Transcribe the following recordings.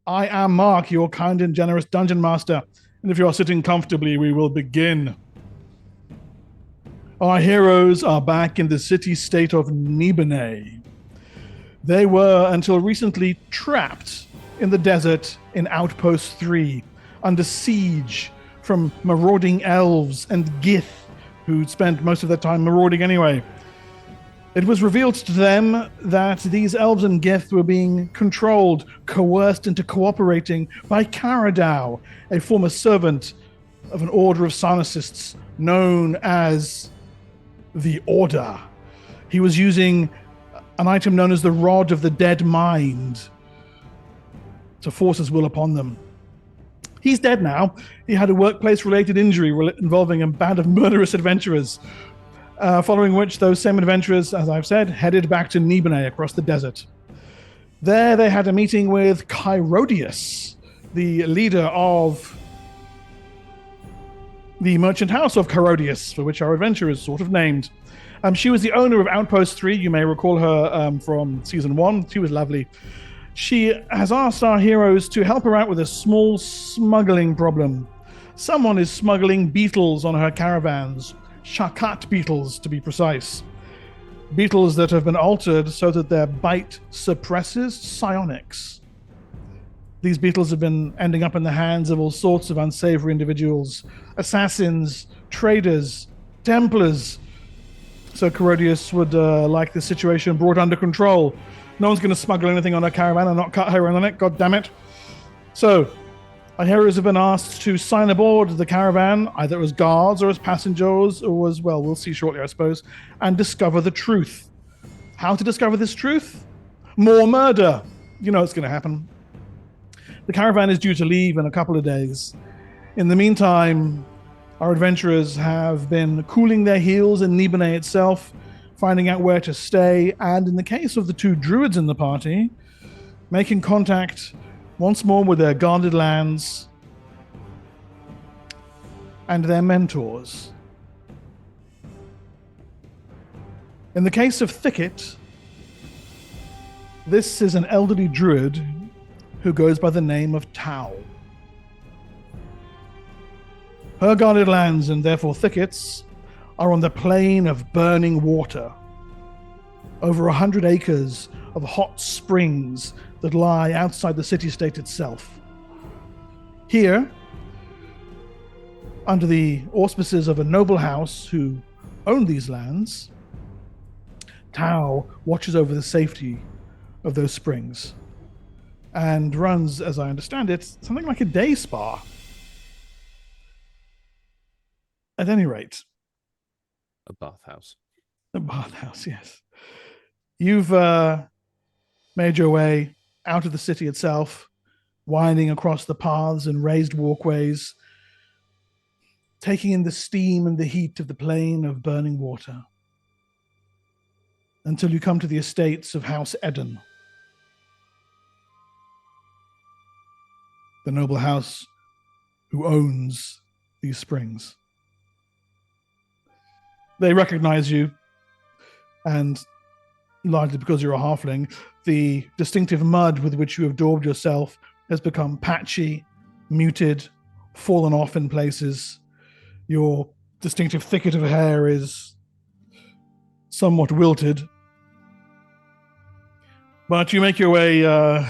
I am Mark, your kind and generous dungeon master, and if you are sitting comfortably, we will begin. Our heroes are back in the city-state of Nibenay. They were, until recently, trapped in the desert in Outpost 3, under siege from marauding elves and Gith, who spent most of their time marauding anyway. It was revealed to them that these elves and Gith were being controlled, coerced into cooperating by Karadao, a former servant of an order of psionists known as the Order. He was using an item known as the Rod of the Dead Mind to force his will upon them. He's dead now. He had a workplace-related injury involving a band of murderous adventurers. Following which, those same adventurers, as I've said, headed back to Nibenay across the desert. There they had a meeting with Chirodius, the leader of the merchant house of Chirodius, for which our adventure is sort of named. She was the owner of Outpost 3. You may recall her from Season 1. She was lovely. She has asked our heroes to help her out with a small smuggling problem. Someone is smuggling beetles on her caravans. Shakat beetles, to be precise. Beetles that have been altered so that their bite suppresses psionics. These beetles have been ending up in the hands of all sorts of unsavory individuals. Assassins, traders, Templars. So Chirodius would like the situation brought under control. No one's going to smuggle anything on her caravan and not cut her in on it, god damn it. So, our heroes have been asked to sign aboard the caravan, either as guards or as passengers, or as, well, we'll see shortly, I suppose, and discover the truth. How to discover this truth? More murder. You know it's going to happen. The caravan is due to leave in a couple of days. In the meantime, our adventurers have been cooling their heels in Nibenay itself, finding out where to stay, and in the case of the two druids in the party, making contact once more with their guarded lands and their mentors. In the case of Thicket, this is an elderly druid who goes by the name of Tau. Her guarded lands, and therefore thickets, are on the plain of burning water. Over 100 acres of hot springs that lie outside the city-state itself. Here, under the auspices of a noble house who own these lands, Tau watches over the safety of those springs and runs, as I understand it, something like a day spa. At any rate. A bathhouse. A bathhouse, yes. You've made your way out of the city itself, winding across the paths and raised walkways, taking in the steam and the heat of the plain of burning water, until you come to the estates of House Eden. The noble house who owns these springs. They recognize you, and largely because you're a halfling, the distinctive mud with which you have daubed yourself has become patchy, muted, fallen off in places. Your distinctive thicket of hair is somewhat wilted. But you make your way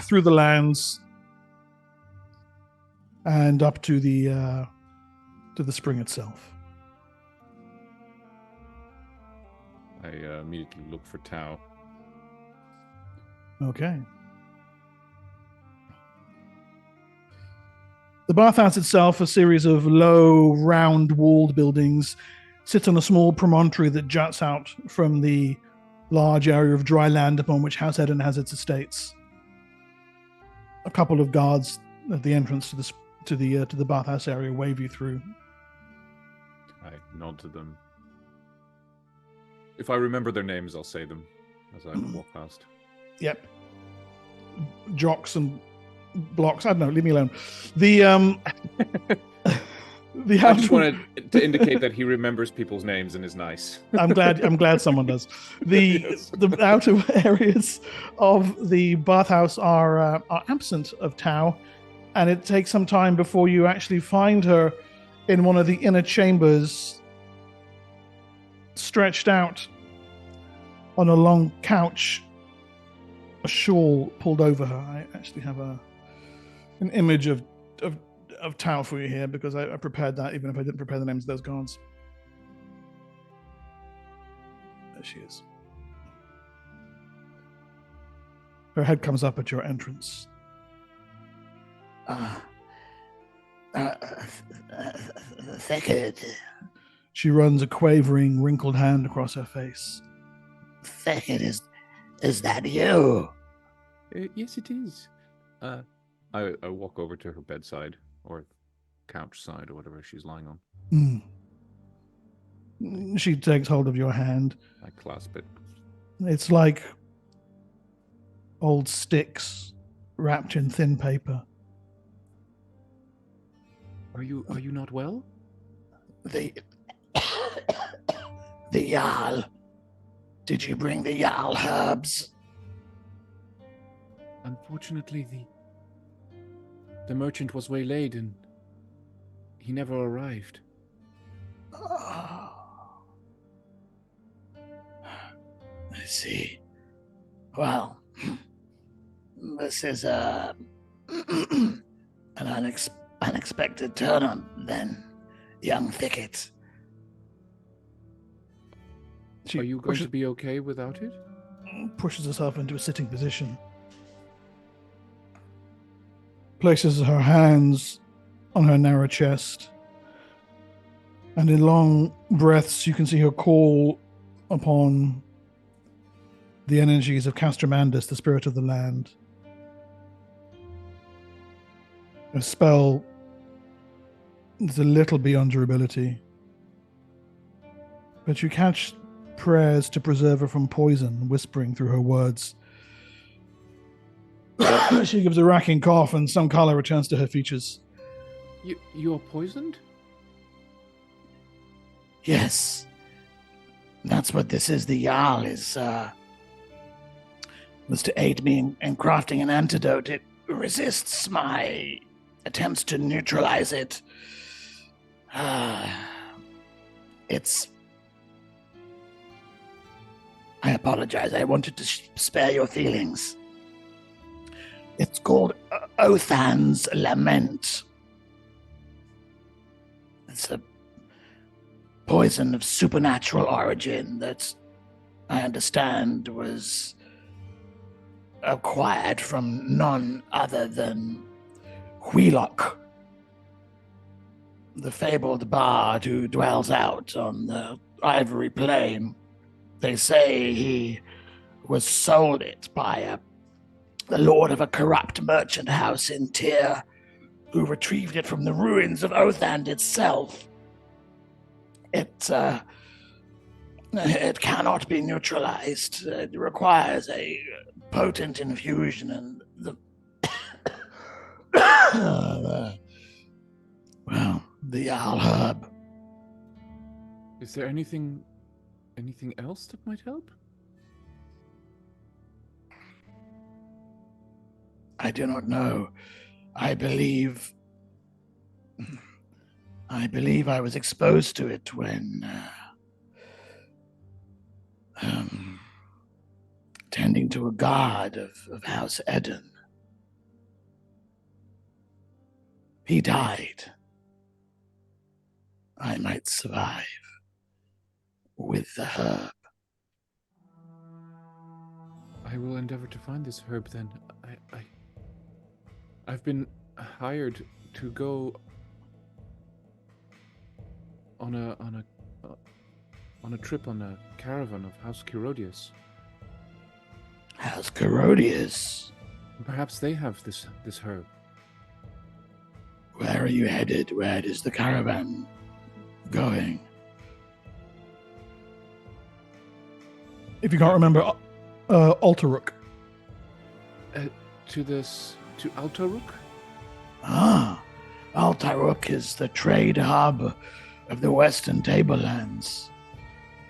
through the lands and up to the spring itself. I immediately look for Tau. Okay. The bathhouse itself, a series of low, round-walled buildings, sits on a small promontory that juts out from the large area of dry land upon which House Eden has its estates. A couple of guards at the entrance to the bathhouse area wave you through. I nod to them. If I remember their names, I'll say them as I walk past. Yep. Jocks and blocks. I don't know. Leave me alone. The The I just outer, wanted to indicate that he remembers people's names and is nice. I'm glad someone does. Yes. The outer areas of the bathhouse are absent of Tao, and it takes some time before you actually find her in one of the inner chambers, stretched out on a long couch, a shawl pulled over her. I actually have an image of Tao for you here because I prepared that, even if I didn't prepare the names of those guards. There she is. Her head comes up at your entrance. Thicket. She runs a quavering, wrinkled hand across her face. Thicket, is that you? Yes, it is. I walk over to her bedside or couch side or whatever she's lying on. She takes hold of your hand. I clasp it. It's like old sticks wrapped in thin paper. Are you not well? The Jarl. Did you bring the Jarl herbs? Unfortunately, the merchant was waylaid and he never arrived. I see. Well, this is an unexpected turn on, then, young Thicket. She Are you going to be okay without it? pushes herself into a sitting position. Places her hands on her narrow chest. And in long breaths, you can see her call upon the energies of Castromandus, the spirit of the land. A spell that's a little beyond your ability. But you catch prayers to preserve her from poison whispering through her words. She gives a racking cough and some color returns to her features. You are poisoned? Yes. That's what this is. The Jarl was to aid me in crafting an antidote. It resists my attempts to neutralize it. I apologize. I wanted to spare your feelings. It's called Othan's Lament. It's a poison of supernatural origin that I understand was acquired from none other than Wheelock, the fabled bard who dwells out on the Ivory Plain. They say he was sold it by the lord of a corrupt merchant house in Tyr, who retrieved it from the ruins of Othand itself. It cannot be neutralized. It requires a potent infusion, and the Jarl herb. Is there anything else that might help? I do not know. I believe I was exposed to it when tending to a guard of House Eden. He died. I might survive with the herb. I will endeavor to find this herb then. I've been hired to go on a trip on a caravan of House Chirodius. House Chirodius? Perhaps they have this herb. Where are you headed? Where is the caravan going? If you can't remember, Alterrook. To Altaruk? Ah, Al Taruk is the trade hub of the Western Tablelands.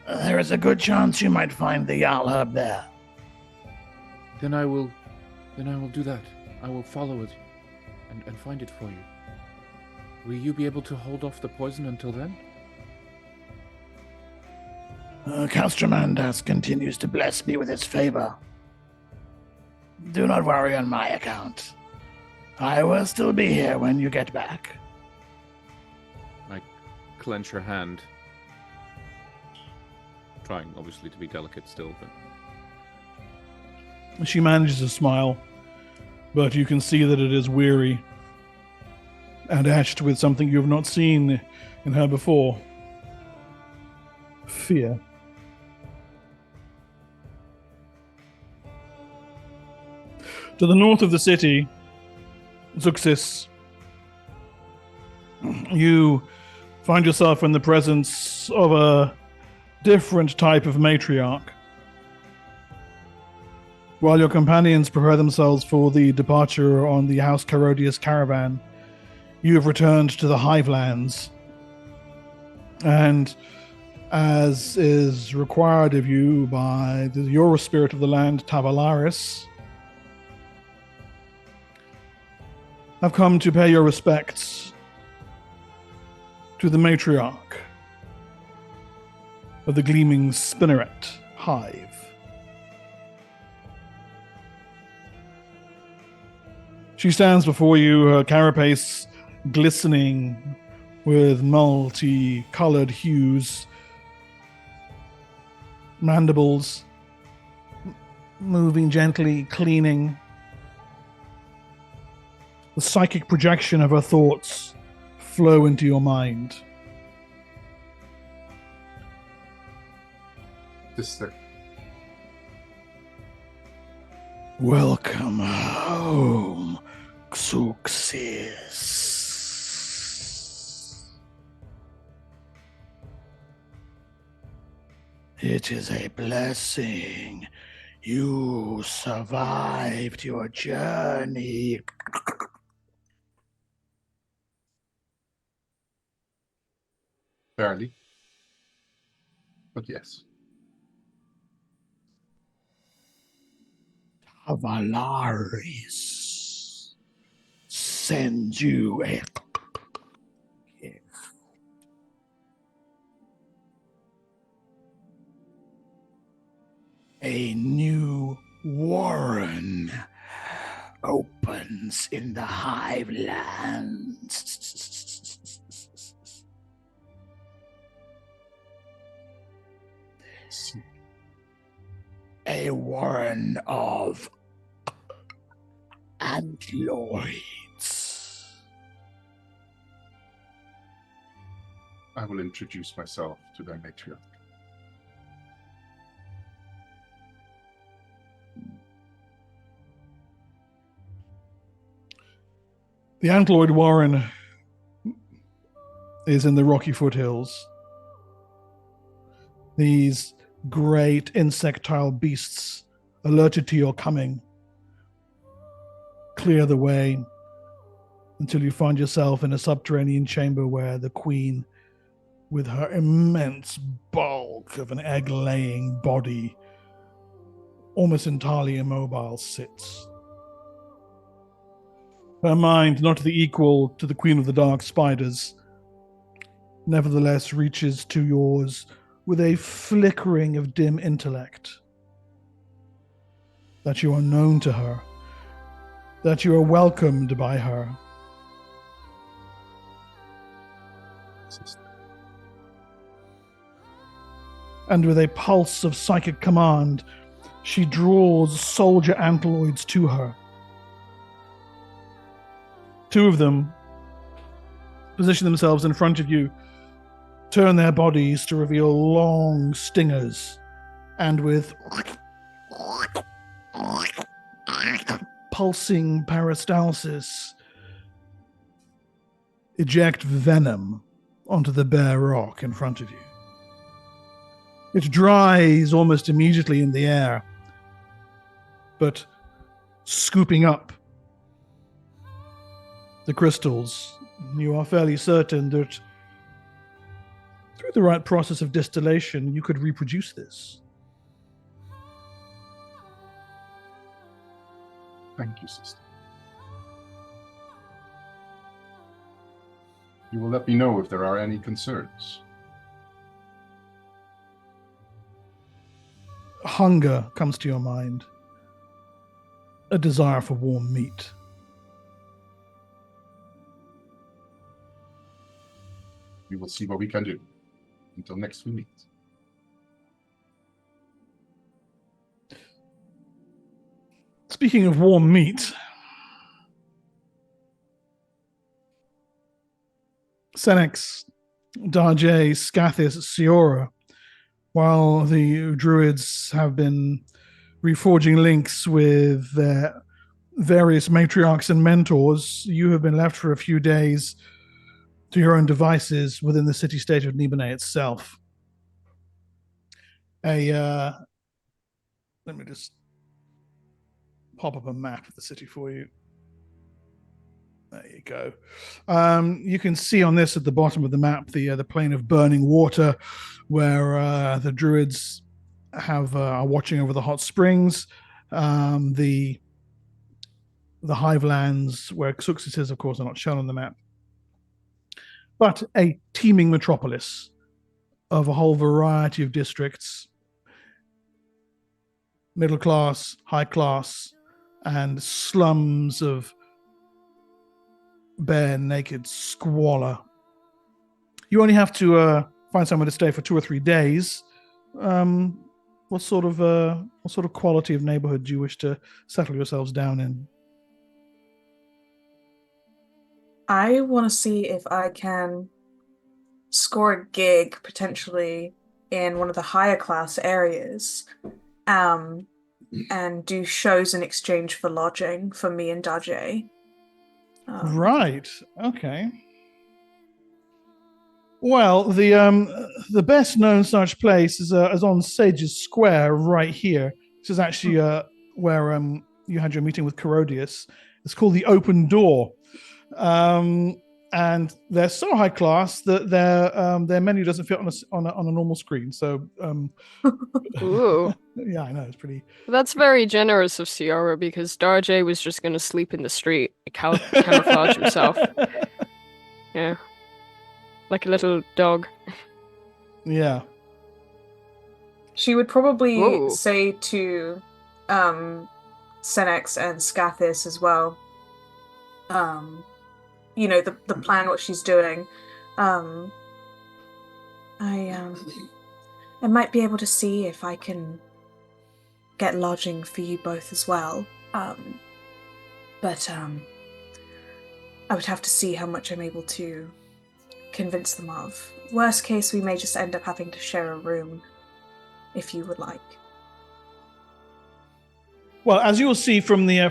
There is a good chance you might find the Jarl hub there. Then I will do that. I will follow it and find it for you. Will you be able to hold off the poison until then? Kalstramandas continues to bless me with his favor. Do not worry on my account. I will still be here when you get back. I clench her hand. Trying, obviously, to be delicate still, but... She manages to smile, but you can see that it is weary and etched with something you have not seen in her before. Fear. To the north of the city, Zuxis, you find yourself in the presence of a different type of matriarch. While your companions prepare themselves for the departure on the House Carodius caravan, you have returned to the Hivelands. And as is required of you by the Euro spirit of the land, Tavalaris, have come to pay your respects to the matriarch of the Gleaming Spinneret Hive. She stands before you, her carapace glistening with multi-colored hues, mandibles moving gently, cleaning. The psychic projection of her thoughts flow into your mind. Sister. Welcome home, Xuxis. It is a blessing. You survived your journey. Barely. But yes. Tavalaris sends you a gift. A new warren opens in the Hivelands. A warren of androids. I will introduce myself to their matriarch. The Antloid Warren is in the rocky foothills. These great insectile beasts, alerted to your coming, clear the way until you find yourself in a subterranean chamber where the queen, with her immense bulk of an egg-laying body, almost entirely immobile, sits. Her mind, not the equal to the Queen of the Dark Spiders, nevertheless reaches to yours with a flickering of dim intellect. That you are known to her, that you are welcomed by her. Sister. And with a pulse of psychic command, she draws soldier antloids to her. Two of them position themselves in front of you, turn their bodies to reveal long stingers, and with pulsing peristalsis, eject venom onto the bare rock in front of you. It dries almost immediately in the air, but scooping up the crystals You are fairly certain that through the right process of distillation, you could reproduce this. Thank you, sister. You will let me know if there are any concerns. Hunger comes to your mind. A desire for warm meat. We will see what we can do. Until next we meet. Speaking of warm meat, Senex, Darjay, Scathis, Siora, while the druids have been reforging links with their various matriarchs and mentors, you have been left for a few days to your own devices within the city-state of Nibenay itself. Let me just pop up a map of the city for you. There you go. You can see on this at the bottom of the map the plain of burning water, where the druids are watching over the hot springs. The hivelands where Xuxis is, of course, are not shown on the map. But a teeming metropolis of a whole variety of districts, middle class, high class, and slums of bare, naked squalor. You only have to find somewhere to stay for 2 or 3 days. What sort of quality of neighborhood do you wish to settle yourselves down in? I want to see if I can score a gig potentially in one of the higher class areas, and do shows in exchange for lodging for me and Darjay. Right. Okay. Well, the best known such place is on Sage's Square right here. This is actually where you had your meeting with Carodius. It's called the Open Door, and they're so high class that their menu doesn't fit on a normal screen. So, Ooh, yeah, I know it's pretty. that's very generous of Ciara because Darjay was just going to sleep in the street, camouflage himself. Yeah. Like a little dog. Yeah. She would probably Ooh. say to Senex and Scathis as well, the plan, what she's doing. I might be able to see if I can get lodging for you both as well. But I would have to see how much I'm able to convince them of. Worst case, we may just end up having to share a room, if you would like. Well, as you will see from the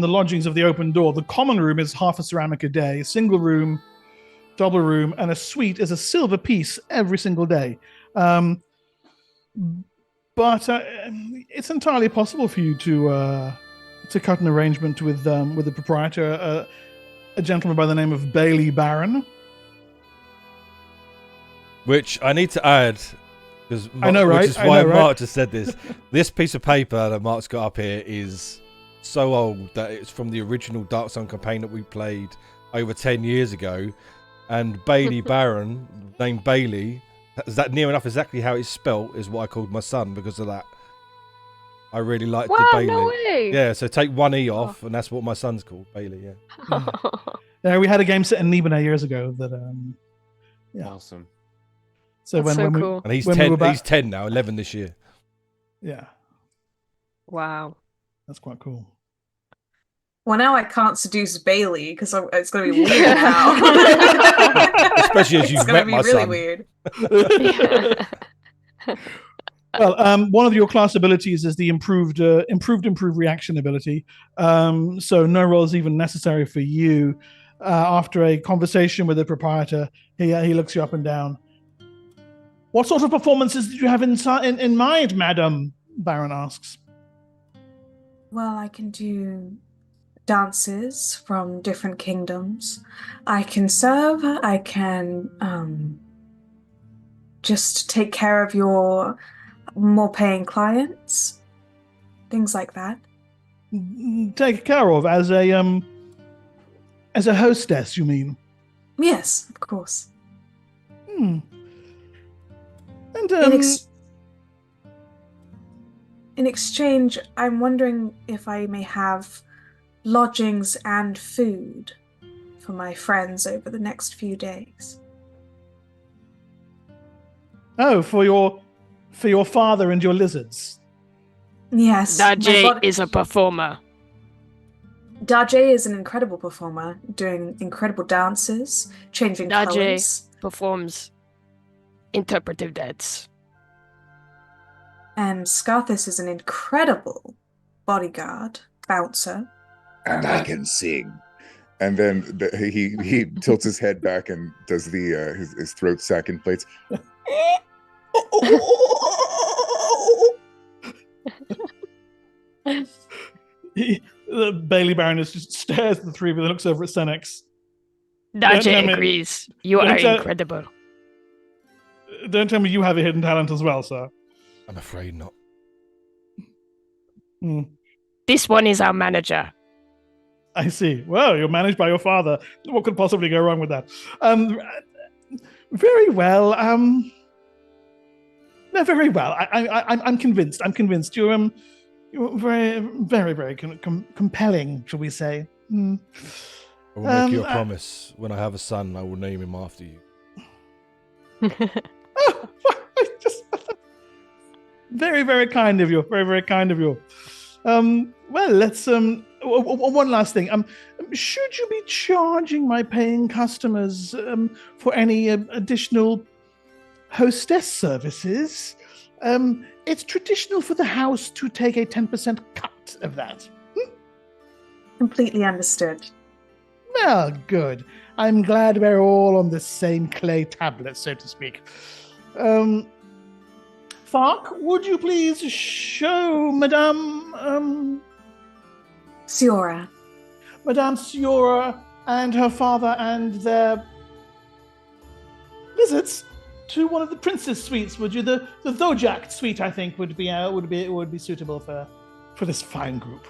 lodgings of the Open Door, the common room is half a ceramic a day, a single room, double room, and a suite is a silver piece every single day. But it's entirely possible for you to cut an arrangement with the proprietor, a gentleman by the name of Bailey Barron. Which I need to add, because I know, right? Which is why Mark just said this. This piece of paper that Mark's got up here is so old that it's from the original Darksun campaign that we played over 10 years ago. And Bailey Barron, named Bailey, is that near enough exactly how it's spelt, is what I called my son because of that. I really liked the Bailey. No way. Yeah, so take one E off, and that's what my son's called, Bailey, yeah. Yeah, we had a game set in Nibenay years ago that yeah. Awesome. So That's so when cool. And he's when 10 we were back, he's 10 now, 11 this year. yeah, Wow. that's quite cool. Well, now I can't seduce Bailey because it's going to be weird now. Especially as you've met my It's going to son. be really weird. Well, one of your class abilities is the improved reaction ability. So no roll is even necessary for you. After a conversation with the proprietor, he looks you up and down. What sort of performances did you have in mind, madam? Baron asks. Well, I can do dances from different kingdoms. I can serve, I can just take care of your more paying clients, things like that. Take care of as a hostess, you mean? Yes, of course. And In exchange, I'm wondering if I may have lodgings and food for my friends over the next few days. oh, for your father and your lizards. Yes. Daje is a performer. Daje is an incredible performer, doing incredible dances, changing colors. Daje performs interpretive dance. And Scarthus is an incredible bodyguard, bouncer. And I can sing. And then he tilts his head back and does the his throat sack inflates. The Bailey Baroness just stares at the three of you and looks over at Senex. Daje agrees. You are incredible. Don't tell me you have a hidden talent as well, sir. I'm afraid not. This one is our manager. I see. Well, you're managed by your father. What could possibly go wrong with that? Very well. No, very well. I'm convinced. I'm convinced. You're very, very, very compelling, shall we say? I will make you a promise. When I have a son, I will name him after you. Very, very kind of you. Very, very kind of you. Well, let's one last thing. Should you be charging my paying customers for any additional hostess services? It's traditional for the house to take a 10% cut of that. Completely understood. Well, good. I'm glad we're all on the same clay tablet, so to speak. Fark, would you please show Madame Siora. Madame Siora and her father and their lizards to one of the princess suites, would you? The Thojak suite, I think, would be suitable for this fine group.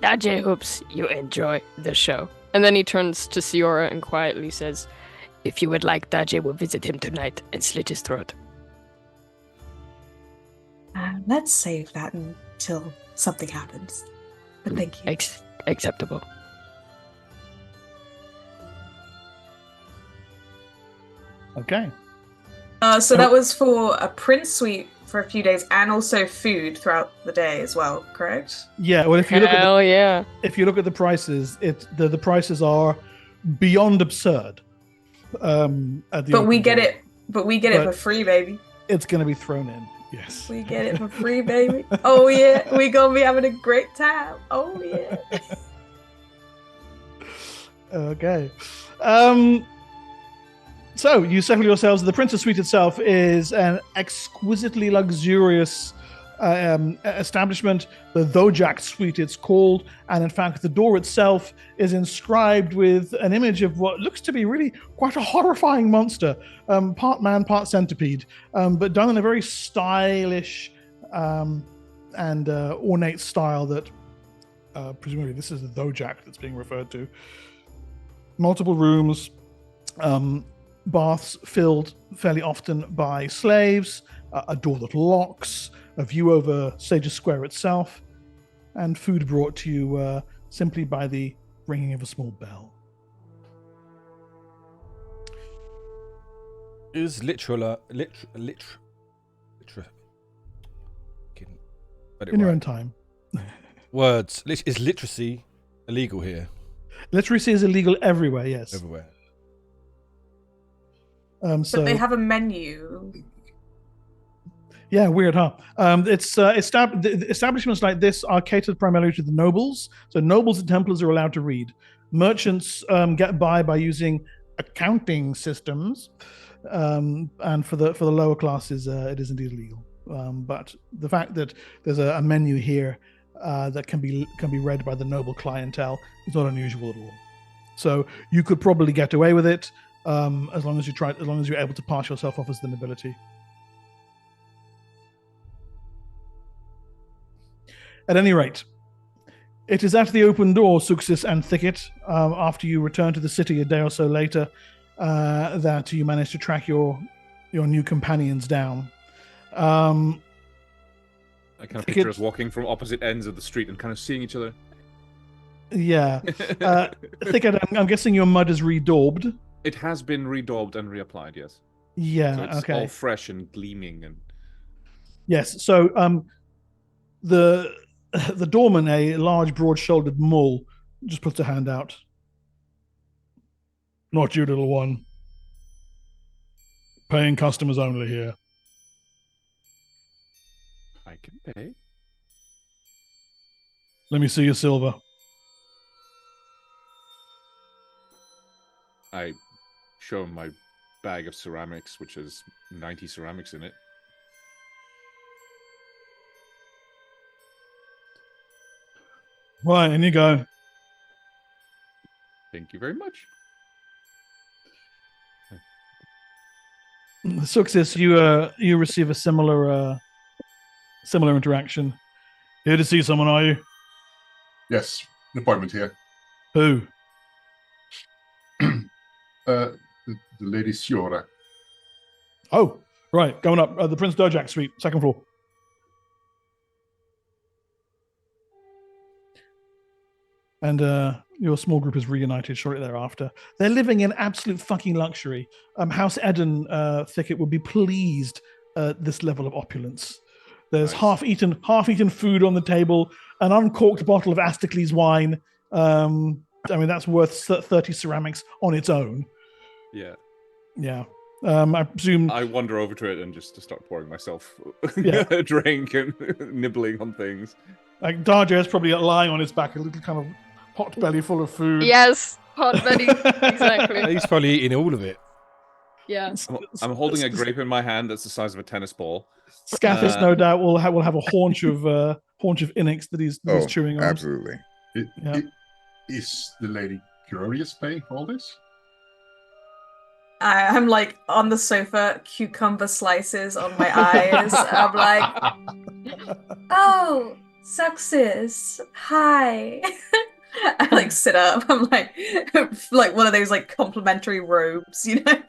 Daje hopes you enjoy the show. And then he turns to Siora and quietly says, "If you would like, Daje will visit him tonight and slit his throat." Let's save that until something happens. But thank you. Acceptable. Okay. So that was for a prince suite for a few days and also food throughout the day as well, correct? Yeah. Well, if you look if you look at the prices, the prices are beyond absurd. But we get it for free, baby. It's going to be thrown in. Yes. We get it for free, baby. Oh yeah, we gonna be having a great time. Oh yeah. Okay. So you settle yourselves. The Princess Suite itself is an exquisitely luxurious establishment. The Thojak Suite, it's called, and in fact, the door itself is inscribed with an image of what looks to be really quite a horrifying monster, part man, part centipede, but done in a very stylish and ornate style that presumably this is the Thojak that's being referred to. Multiple rooms, baths filled fairly often by slaves, a door that locks, a view over Sage's Square itself, and food brought to you simply by the ringing of a small bell. Is in your own time. Words. Is literacy illegal here? Literacy is illegal everywhere, yes. Everywhere. But they have a menu. Yeah, weird, huh? Establishments like this are catered primarily to the nobles. So nobles and Templars are allowed to read. Merchants get by using accounting systems, and for the lower classes, it is indeed illegal. But the fact that there's a menu here that can be read by the noble clientele is not unusual at all. So you could probably get away with it as long as you're able to pass yourself off as the nobility. At any rate, it is at the open door, Suxis and Thicket, after you return to the city a day or so later, that you manage to track your new companions down. I kind of Thicket- picture us walking from opposite ends of the street and kind of seeing each other. Yeah. Thicket, I'm guessing your mud is redaubed. It has been redaubed and reapplied, yes. Yeah, So it's okay. all fresh and gleaming and Yes, so the doorman, a large, broad-shouldered mole, just puts a hand out. Not you, little one. Paying customers only here. I can pay. Let me see your silver. I show him my bag of ceramics, which has 90 ceramics in it. Right, in you go. Thank you very much. Suxis, you receive a similar interaction. Here to see someone, are you? Yes, an appointment here. Who? The lady Siora. Oh, right, going up the Prince Dojak Suite, second floor. And your small group is reunited shortly thereafter. They're living in absolute fucking luxury. House Eden Thicket would be pleased at this level of opulence. There's Nice. half-eaten food on the table, an uncorked bottle of Asticles wine. I mean, that's worth 30 ceramics on its own. Yeah. Yeah. I presume. I wander over to it and just to start pouring myself Yeah. a drink and nibbling on things. Like Darjo is probably lying on his back, a little kind of pot belly full of food. Yes, hot belly. Exactly. He's probably eating all of it. Yeah. I'm holding a grape in my hand that's the size of a tennis ball. Scathis, no doubt, will have a haunch of Inix that he's chewing on. Absolutely. Yeah. Is the lady Curious paying for all this? I'm like on the sofa, cucumber slices on my eyes. I'm like, oh, Suxis, hi. I like sit up. I'm like one of those like complimentary robes, you know.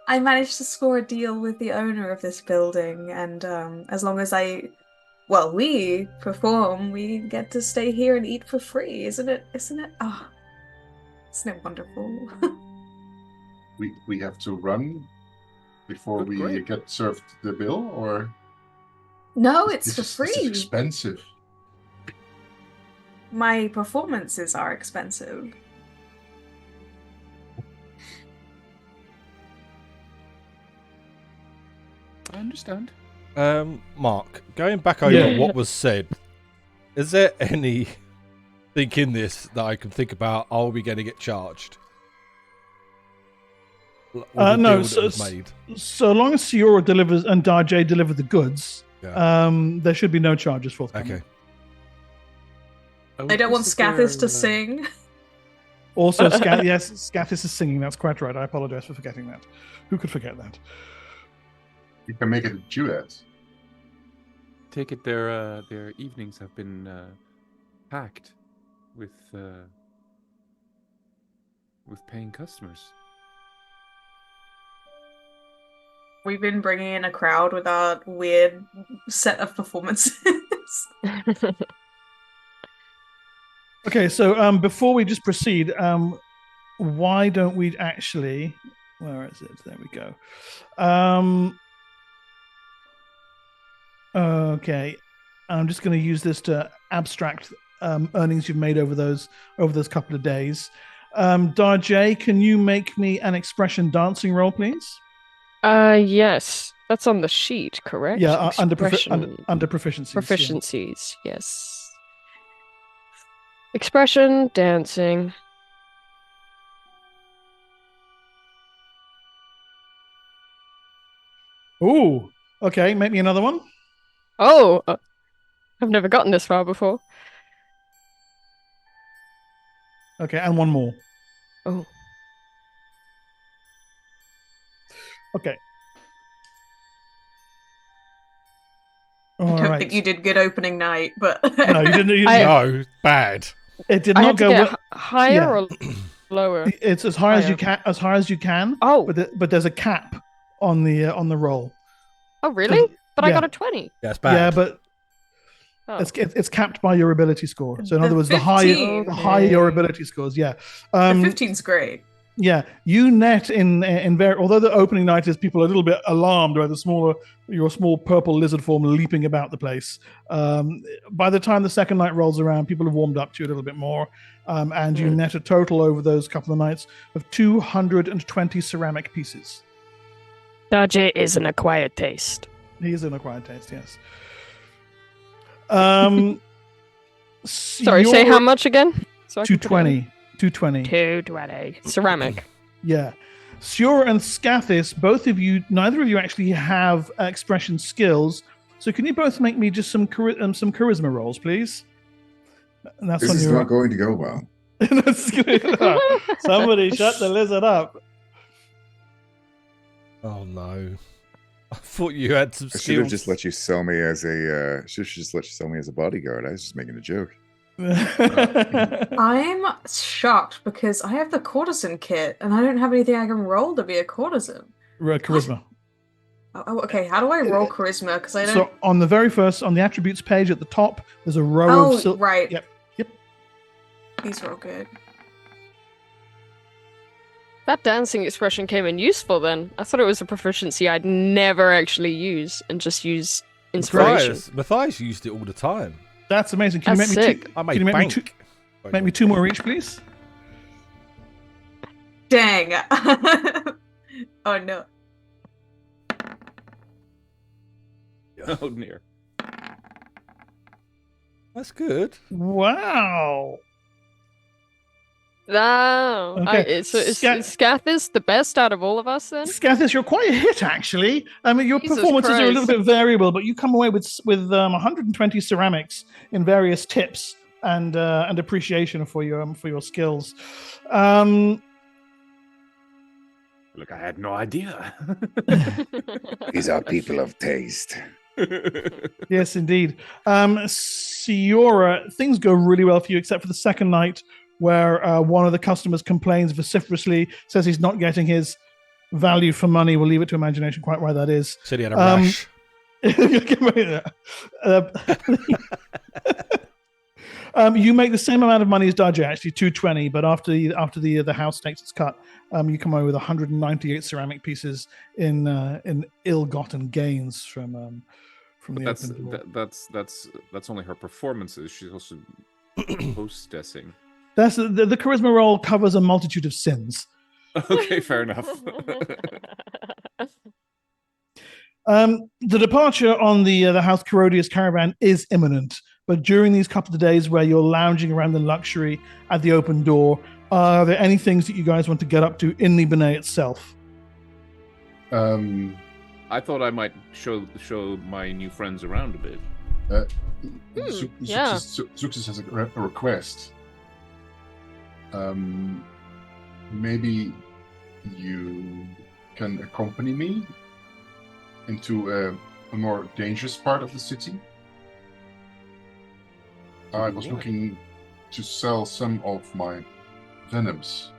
I managed to score a deal with the owner of this building, and as long as we perform, we get to stay here and eat for free, isn't it? Oh, isn't it wonderful? We have to run before Good, we great. get served the bill, or No, it's for this is free. expensive. My performances are expensive. I understand. Mark, going back over what was said, is there anything in this that I can think about? Are we going to get charged? With the No, deal that was made? so long as Siora delivers and Darjay deliver the goods, there should be no charges forthcoming. Okay. I don't want Scathis to sing. Also, yes, Scathis is singing. That's quite right. I apologize for forgetting that. Who could forget that? You can make it a duet. Take it their evenings have been packed with paying customers. We've been bringing in a crowd with our weird set of performances. Okay, so before we just proceed, why don't we actually? Where is it? There we go. Okay, I'm just going to use this to abstract earnings you've made over those couple of days. Darjay, can you make me an expression dancing roll, please? Yes. That's on the sheet, correct? Yeah, under Expression- proficiencies. yeah. Proficiencies, yes. Expression, dancing. Ooh, okay, make me another one. Oh, I've never gotten this far before. Okay, and one more. Oh. Okay. I All don't right. think you did good opening night, but No, you didn't. No, bad. It did I not had to go get well. higher Yeah. or lower? It's as high as you Higher. can. As high as you can. Oh. But there's a cap on the roll. Oh, really? But I yeah. got a 20. Yeah, it's bad. Yeah, but Oh. it's capped by your ability score. So in The other words, the 15. higher your ability scores. Yeah. the 15's great. Yeah, you net in although the opening night is people are a little bit alarmed by your small purple lizard form leaping about the place. By the time the second night rolls around, people have warmed up to you a little bit more, and you net a total over those couple of nights of 220 ceramic pieces. Darje is an acquired taste. He is an acquired taste, yes. Sorry, say how much again? So I can put it in. 220. 220. 220. Ceramic. Yeah. Siora and Scathis, neither of you actually have expression skills. So can you both make me just some charisma rolls, please? And that's This on is your... not going to go well. Somebody shut the lizard up. Oh no! I thought you had some I should have skills. just let you sell me as a. Should just let you sell me as a bodyguard. I was just making a joke. I'm shocked because I have the courtesan kit and I don't have anything I can roll to be a courtesan. Charisma. Oh, okay, how do I roll charisma? Because I don't. So on the very first, on the attributes page at the top, there's a row of... right. Yep. These are all good. That dancing expression came in useful then. I thought it was a proficiency I'd never actually use and just use inspiration. Matthias used it all the time. That's amazing. Can That's you make me sick. two? I made Can you make bank. me two? Make me two more each, please. Dang. Oh no. Oh dear. That's good. Wow. No. Okay. Is Scathis the best out of all of us then? Scathis, you're quite a hit, actually. I mean, your Jesus performances are a little Christ. bit variable, but you come away with 120 ceramics in various tips and appreciation for your skills. Look, I had no idea. These are people of taste. Yes, indeed. Siora, things go really well for you, except for the second night, where one of the customers complains vociferously, says he's not getting his value for money. We'll leave it to imagination quite why that is. Said he had a rash. You make the same amount of money as Darje, actually 220, but after the house takes its cut, you come away with 198 ceramic pieces in ill-gotten gains from the That's open door. that's only her performances. She's also hostessing. That's the charisma roll covers a multitude of sins. Okay, fair enough. The departure on the House Carodius caravan is imminent, but during these couple of days where you're lounging around in luxury at the open door, are there any things that you guys want to get up to in Nibenay itself? I thought I might show my new friends around a bit. Yeah. Zuxis has a request. Maybe you can accompany me into a more dangerous part of the city. I was looking to sell some of my venoms.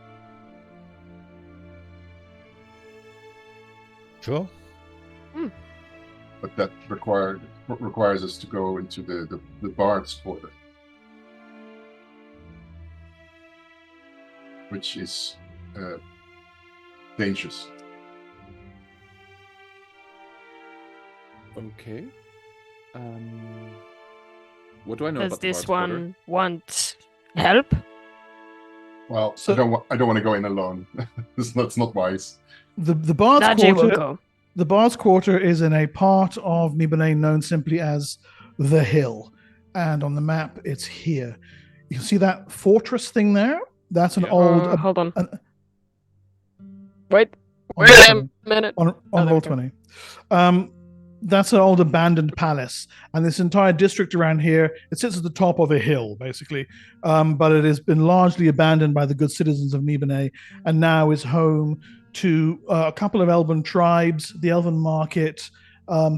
Sure. But that requires us to go into the bard's quarter, which is dangerous. Okay. What do I know Does about the this Bard's Quarter? one want help? Well, So- I don't want to go in alone. That's not wise. The Bard's Darje will Quarter. go. The Bard's Quarter is in a part of Nibenay known simply as the Hill, and on the map it's here. You can see that fortress thing there. That's an Yeah. old. Hold on. an- Wait on a roll minute. on there we roll go. 20. That's an old abandoned palace, and this entire district around here, it sits at the top of a hill, basically, but it has been largely abandoned by the good citizens of Nibenay, and now is home to a couple of elven tribes, the elven market,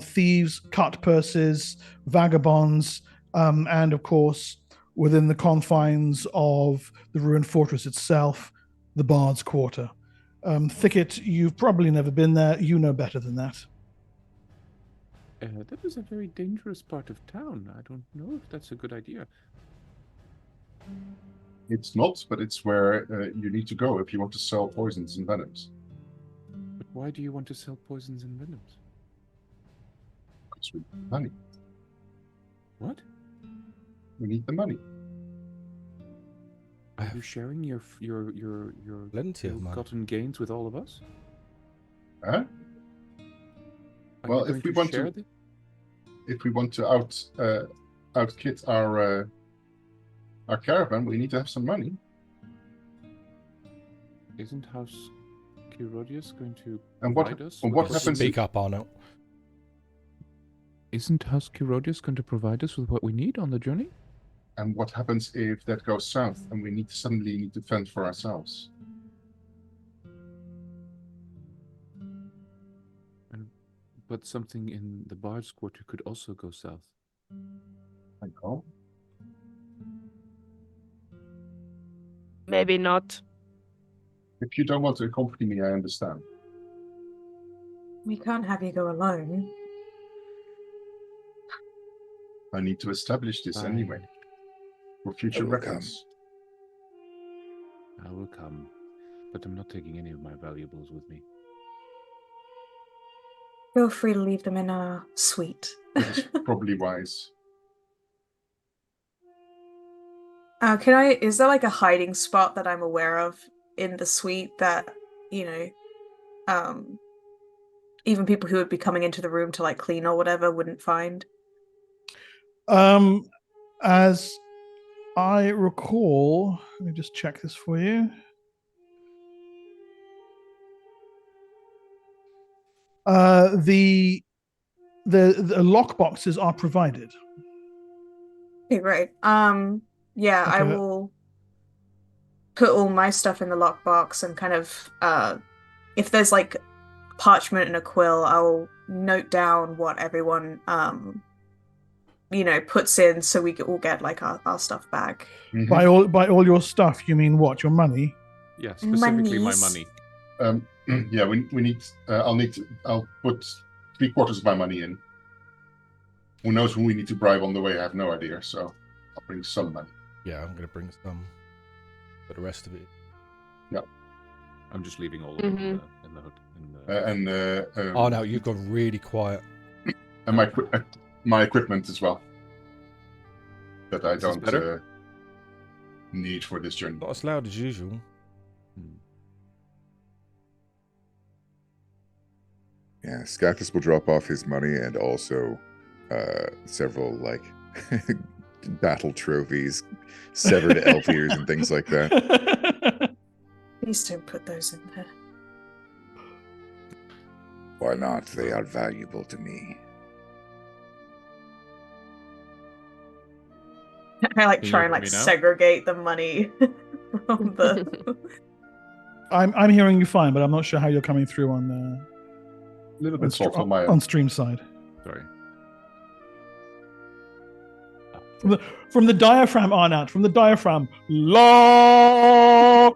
thieves, cut purses, vagabonds, and of course, within the confines of the ruined fortress itself, the Bard's Quarter. Thicket, you've probably never been there. You know better than that. That is a very dangerous part of town. I don't know if that's a good idea. It's not, but it's where you need to go if you want to sell poisons and venoms. But why do you want to sell poisons and venoms? Because we need money. What? We need the money. Are you sharing your Plenty of money. ill-gotten gains with all of us? Huh? Are Well, you if going we want share to, if we want to outkit our caravan, we need to have some money. Isn't House Kirodius going to And what- provide us? and with what what we happens need? Speak up, Arnold. Isn't House Kirodius going to provide us with what we need on the journey? And what happens if that goes south and we suddenly need to fend for ourselves? But something in the Bard's Quarter could also go south. I know. Maybe not. If you don't want to accompany me, I understand. We can't have you go alone. I need to establish this Fine. anyway for future I will records. I will come, but I'm not taking any of my valuables with me. Feel free to leave them in our suite. This is probably wise. Is there like a hiding spot that I'm aware of in the suite that, even people who would be coming into the room to like clean or whatever wouldn't find? As I recall, let me just check this for you. The lock boxes are provided. Okay, great. Yeah, I Okay. will put all my stuff in the lockbox and kind of, if there's like parchment and a quill, I'll note down what everyone, puts in so we all get like our stuff back. Mhm. By all your stuff, you mean what? Your money? Yeah, specifically my Monies. money. Yeah, we need. I'll put 3/4 of my money in. Who knows who we need to bribe on the way? I have no idea. So I'll bring some money. Yeah, I'm going to bring some. But the rest of it. I'm just leaving all of it in the hood. Oh, no, you've gone really quiet. And my equipment as well. That I This is don't better? need for this journey. Not as loud as usual. Yeah, Scathus will drop off his money and also several like battle trophies, severed elf ears, and things like that. Please don't put those in there. Why not? They are valuable to me. I like Can you try hear and like me now? segregate the money from the. I'm hearing you fine, but I'm not sure how you're coming through on A little bit soft on my on stream side. Sorry. From the diaphragm on out. From the diaphragm. Law.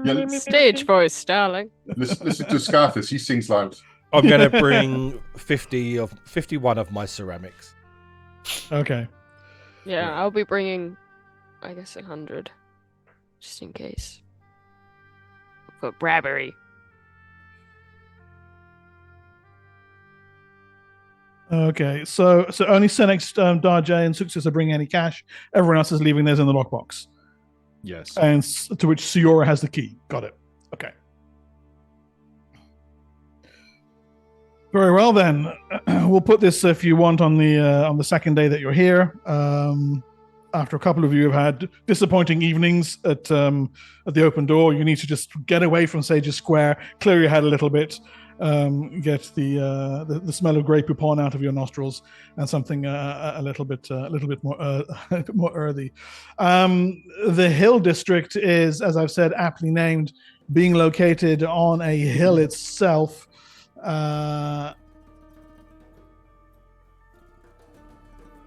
Yeah, Stage voice, darling. listen to Scathus. He sings loud. I'm going to bring 51 of my ceramics. Okay. Yeah, I'll be bringing, I guess, 100, just in case. For bribery. Okay. So only Senex, Darjay, and Success are bringing any cash. Everyone else is leaving theirs in the lockbox. Yes. And to which Siora has the key. Got it. Okay. Very well then. We'll put this, if you want, on the second day that you're here. After a couple of you have had disappointing evenings at the open door, you need to just get away from Sage's Square, clear your head a little bit, get the smell of Grey Poupon out of your nostrils and something a little bit more earthy. The Hill District is, as I've said, aptly named, being located on a hill itself.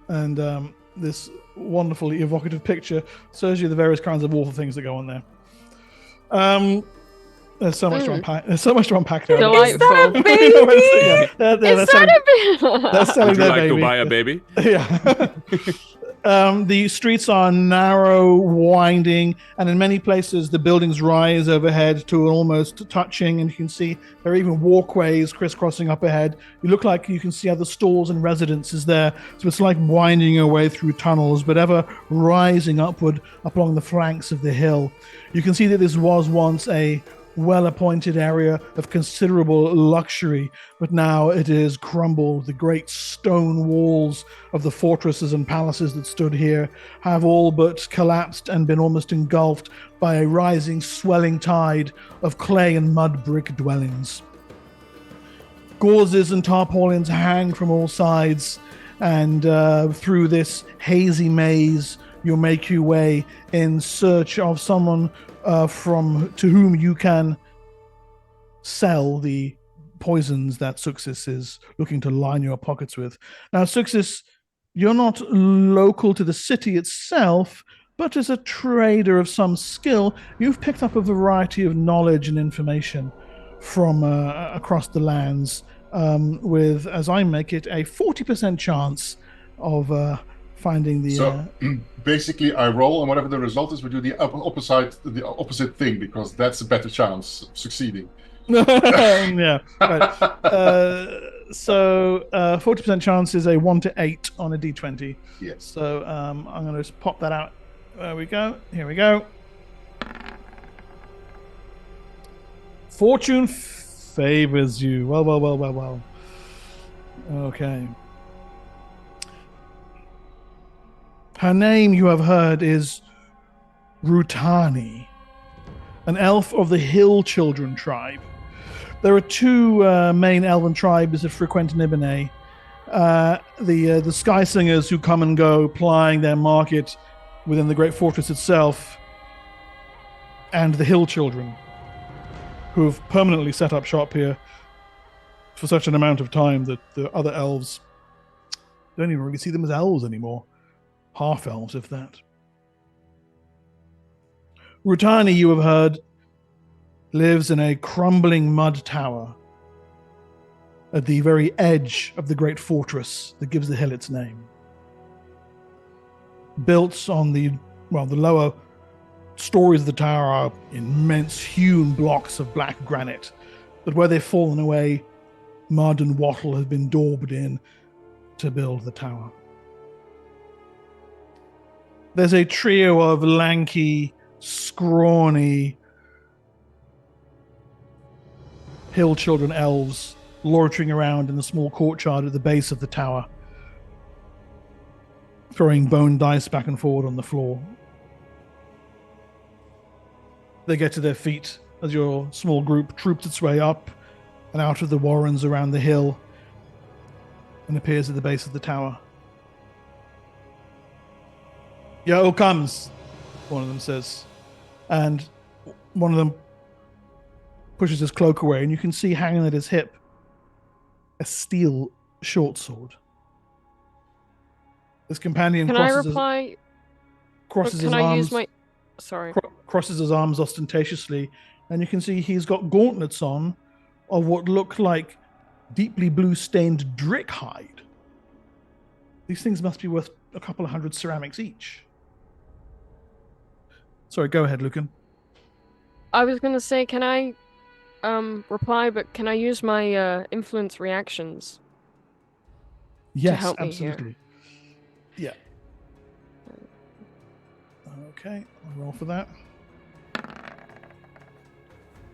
And this wonderfully evocative picture shows you the various kinds of awful things that go on there. There's so much to unpack. There's so much to unpack there. Delightful. Is that a baby? Is that a bit? They're selling Would you their like baby. to buy a baby? Yeah. The streets are narrow, winding, and in many places the buildings rise overhead to almost touching, and you can see there are even walkways crisscrossing up ahead. You look like you can see other stalls and residences there, so it's like winding your way through tunnels, but ever rising upward up along the flanks of the hill. You can see that this was once a well-appointed area of considerable luxury, but now it is crumbled. The great stone walls of the fortresses and palaces that stood here have all but collapsed and been almost engulfed by a rising, swelling tide of clay and mud brick dwellings. Gauzes and tarpaulins hang from all sides, and through this hazy maze you'll make your way in search of someone to whom you can sell the poisons that Suxis is looking to line your pockets with. Now, Suxis, you're not local to the city itself, but as a trader of some skill, you've picked up a variety of knowledge and information from across the lands, with, as I make it, a 40% chance of finding the... So basically, I roll, and whatever the result is, we do the opposite thing, because that's a better chance of succeeding. Yeah. Right. So 40% chance is a 1 to 8 on a d20. Yes. So I'm going to just pop that out. There we go. Here we go. Fortune favors you. Well. Okay. Her name, you have heard, is Rutani, an elf of the Hill Children tribe. There are two main elven tribes that frequent Nibenay. The Sky Singers, who come and go, plying their market within the great fortress itself, and the Hill Children, who have permanently set up shop here for such an amount of time that the other elves don't even really see them as elves anymore. Half elves, if that. Rutani, you have heard, lives in a crumbling mud tower at the very edge of the great fortress that gives the hill its name. Built on the lower stories of the tower are immense hewn blocks of black granite, but where they've fallen away, mud and wattle has been daubed in to build the tower. There's a trio of lanky, scrawny hill children elves loitering around in the small courtyard at the base of the tower, throwing bone dice back and forward on the floor. They get to their feet as your small group troops its way up and out of the warrens around the hill and appears at the base of the tower. "Yo comes," one of them says, and one of them pushes his cloak away, and you can see hanging at his hip a steel short sword. His companion crosses his arms. Crosses his arms ostentatiously, and you can see he's got gauntlets on of what look like deeply blue-stained drick hide. These things must be worth a couple of hundred ceramics each. Sorry, go ahead, Lucan. I was going to say, can I reply, but can I use my influence reactions Yes, to help absolutely. me Yeah. here? Okay, I'll roll for that.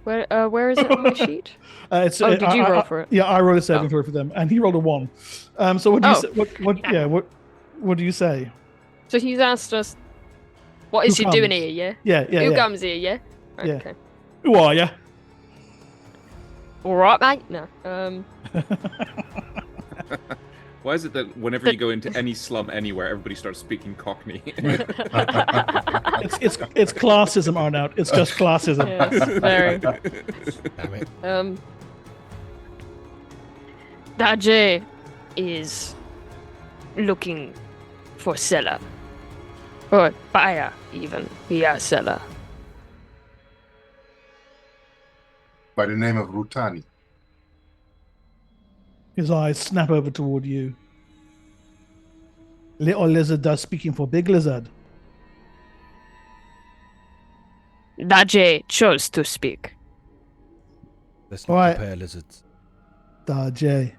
Where is it on my sheet? Did you roll for it? Yeah, I rolled a saving throw for them, and he rolled a 1. So what do you say? What do you say? So he's asked us, "What is Who you doing comes? here? Yeah. Yeah. Who comes here? Yeah. Yeah. Okay. Who are you? All right, mate. No. Why is it that whenever you go into any slum anywhere, everybody starts speaking Cockney? It's classism, Arnold. It's just classism. Yes, very. Damn it. Daje is looking for seller. Or buyer, even. Yeah, seller. By the name of Rutani. His eyes snap over toward you. Little lizard does speaking for big lizard. Daje chose to speak. Let's not Right. compare lizards. Jay.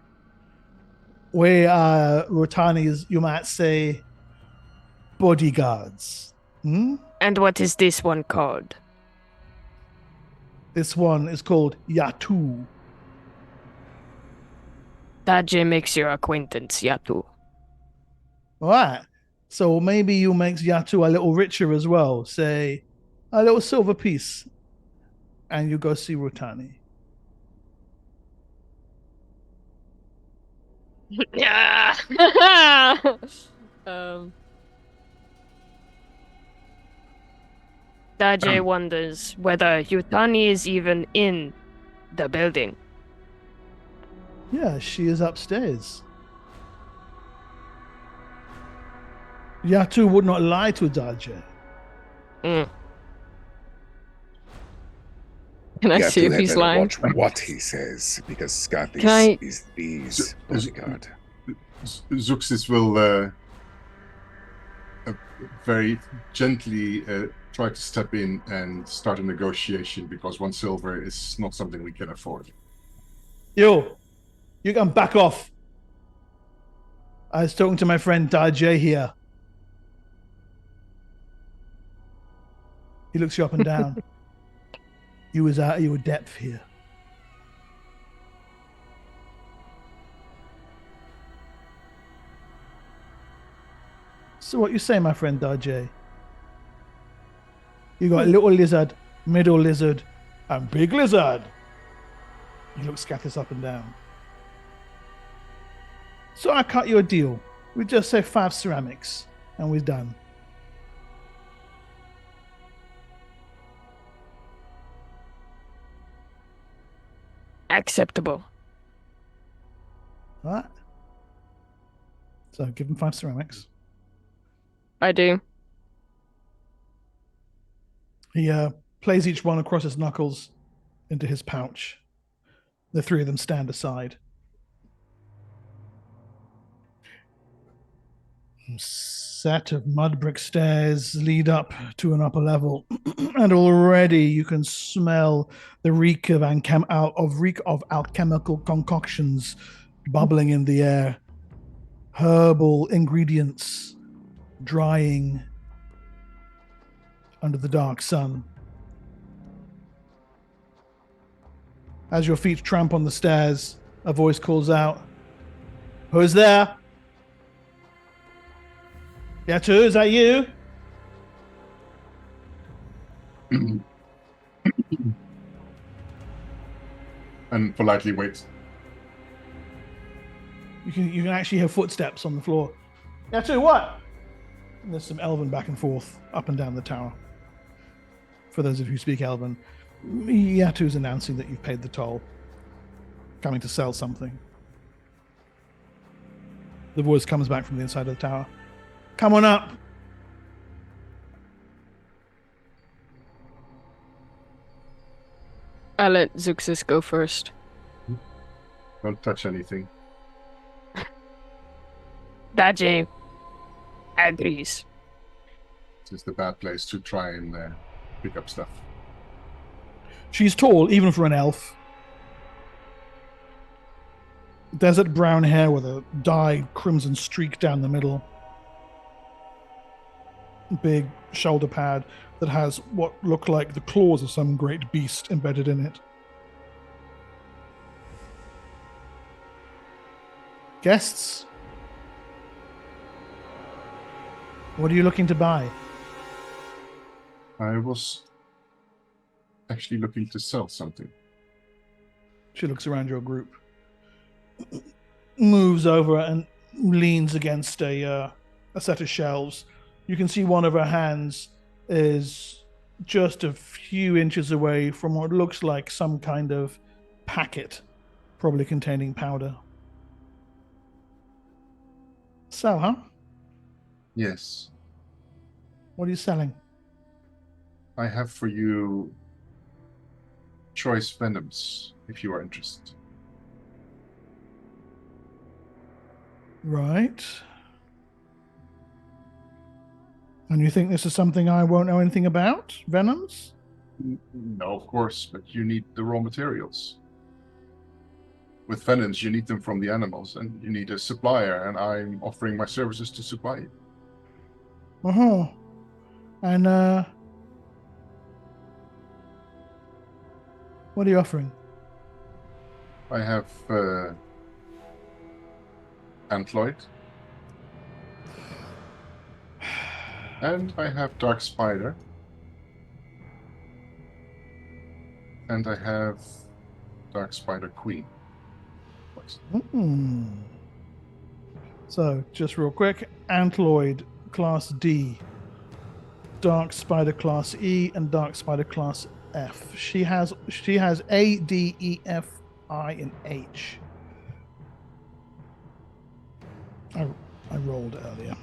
We are Rotani's, you might say, bodyguards. Hmm? And what is this one called? This one is called Yatu. Daje makes your acquaintance, Yatu. All right. So maybe you make Yatu a little richer as well. Say a little silver piece. And you go see Rotani. Yeah. Daje wonders whether Yutani is even in the building. Yeah, she is upstairs. Yatu would not lie to Daje. Mm. Can I You have see to if have he's better lying? watch what he says, because Scotty Can I- is these bodyguard. Zuxis will very gently try to step in and start a negotiation, because 1 silver is not something we can afford. You can back off. I was talking to my friend Daje here. He looks you up and down. You was out of your depth here. So what you say, my friend Daje? You got little lizard, middle lizard, and big lizard. He looks Scathis up and down. So I cut you a deal. We just say 5 ceramics, and we're done. Acceptable. All right. So give him 5 ceramics. I do. He plays each one across his knuckles into his pouch. The 3 of them stand aside. A set of mud brick stairs lead up to an upper level, and already you can smell the reek of alchemical concoctions bubbling in the air. Herbal ingredients drying under the dark sun. As your feet tramp on the stairs, a voice calls out, "Who's there? Yatu, is that you?" And politely wait. You can actually hear footsteps on the floor. Yatu, what? And there's some Elven back and forth, up and down the tower. For those of you who speak Elven, Yatu's announcing that you've paid the toll. Coming to sell something. The voice comes back from the inside of the tower. "Come on up." I'll let Zuxis go first. Don't touch anything. Daje agrees. This is the bad place to try and pick up stuff. She's tall, even for an elf. Desert brown hair with a dyed crimson streak down the middle. Big shoulder pad that has what look like the claws of some great beast embedded in it. Guests? What are you looking to buy? I was actually looking to sell something. She looks around your group, moves over and leans against a set of shelves. You can see one of her hands is just a few inches away from what looks like some kind of packet, probably containing powder. Sell, huh? Yes. What are you selling? I have for you choice venoms, if you are interested. Right. And you think this is something I won't know anything about? Venoms? No, of course, but you need the raw materials. With venoms, you need them from the animals, and you need a supplier, and I'm offering my services to supply you. Uh-huh. And, what are you offering? I have Antloid, and I have Dark Spider, and I have Dark Spider Queen. So, just real quick, Antloid Class D, Dark Spider Class E, and Dark Spider Class F. She has A, D, E, F, I, and H. I rolled earlier.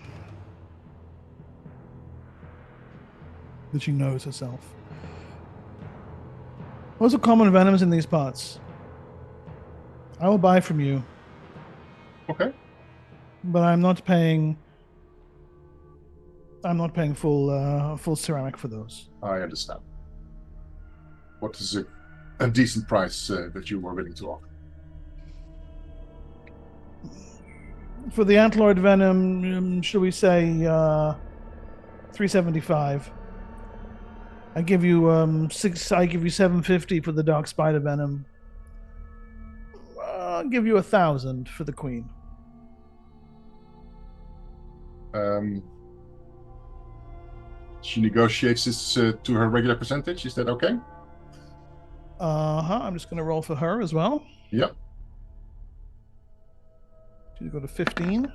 That she knows herself. What's the common venoms in these parts? I will buy from you. Okay. But I'm not paying full ceramic for those. I understand. What is a decent price that you were willing to offer? For the antloid venom, shall we say $375? I give you $750 for the dark spider venom. I'll give you $1,000 for the queen. She negotiates this to her regular percentage. Is that okay? I'm just going to roll for her as well. Yep. She's got a 15.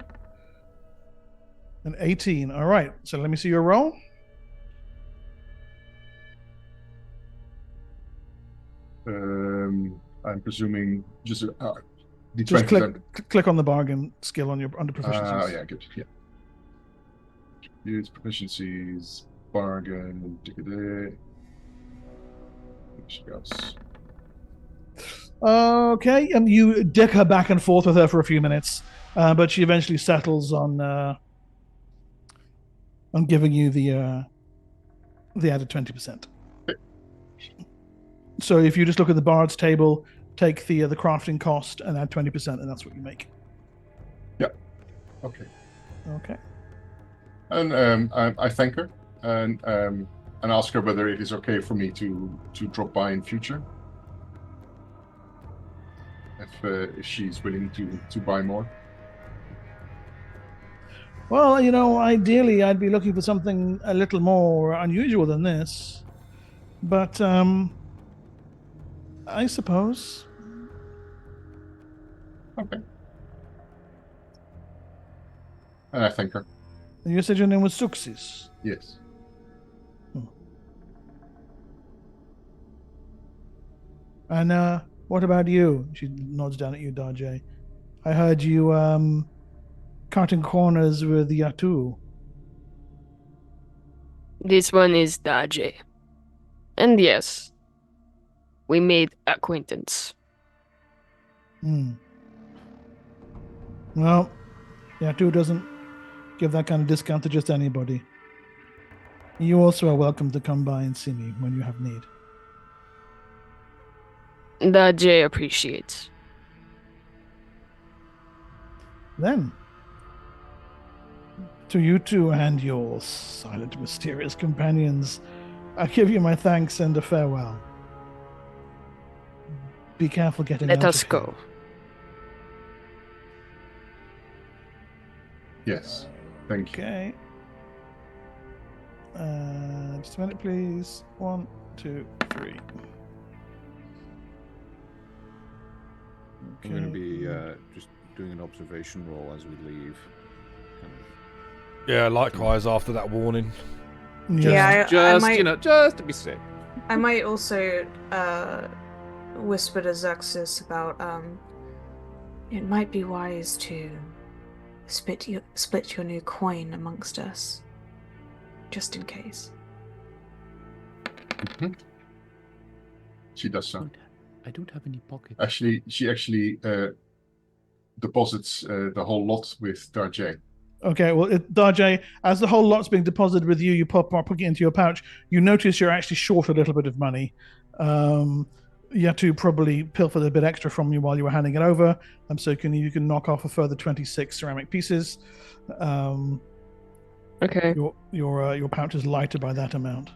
An 18. All right. So let me see your roll. I'm presuming just just click on the bargain skill on under proficiencies. Yeah, good. Yeah. Use proficiencies, bargain. She goes. Okay, you dick her back and forth with her for a few minutes, but she eventually settles on giving you the added 20%. So if you just look at the bard's table, take the crafting cost and add 20%, and that's what you make. Yeah. Okay. Okay. And I thank her and ask her whether it is okay for me to drop by in future. If she's willing to buy more. Well, ideally I'd be looking for something a little more unusual than this. But I suppose. Okay. And I thank her. And you said your name was Suxis? Yes. And what about you? She nods down at you, Darjay. I heard you cutting corners with Yatu. This one is Darjay. And yes, we made acquaintance. Well, Yatu doesn't give that kind of discount to just anybody. You also are welcome to come by and see me when you have need. Darjay appreciates. Then, to you two and your silent, mysterious companions, I give you my thanks and a farewell. Be careful getting out Let us of go. Here. Yes. Thank you. Okay. Just a minute, please. 1, 2, 3. I'm going to be just doing an observation roll as we leave. Kind of Yeah, likewise after that warning. Yeah, I just might, just to be safe. I might also whisper to Zuxus about it might be wise to split your new coin amongst us, just in case. She does so. I don't have any pockets. Actually, she deposits the whole lot with Darjay. Okay, well, Darjay, as the whole lot's being deposited with you, you put it into your pouch. You notice you're actually short a little bit of money. You have to probably pilfer a bit extra from you while you were handing it over. So you can knock off a further 26 ceramic pieces. Okay. Your pouch is lighter by that amount.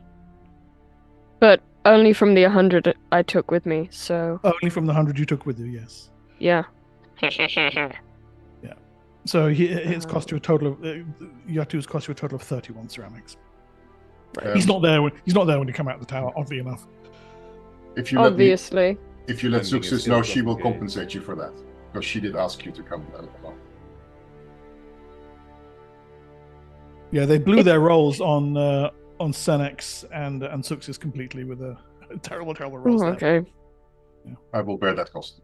But only from the 100 I took with me, so... Only from the 100 you took with you, yes. Yeah. So it's cost you a total of Yatu's cost you a total of 31 ceramics. He's not there when you come out of the tower. Oddly enough, if you Obviously. if you let Ending Zuxus is know, ill she will gotten gain. compensate you for that because she did ask you to come along. yeah, they blew their rolls on Senex and Suxus completely with a terrible rolls. Oh, there. okay. I will bear that cost.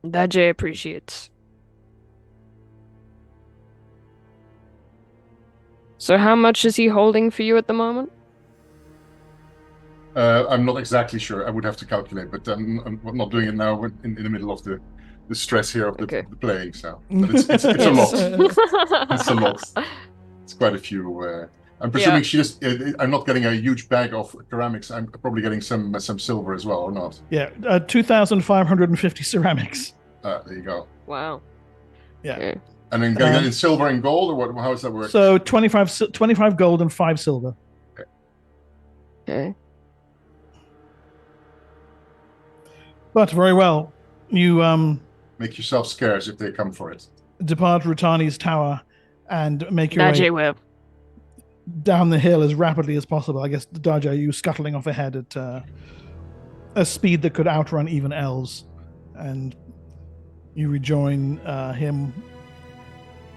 That Jay appreciates. So how much is he holding for you at the moment? I'm not exactly sure. I would have to calculate, but I'm not doing it now in the middle of the stress here of the playing. So, but it's a lot. It's a lot. It's quite a few. I'm presuming she just. I'm not getting a huge bag of ceramics. I'm probably getting some silver as well, or not? Yeah, 2,550 ceramics. There you go. Wow. Yeah. Okay. And then getting that in silver and gold, or what? How does that work? So 25 gold and 5 silver. Okay. But very well, you Make yourself scarce if they come for it. depart Rutani's tower and make your That way Jay will. down the hill as rapidly as possible. I guess Darja, you scuttling off ahead at a speed that could outrun even elves, and you rejoin him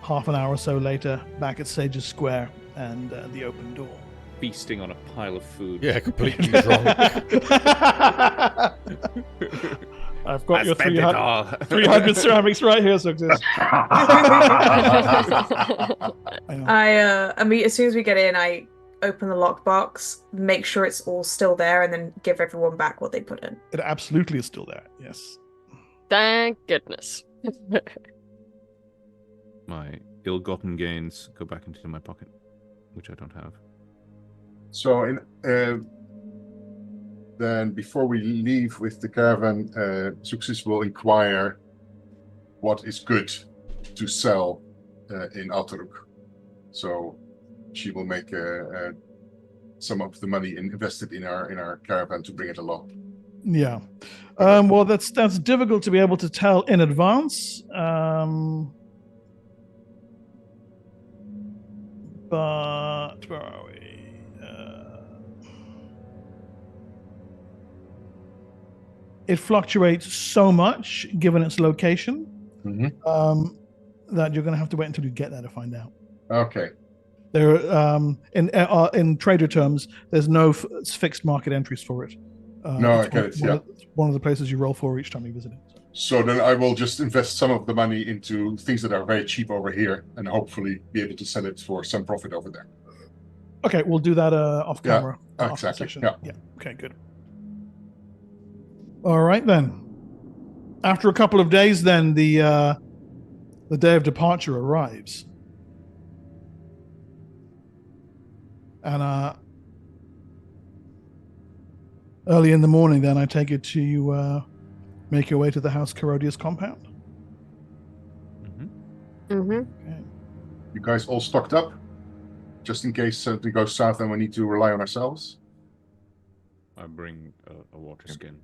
half an hour or so later back at Sage's Square and the open door. Feasting on a pile of food. Yeah, completely drunk. I've got your spent it 300, all. 300 ceramics right here, Success. I mean, as soon as we get in, I open the lockbox, make sure it's all still there, and then give everyone back what they put in. It absolutely is still there, yes. Thank goodness. My ill-gotten gains go back into my pocket, which I don't have. So, then before we leave with the caravan, Suxis will inquire what is good to sell in Altaruk. So, she will make some of the money invested in our caravan to bring it along. Yeah. Well, that's difficult to be able to tell in advance. But where are we? It fluctuates so much given its location that you're going to have to wait until you get there to find out. Okay. There, in trader terms, there's no fixed market entries for it. No, I get it. Yeah. One of the places you roll for each time you visit it. So then I will just invest some of the money into things that are very cheap over here, and hopefully be able to sell it for some profit over there. Okay, we'll do that off camera. Yeah, after the exactly. session. Yeah. Okay, good. All right then. After a couple of days, then the day of departure arrives, and early in the morning, then I take it to you. Make your way to the House Carodius compound. Mm-hmm. Okay. You guys all stocked up, just in case something goes south and we need to rely on ourselves. I bring a water skin.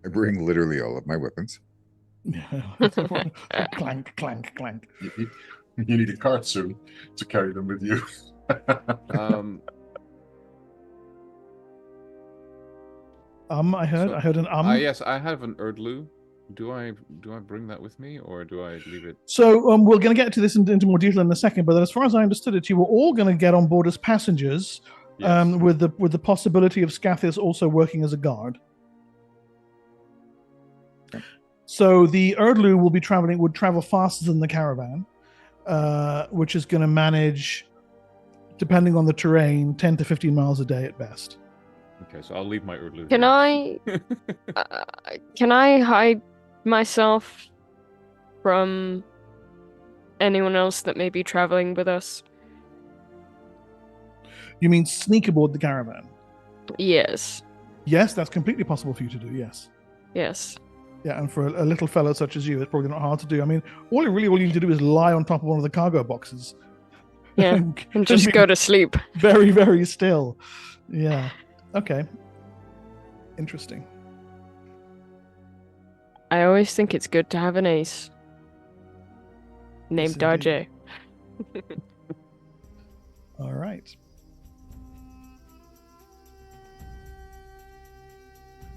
I bring literally all of my weapons. Clank, clank, clank. You need a cart soon to carry them with you. I heard an Yes, I have an Erdlu. Do I bring that with me, or do I leave it? So we're going to get to this into more detail in a second, but as far as I understood it, you were all going to get on board as passengers, Yes. with the possibility of Scathis also working as a guard. So the Erdlu would travel faster than the caravan, which is going to manage, depending on the terrain, 10 to 15 miles a day at best. Okay, so I'll leave my Erdlu. Can I hide myself from anyone else that may be traveling with us? You mean sneak aboard the caravan? Yes. Yes, that's completely possible for you to do, yes. Yes. Yeah, and for a little fellow such as you, it's probably not hard to do. I mean, all you need to do is lie on top of one of the cargo boxes. Yeah, and just go to sleep. Very, very still. Yeah. Okay. Interesting. I always think it's good to have an ace named Yes, indeed. Darjay. All right.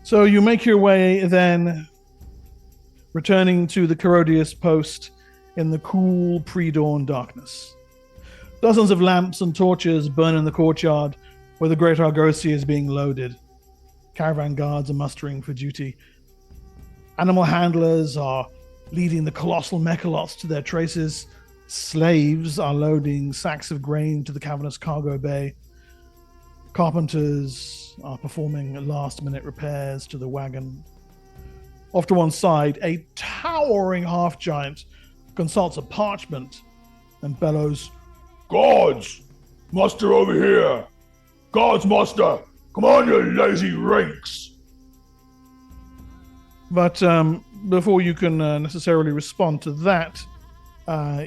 So you make your way then, returning to the Corodius post in the cool pre-dawn darkness. Dozens of lamps and torches burn in the courtyard where the great argosy is being loaded. Caravan guards are mustering for duty. Animal handlers are leading the colossal mechalots to their traces. Slaves are loading sacks of grain to the cavernous cargo bay. Carpenters are performing last-minute repairs to the wagon. Off to one side, a towering half-giant consults a parchment and bellows, "Guards! Muster over here! Guards muster! Come on, you lazy rakes!" But before you can necessarily respond to that,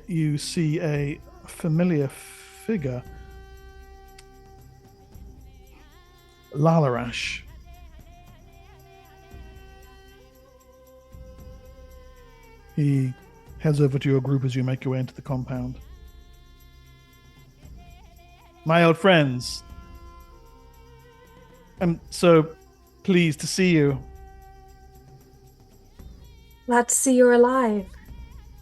you see a familiar figure. Lalarash. He heads over to your group as you make your way into the compound. My old friends, I'm so pleased to see you. Glad to see you're alive.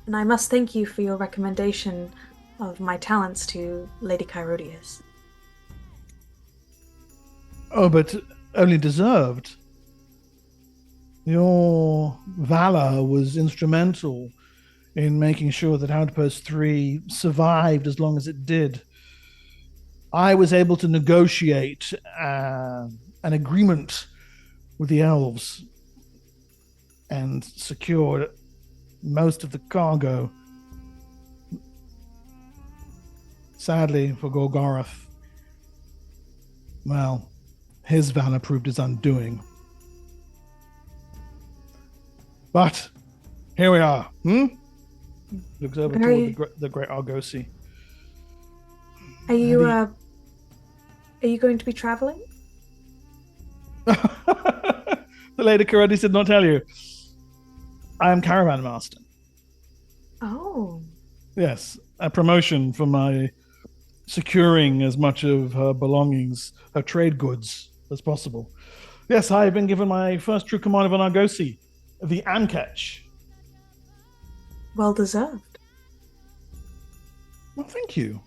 And I must thank you for your recommendation of my talents to Lady Chirodius. Oh, but only deserved. Your valor was instrumental in making sure that Outpost 3 survived as long as it did. I was able to negotiate an agreement with the elves and secured most of the cargo. Sadly for Gorgoroth, well, his valor proved his undoing. But here we are. Looks over toward the great argosy. Are you going to be traveling? The Lady Karadi did not tell you. I am Caravan Master. Oh. Yes, a promotion for my securing as much of her belongings, her trade goods, as possible. Yes, I have been given my first true command of an argosy, the Amketch. Well deserved. Well, thank you.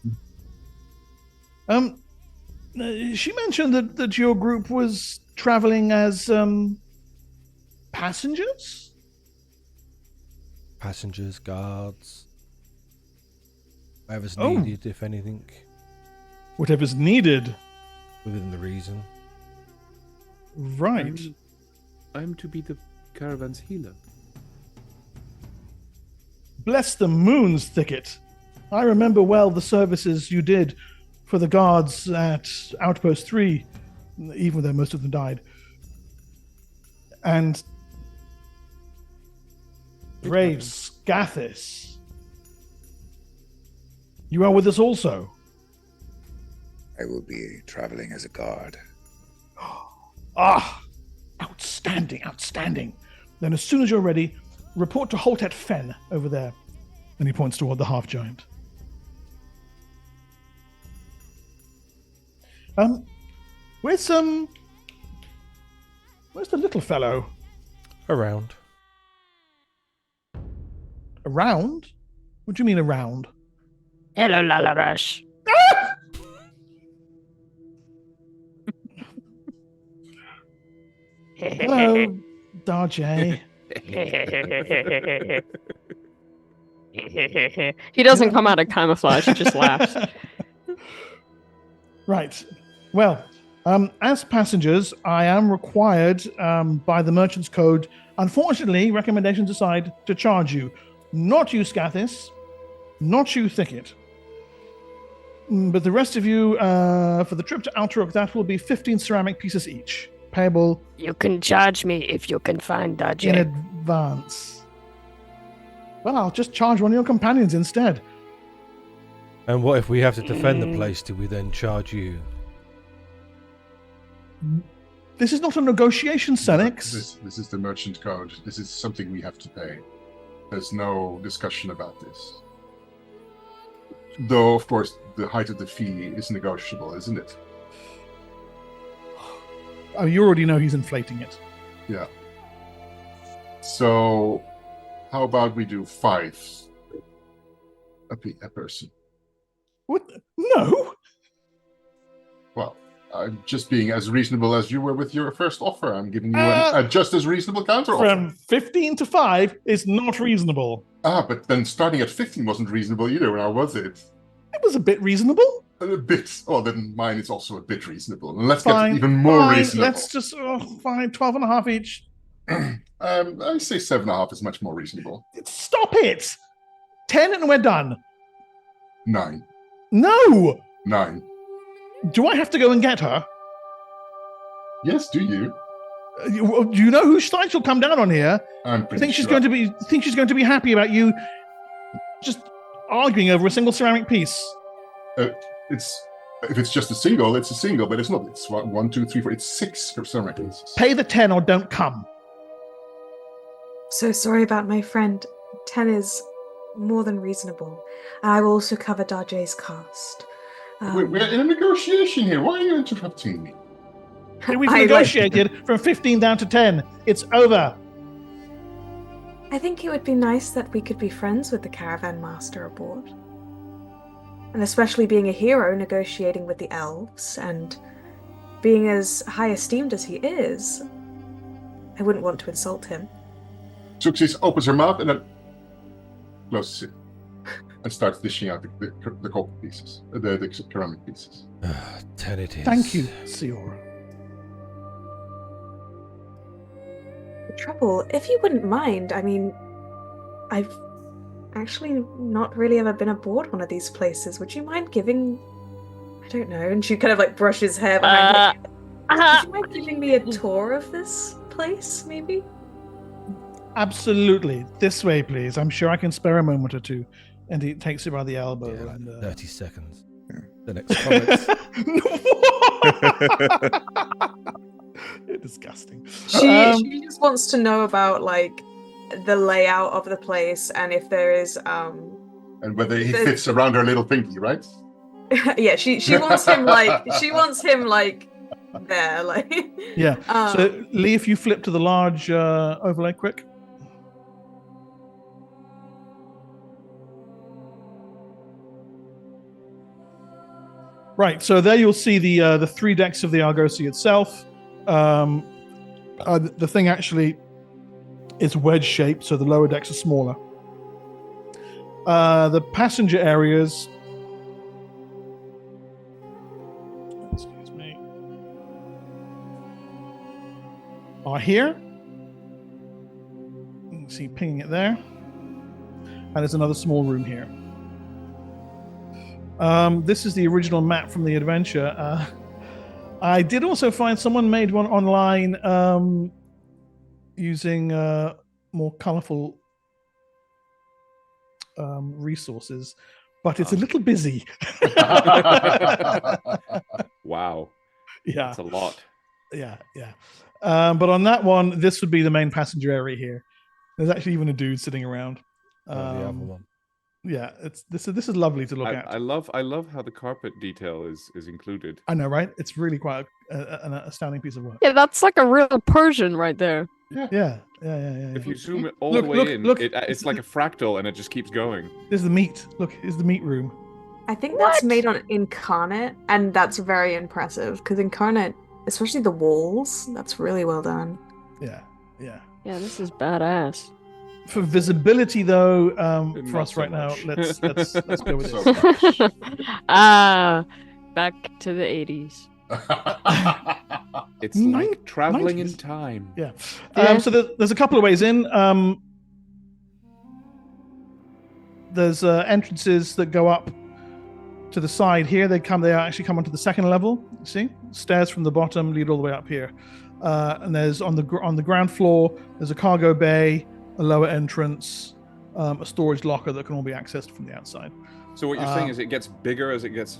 She mentioned that your group was traveling as passengers? Passengers, guards, whatever's needed, if anything. Whatever's needed. Within the reason. Right. I'm to be the caravan's healer. Bless the moon's thicket. I remember well the services you did for the guards at Outpost 3, even though most of them died. And brave Scathis, you are with us also. I will be traveling as a guard. Ah, outstanding, outstanding. Then as soon as you're ready, report to Holtet Fen over there. And he points toward the half-giant. Where's the little fellow? Around. Around? What do you mean around? Hello, Lalarush. Hello, Darjay. He doesn't come out of camouflage, he just laughs. Right. Well, as passengers, I am required by the Merchant's Code, unfortunately, recommendations aside, to charge you. Not you, Scathis. Not you, Thicket. But the rest of you, for the trip to Outer that will be 15 ceramic pieces each. Payable You can charge me if you can find in Dajay. advance. Well, I'll just charge one of your companions instead. And what if we have to defend the place? Do we then charge you? This is not a negotiation, Senix. This is the merchant code. This is something we have to pay. There's no discussion about this. Though, of course, the height of the fee is negotiable, isn't it? Oh, you already know he's inflating it. Yeah. So, how about we do 5 a person? What? No. Well, I'm just being as reasonable as you were with your first offer. I'm giving you a just as reasonable counter offer. From 15 to 5 is not reasonable. But then starting at 15 wasn't reasonable either. Now was it? It was a bit reasonable. A bit. Oh, then mine is also a bit reasonable. And let's Fine, get even more fine, reasonable. Let's just, fine, 12 and a half each. I say 7.5 is much more reasonable. Stop it! 10 and we're done. 9. No! 9. Do I have to go and get her? Yes, do you? Do you know whose side she'll come down on here? I'm pretty Think she's sure. going to be happy about you just arguing over a single ceramic piece? If it's just a single, it's a single, but it's not. It's 1, 2, 3, 4. It's 6 ceramic pieces. Pay the 10 or don't come. So sorry about my friend. 10 is more than reasonable. I will also cover Darjay's cost. We're in a negotiation here. Why are you interrupting me? We've negotiated from 15 down to 10. It's over. I think it would be nice that we could be friends with the caravan master aboard. And especially being a hero negotiating with the elves and being as high esteemed as he is, I wouldn't want to insult him. Suxis opens her mouth and then closes it and starts dishing out the copper pieces, the ceramic pieces. 10 it is. Thank you, Siora. The trouble, if you wouldn't mind, I mean, I've actually not really ever been aboard one of these places. Would you mind giving, I don't know, and she kind of like brushes hair behind her. Would you mind giving me a tour of this place, maybe? Absolutely. This way, please. I'm sure I can spare a moment or two. And he takes her by the elbow. Yeah, like and, 30 seconds. The next comments. You're disgusting. She just wants to know about like the layout of the place and if there is and whether he fits around her little pinky, right? Yeah, she wants him like there, like yeah. So Lee, if you flip to the large overlay quick. Right, so there you'll see the 3 decks of the Argosy itself. The thing actually is wedge shaped, so the lower decks are smaller. The passenger areas, excuse me, are here. You can see pinging it there. And there's another small room here. This is the original map from the adventure. I did also find someone made one online using more colorful resources, but it's a little busy. Wow. Yeah. That's a lot. Yeah. But on that one, this would be the main passenger area here. There's actually even a dude sitting around. The other one. Yeah, this is lovely to look at. I love how the carpet detail is included. I know, right? It's really quite an astounding piece of work. Yeah, that's like a real Persian right there. Yeah. If you zoom it all Look, the way look, in, look. it's like a fractal, and it just keeps going. There's the meat. Look, here's the meat room. I think that's made on Incarnate, and that's very impressive because Incarnate, especially the walls, that's really well done. Yeah. Yeah, this is badass. For visibility, though, for Not us so right now, much. let's go with So this. Back to the 80s. It's like traveling 90s. in time. Yeah. Yeah. So there's a couple of ways in. There's entrances that go up to the side here. They actually come onto the second level. You see, stairs from the bottom lead all the way up here. And there's on the ground floor. There's a cargo bay, a lower entrance, a storage locker that can all be accessed from the outside. So what you're saying is it gets bigger as it gets.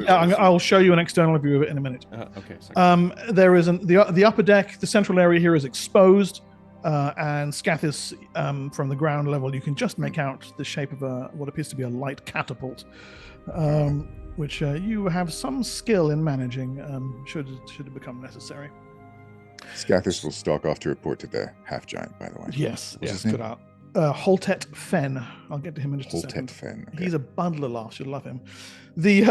I'll show you an external view of it in a minute. Okay. Sorry. There is the upper deck. The central area here is exposed, and Scathis, from the ground level, you can just make out the shape of what appears to be a light catapult, which you have some skill in managing. Should it become necessary. Scathis will stalk off to report to the half giant. By the way. Yes. What's Yes. his Good name? out. Holtet Fen. I'll get to him in just a second. Holtet Fen. Okay. He's a bundle of laughs. You'll love him. The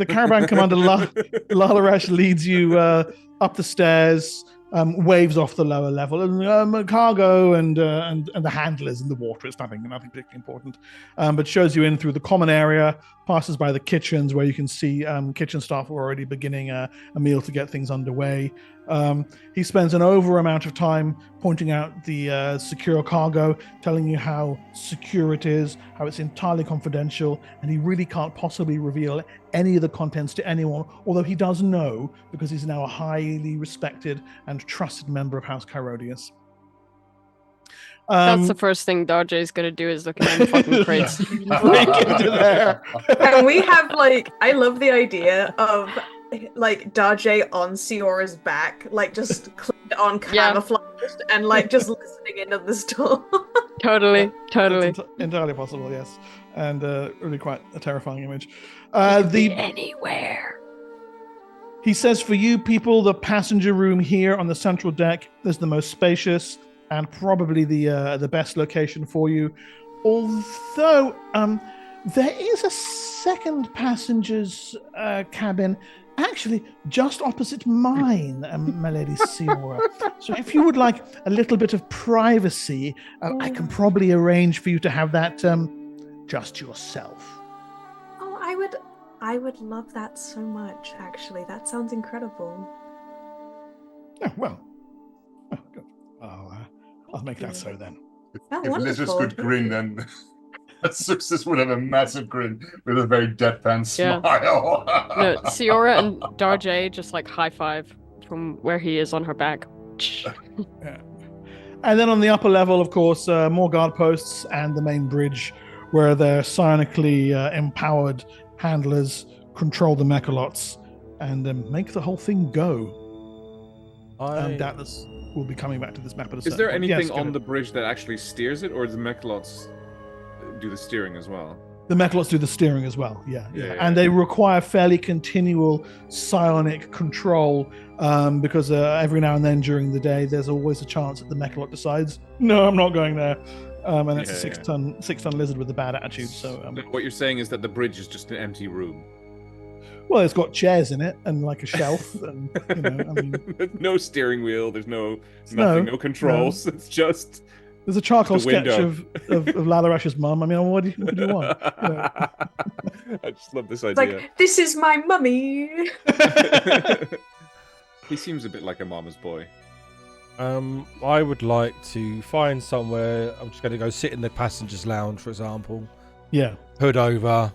caravan commander Lalaresh leads you up the stairs, waves off the lower level, and cargo and the handlers in the water. It's nothing particularly important, but shows you in through the common area, passes by the kitchens where you can see kitchen staff are already beginning a meal to get things underway. He spends an over amount of time pointing out the secure cargo, telling you how secure it is, how it's entirely confidential, and he really can't possibly reveal any of the contents to anyone, although he does know because he's now a highly respected and trusted member of House Chirodius. That's the first thing Darjay's gonna do is look at them fucking crates. Break into there. And we have I love the idea of Darjay on Siora's back, just clicked on camouflaged and just listening into the store. Totally. It's entirely possible, yes, and really quite a terrifying image. Anywhere. He says, for you people, the passenger room here on the central deck is the most spacious and probably the best location for you. Although there is a second passenger's cabin, actually just opposite mine, my lady Siora. So if you would like a little bit of privacy, I can probably arrange for you to have that just yourself. Oh, I would love that so much, actually. That sounds incredible. Yeah, well, good. I'll make that so then. If Lizard's could grin, then Success would have a massive grin with a very deadpan smile. No, Siora and Darjay just high five from where he is on her back. Yeah. And then on the upper level, of course, more guard posts and the main bridge where their psionically empowered handlers control the mechalots and make the whole thing go. Doubtless we'll be coming back to this map at a certain Is there point. anything Yes, on the bridge that actually steers it, or does the mechalots do the steering as well? The mechalots do the steering as well, yeah. Yeah. And they require fairly continual psionic control because every now and then during the day, there's always a chance that the mechalot decides, no, I'm not going there. And it's a six-ton lizard with a bad attitude. So what you're saying is that the bridge is just an empty room. Well, it's got chairs in it and a shelf, and no steering wheel. There's nothing, no controls. It's just there's a charcoal sketch of Lalarash's mum. I mean, what do you want? I just love this idea. It's this is my mummy. He seems a bit like a mama's boy. I would like to find somewhere. I'm just going to go sit in the passenger's lounge, for example. Yeah. Hood over,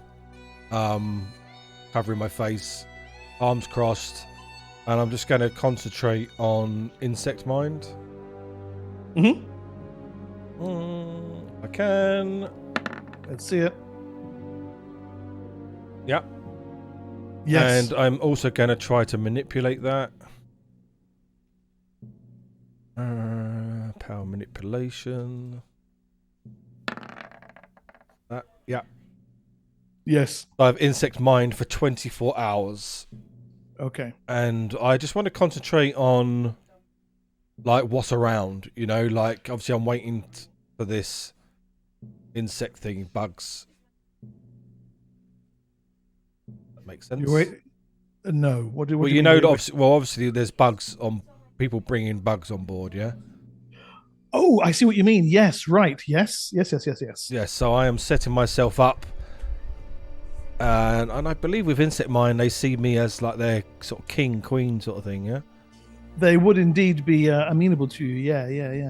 covering my face, arms crossed, and I'm just going to concentrate on insect mind. Mm-hmm. I can. Let's see it. Yeah. Yes. And I'm also going to try to manipulate that. Power manipulation. Yeah. Yes. I have insect mind for 24 hours. Okay. And I just want to concentrate on like what's around, you know, like obviously I'm waiting for this insect thing, bugs. That makes sense. You wait. No. What do Well, you you mean? know, obviously there's bugs on people bringing bugs on board, yeah? Oh, I see what you mean. Yes, right. Yes. Yeah, so I am setting myself up. And I believe with Insect Mind, they see me as like their sort of king, queen sort of thing, yeah? They would indeed be amenable to you. Yeah.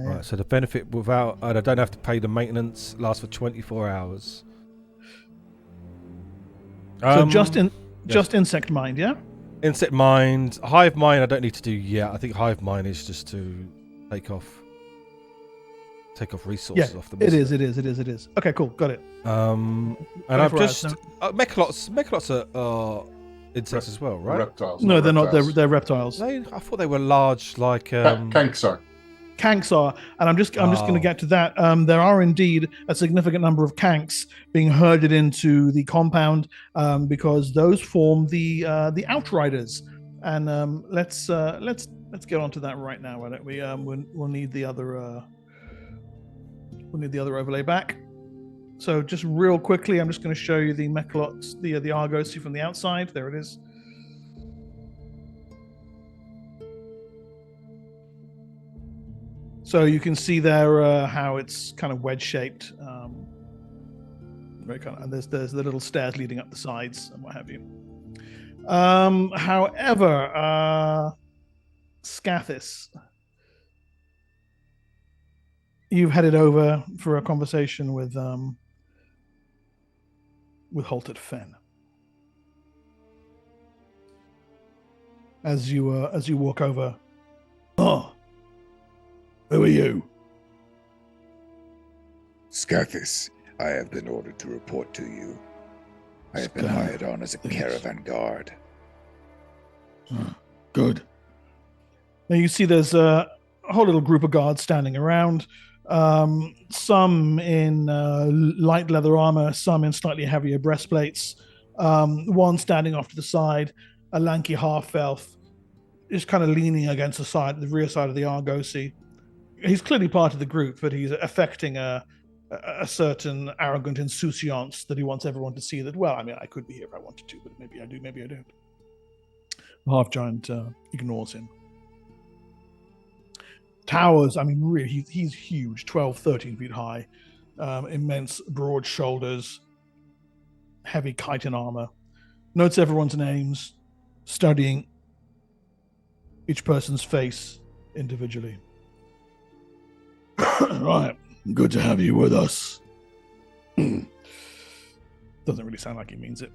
Right, so the benefit without, and I don't have to pay the maintenance, lasts for 24 hours. So just insect mind, yeah? Insect Mind. Hive Mind, I don't need to do yet. I think Hive Mind is just to take off resources off them. It is. Okay, cool. Got it. And I've just... Mechalots are insects as well, right? Reptiles. No, they're reptiles. not. They're reptiles. I thought they were large, like... Kanks are. Kanks are, and I'm just going to get to that. There are indeed a significant number of kanks being herded into the compound because those form the outriders. And let's get onto that right now, why don't we? We'll need the other overlay back. So just real quickly, I'm just going to show you the mechalots, the argosy from the outside. There it is. So you can see there how it's kind of wedge-shaped. Very kind of, and there's the little stairs leading up the sides and what have you. However, Scathis, you've headed over for a conversation with Halted Fen. As you walk over. Oh. Who are you? Scathis, I have been ordered to report to you. I have been hired on as a caravan guard. Good. Now you see there's a whole little group of guards standing around. Some in light leather armor, some in slightly heavier breastplates. One standing off to the side, a lanky half-elf, is kind of leaning against the rear side of the argosy. He's clearly part of the group, but he's affecting a certain arrogant insouciance that he wants everyone to see that, well, I mean, I could be here if I wanted to, but maybe I do, maybe I don't. The half-giant ignores him. Towers, I mean, really, he's huge, 12, 13 feet high, immense broad shoulders, heavy chitin armor, notes everyone's names, studying each person's face individually. Right, good to have you with us. Doesn't really sound like he means it.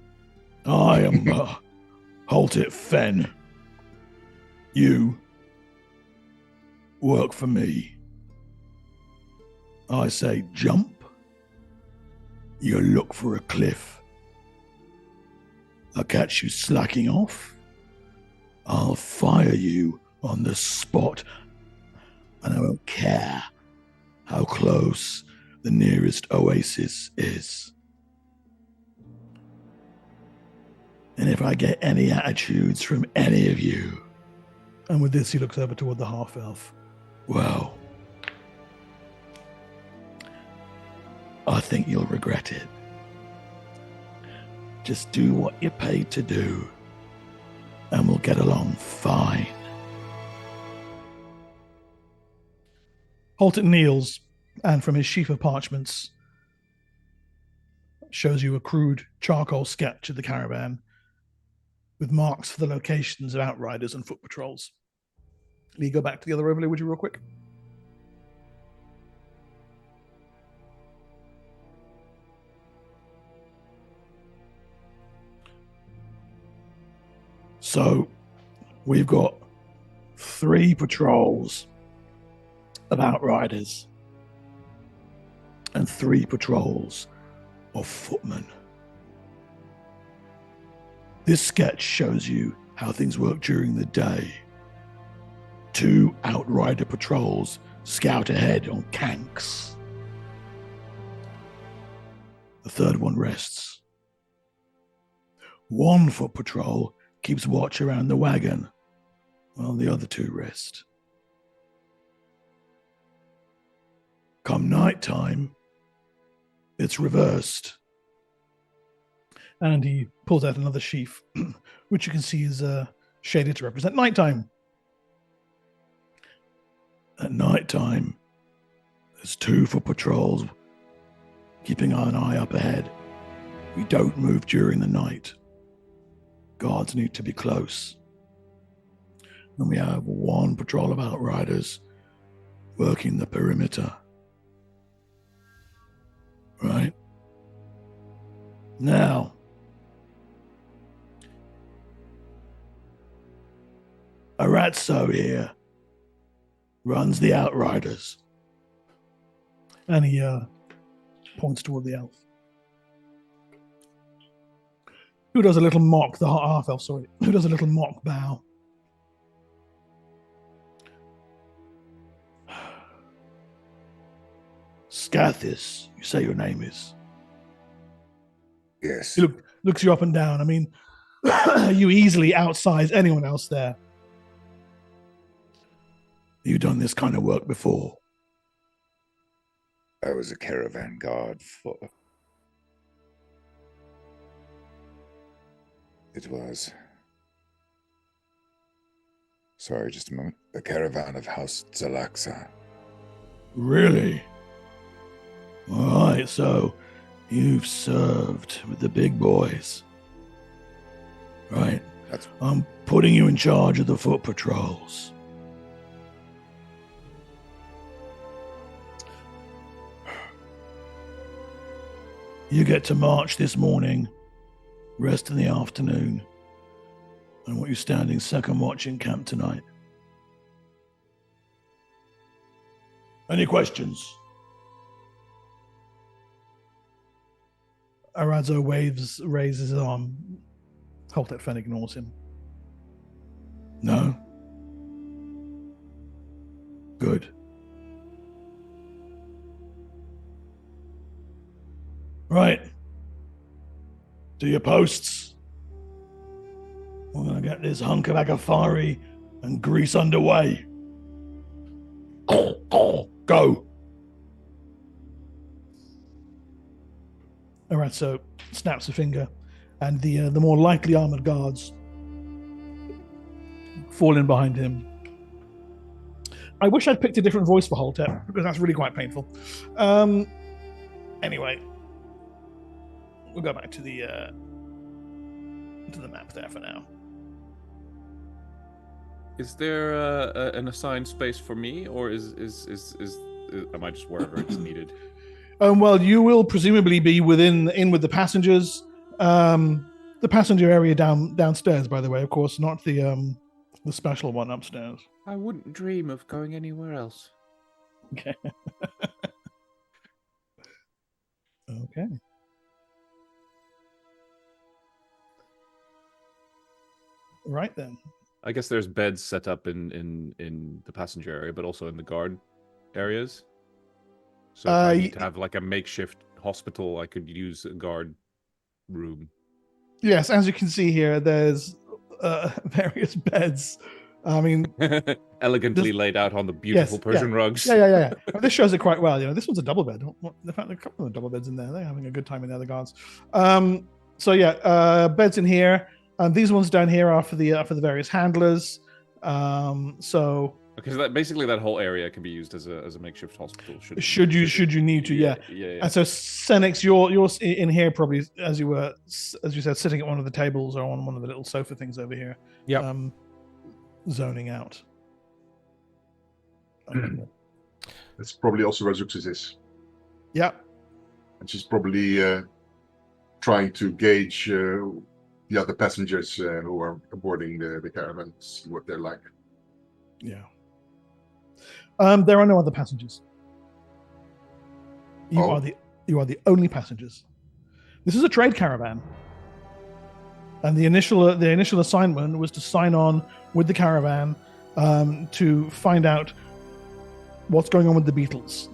I am Halted Fen. You work for me. I say jump. You look for a cliff. I catch you slacking off. I'll fire you on the spot. And I won't care how close the nearest oasis is. And if I get any attitudes from any of you, and with this he looks over toward the half-elf, well, I think you'll regret it. Just do what you're paid to do, and we'll get along fine. Halted kneels, and from his sheaf of parchments, shows you a crude charcoal sketch of the caravan with marks for the locations of outriders and foot patrols. Lee, go back to the other overlay, would you, real quick? So, we've got 3 patrols of outriders and 3 patrols of footmen. This sketch shows you how things work during the day. 2 outrider patrols scout ahead on kanks. The third one rests. One foot patrol keeps watch around the wagon, while the other two rest. Come night time, it's reversed. And he pulls out another sheaf, which you can see is shaded to represent nighttime. At night time, there's 2 foot patrols keeping an eye up ahead. We don't move during the night. Guards need to be close. And we have 1 patrol of outriders working the perimeter. Right? Now, Aratso here runs the outriders. And he points toward the elf, who does a little mock, the half elf, sorry, who does a little mock bow. Scathis, you say your name is? Yes. He looks you up and down. I mean, you easily outsize anyone else there. You done this kind of work before? I was a caravan guard for... It was... Sorry, just a moment. A caravan of House Zalaxa. Really? All right, so you've served with the big boys. Right? I'm putting you in charge of the foot patrols. You get to march this morning, rest in the afternoon. I want you standing second watch in camp tonight. Any questions? Arazo raises his arm. Holtet Fen ignores him. No? Good. Right. To your posts. We're going to get this hunk of Agafari and grease underway. Go. Arazo snaps a finger, and the more lightly armored guards fall in behind him. I wish I'd picked a different voice for Holtet, because that's really quite painful. Anyway, we'll go back to the map there for now. Is there an assigned space for me, or is am I just wherever it's needed? Well, you will presumably be with the passengers. The passenger area downstairs, by the way, of course, not the special one upstairs. I wouldn't dream of going anywhere else. Okay. Okay. Right then. I guess there's beds set up in the passenger area, but also in the guard areas. So if I need to have like a makeshift hospital, I could use a guard room. Yes, as you can see here, there's various beds. I mean, elegantly laid out on the beautiful Persian rugs. Yeah. This shows it quite well. You know, this one's a double bed. In fact, a couple of double beds in there. They're having a good time in the other guards. Beds in here. These ones down here are for the various handlers. Okay, so that whole area can be used as a makeshift hospital. Should you need to, yeah. And so Senix, you're in here probably as you said, sitting at one of the tables or on one of the little sofa things over here. Yeah. Zoning out. That's probably also where Zuxis is. Yeah. And she's probably trying to gauge the other passengers who are boarding the caravan, see what they're like. Yeah. There are no other passengers. You are the only passengers. This is a trade caravan, and the initial assignment was to sign on with the caravan to find out what's going on with the beetles.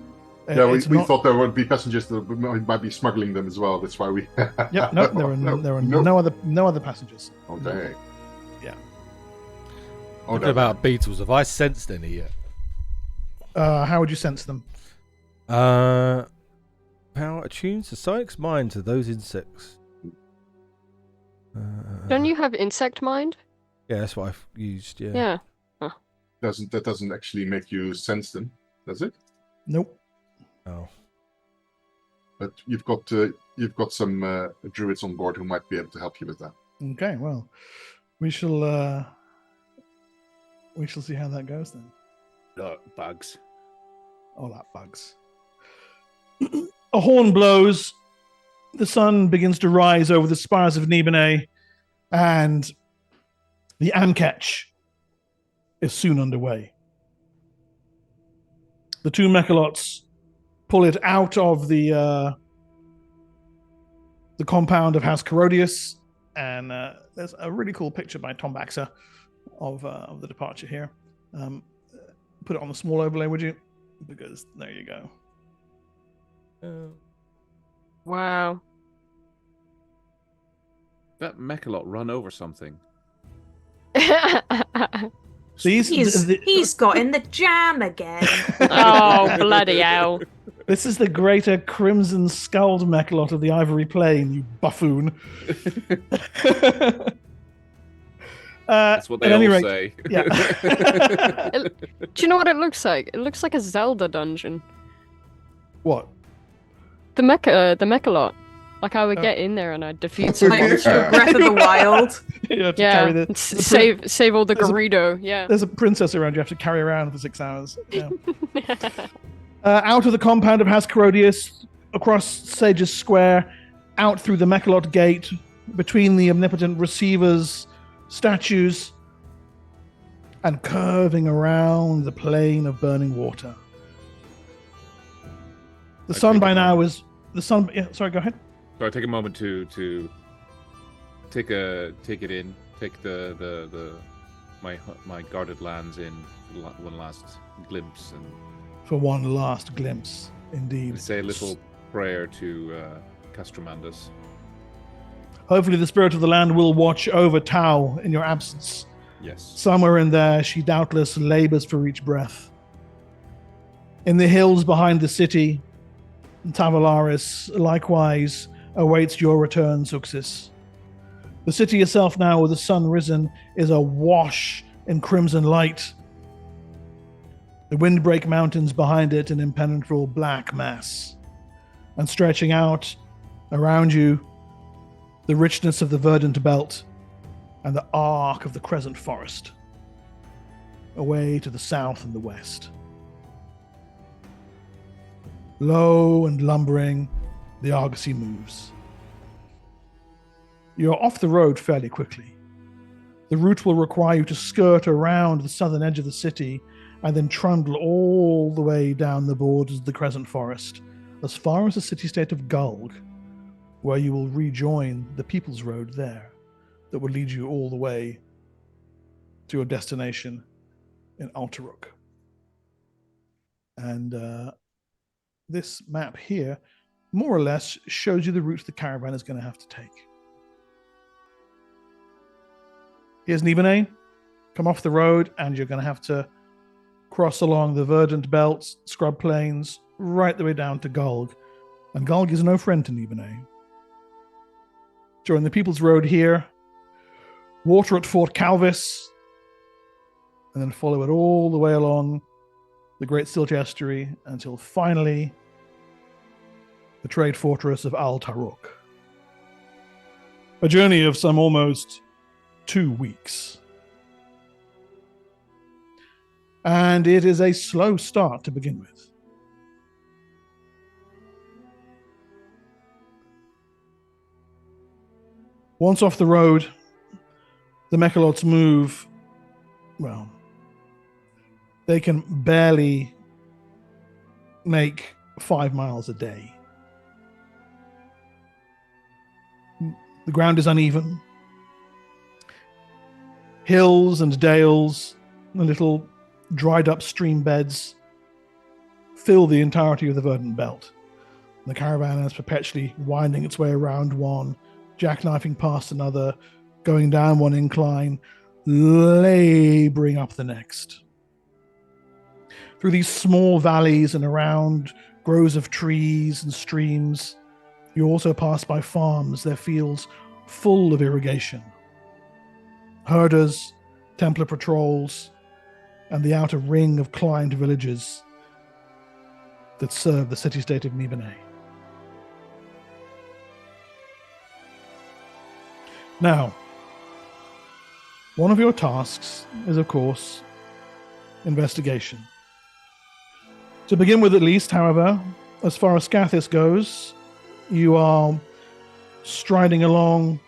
Yeah, we not... thought there would be passengers that might be smuggling them as well. That's why we. Yep. No, there are no other passengers. Oh dang. Yeah. Oh, What about beetles? Have I sensed any yet? How would you sense them? Power attunes the psychic's mind to those insects. Don't you have insect mind? Yeah, that's what I've used. Yeah. Yeah. That doesn't actually make you sense them, does it? Nope. Oh. But you've got some druids on board who might be able to help you with that. Okay. Well, we shall see how that goes then. Bugs. All that bugs. A horn blows. The sun begins to rise over the spires of Nibenay, and the Amketch is soon underway. The two mechalots pull it out of the compound of House Carodius, and there's a really cool picture by Tom Baxter of the departure here. Put it on the small overlay, would you? Because there you go. Wow. That mechalot run over something. He's got in the jam again. Oh, bloody hell. This is the greater crimson skulled mechalot of the Ivory Plain, you buffoon. That's what they all say. Yeah. Do you know what it looks like? It looks like a Zelda dungeon. What? The mechalot. Like I would get in there and I'd defeat some Like monster. Breath of the Wild. You have to carry the Save all the Gerudo. Yeah. There's a princess around you have to carry around for 6 hours. Yeah. Out of the compound of House Carodius, across Sage's Square, out through the Mechalot Gate, between the omnipotent receivers, statues, and curving around the plain of burning water. The sun by now is... Yeah, sorry, go ahead. So I take a moment to take it in, take my guarded lands in one last glimpse and For one last glimpse, indeed. say a little prayer to Castromandus. Hopefully the spirit of the land will watch over Tau in your absence. Yes. Somewhere in there, she doubtless labors for each breath. In the hills behind the city, Tavalaris likewise awaits your return, Suxis. The city itself now, with the sun risen, is awash in crimson light. The windbreak mountains behind it, an impenetrable black mass. And stretching out around you, the richness of the verdant belt and the arc of the crescent forest, away to the south and the west. Low and lumbering, the argosy moves. You're off the road fairly quickly. The route will require you to skirt around the southern edge of the city and then trundle all the way down the borders of the crescent forest, as far as the city-state of Gulg, where you will rejoin the People's Road there, that will lead you all the way to your destination in Alteruk. And this map here more or less shows you the route the caravan is going to have to take. Here's Nibenay. Come off the road and you're going to have to cross along the verdant belts, scrub plains, right the way down to Gulg. And Gulg is no friend to Nibenay. Join the People's Road here, water at Fort Calvis, and then follow it all the way along the Great Silt Estuary until finally the trade fortress of Al Taruk. A journey of some almost 2 weeks. And it is a slow start to begin with. Once off the road, the mechalots move, well, they can barely make 5 miles a day. The ground is uneven. Hills and dales, and little dried up stream beds fill the entirety of the verdant belt. The caravan is perpetually winding its way around one, jackknifing past another, going down one incline, laboring up the next. Through these small valleys and around groves of trees and streams, you also pass by farms, their fields full of irrigation. Herders, Templar patrols, and the outer ring of climbed villages that serve the city-state of Nibenay. Now, one of your tasks is, of course, investigation. To begin with, at least, however, as far as Scathis goes, you are striding along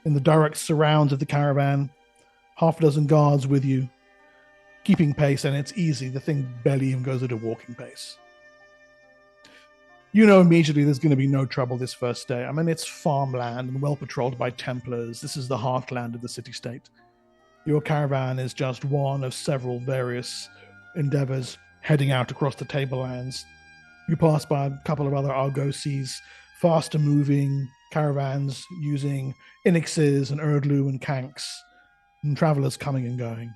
in the direct surrounds of the caravan, half a dozen guards with you, keeping pace, and it's easy. The thing barely even goes at a walking pace. You know immediately there's going to be no trouble this first day. I mean, it's farmland and well patrolled by Templars. This is the heartland of the city-state. Your caravan is just one of several various endeavors heading out across the tablelands. You pass by a couple of other argosies, faster-moving caravans using Inixes and Erdlu and Kanks, and travelers coming and going.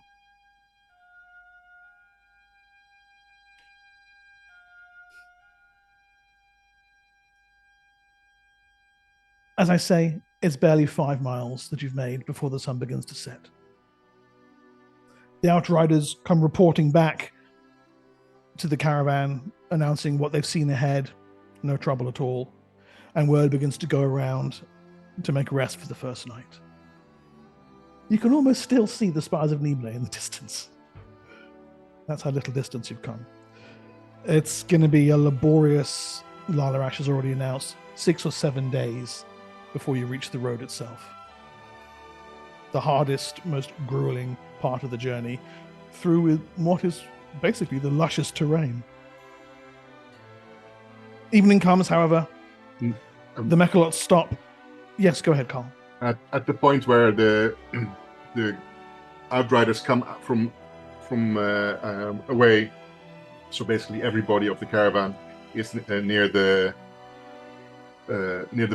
As I say, it's barely 5 miles that you've made before the sun begins to set. The Outriders come reporting back to the caravan, announcing what they've seen ahead, no trouble at all, and word begins to go around to make rest for the first night. You can almost still see the spires of Nibenay in the distance. That's how little distance you've come. It's going to be a laborious, Lalarash has already announced, 6 or 7 days before you reach the road itself. The hardest, most grueling part of the journey through what is basically the luscious terrain. Evening comes, however. The Mechalots stop. Yes, go ahead, Carl. At the point where the Outriders come from away, so basically everybody of the caravan is near the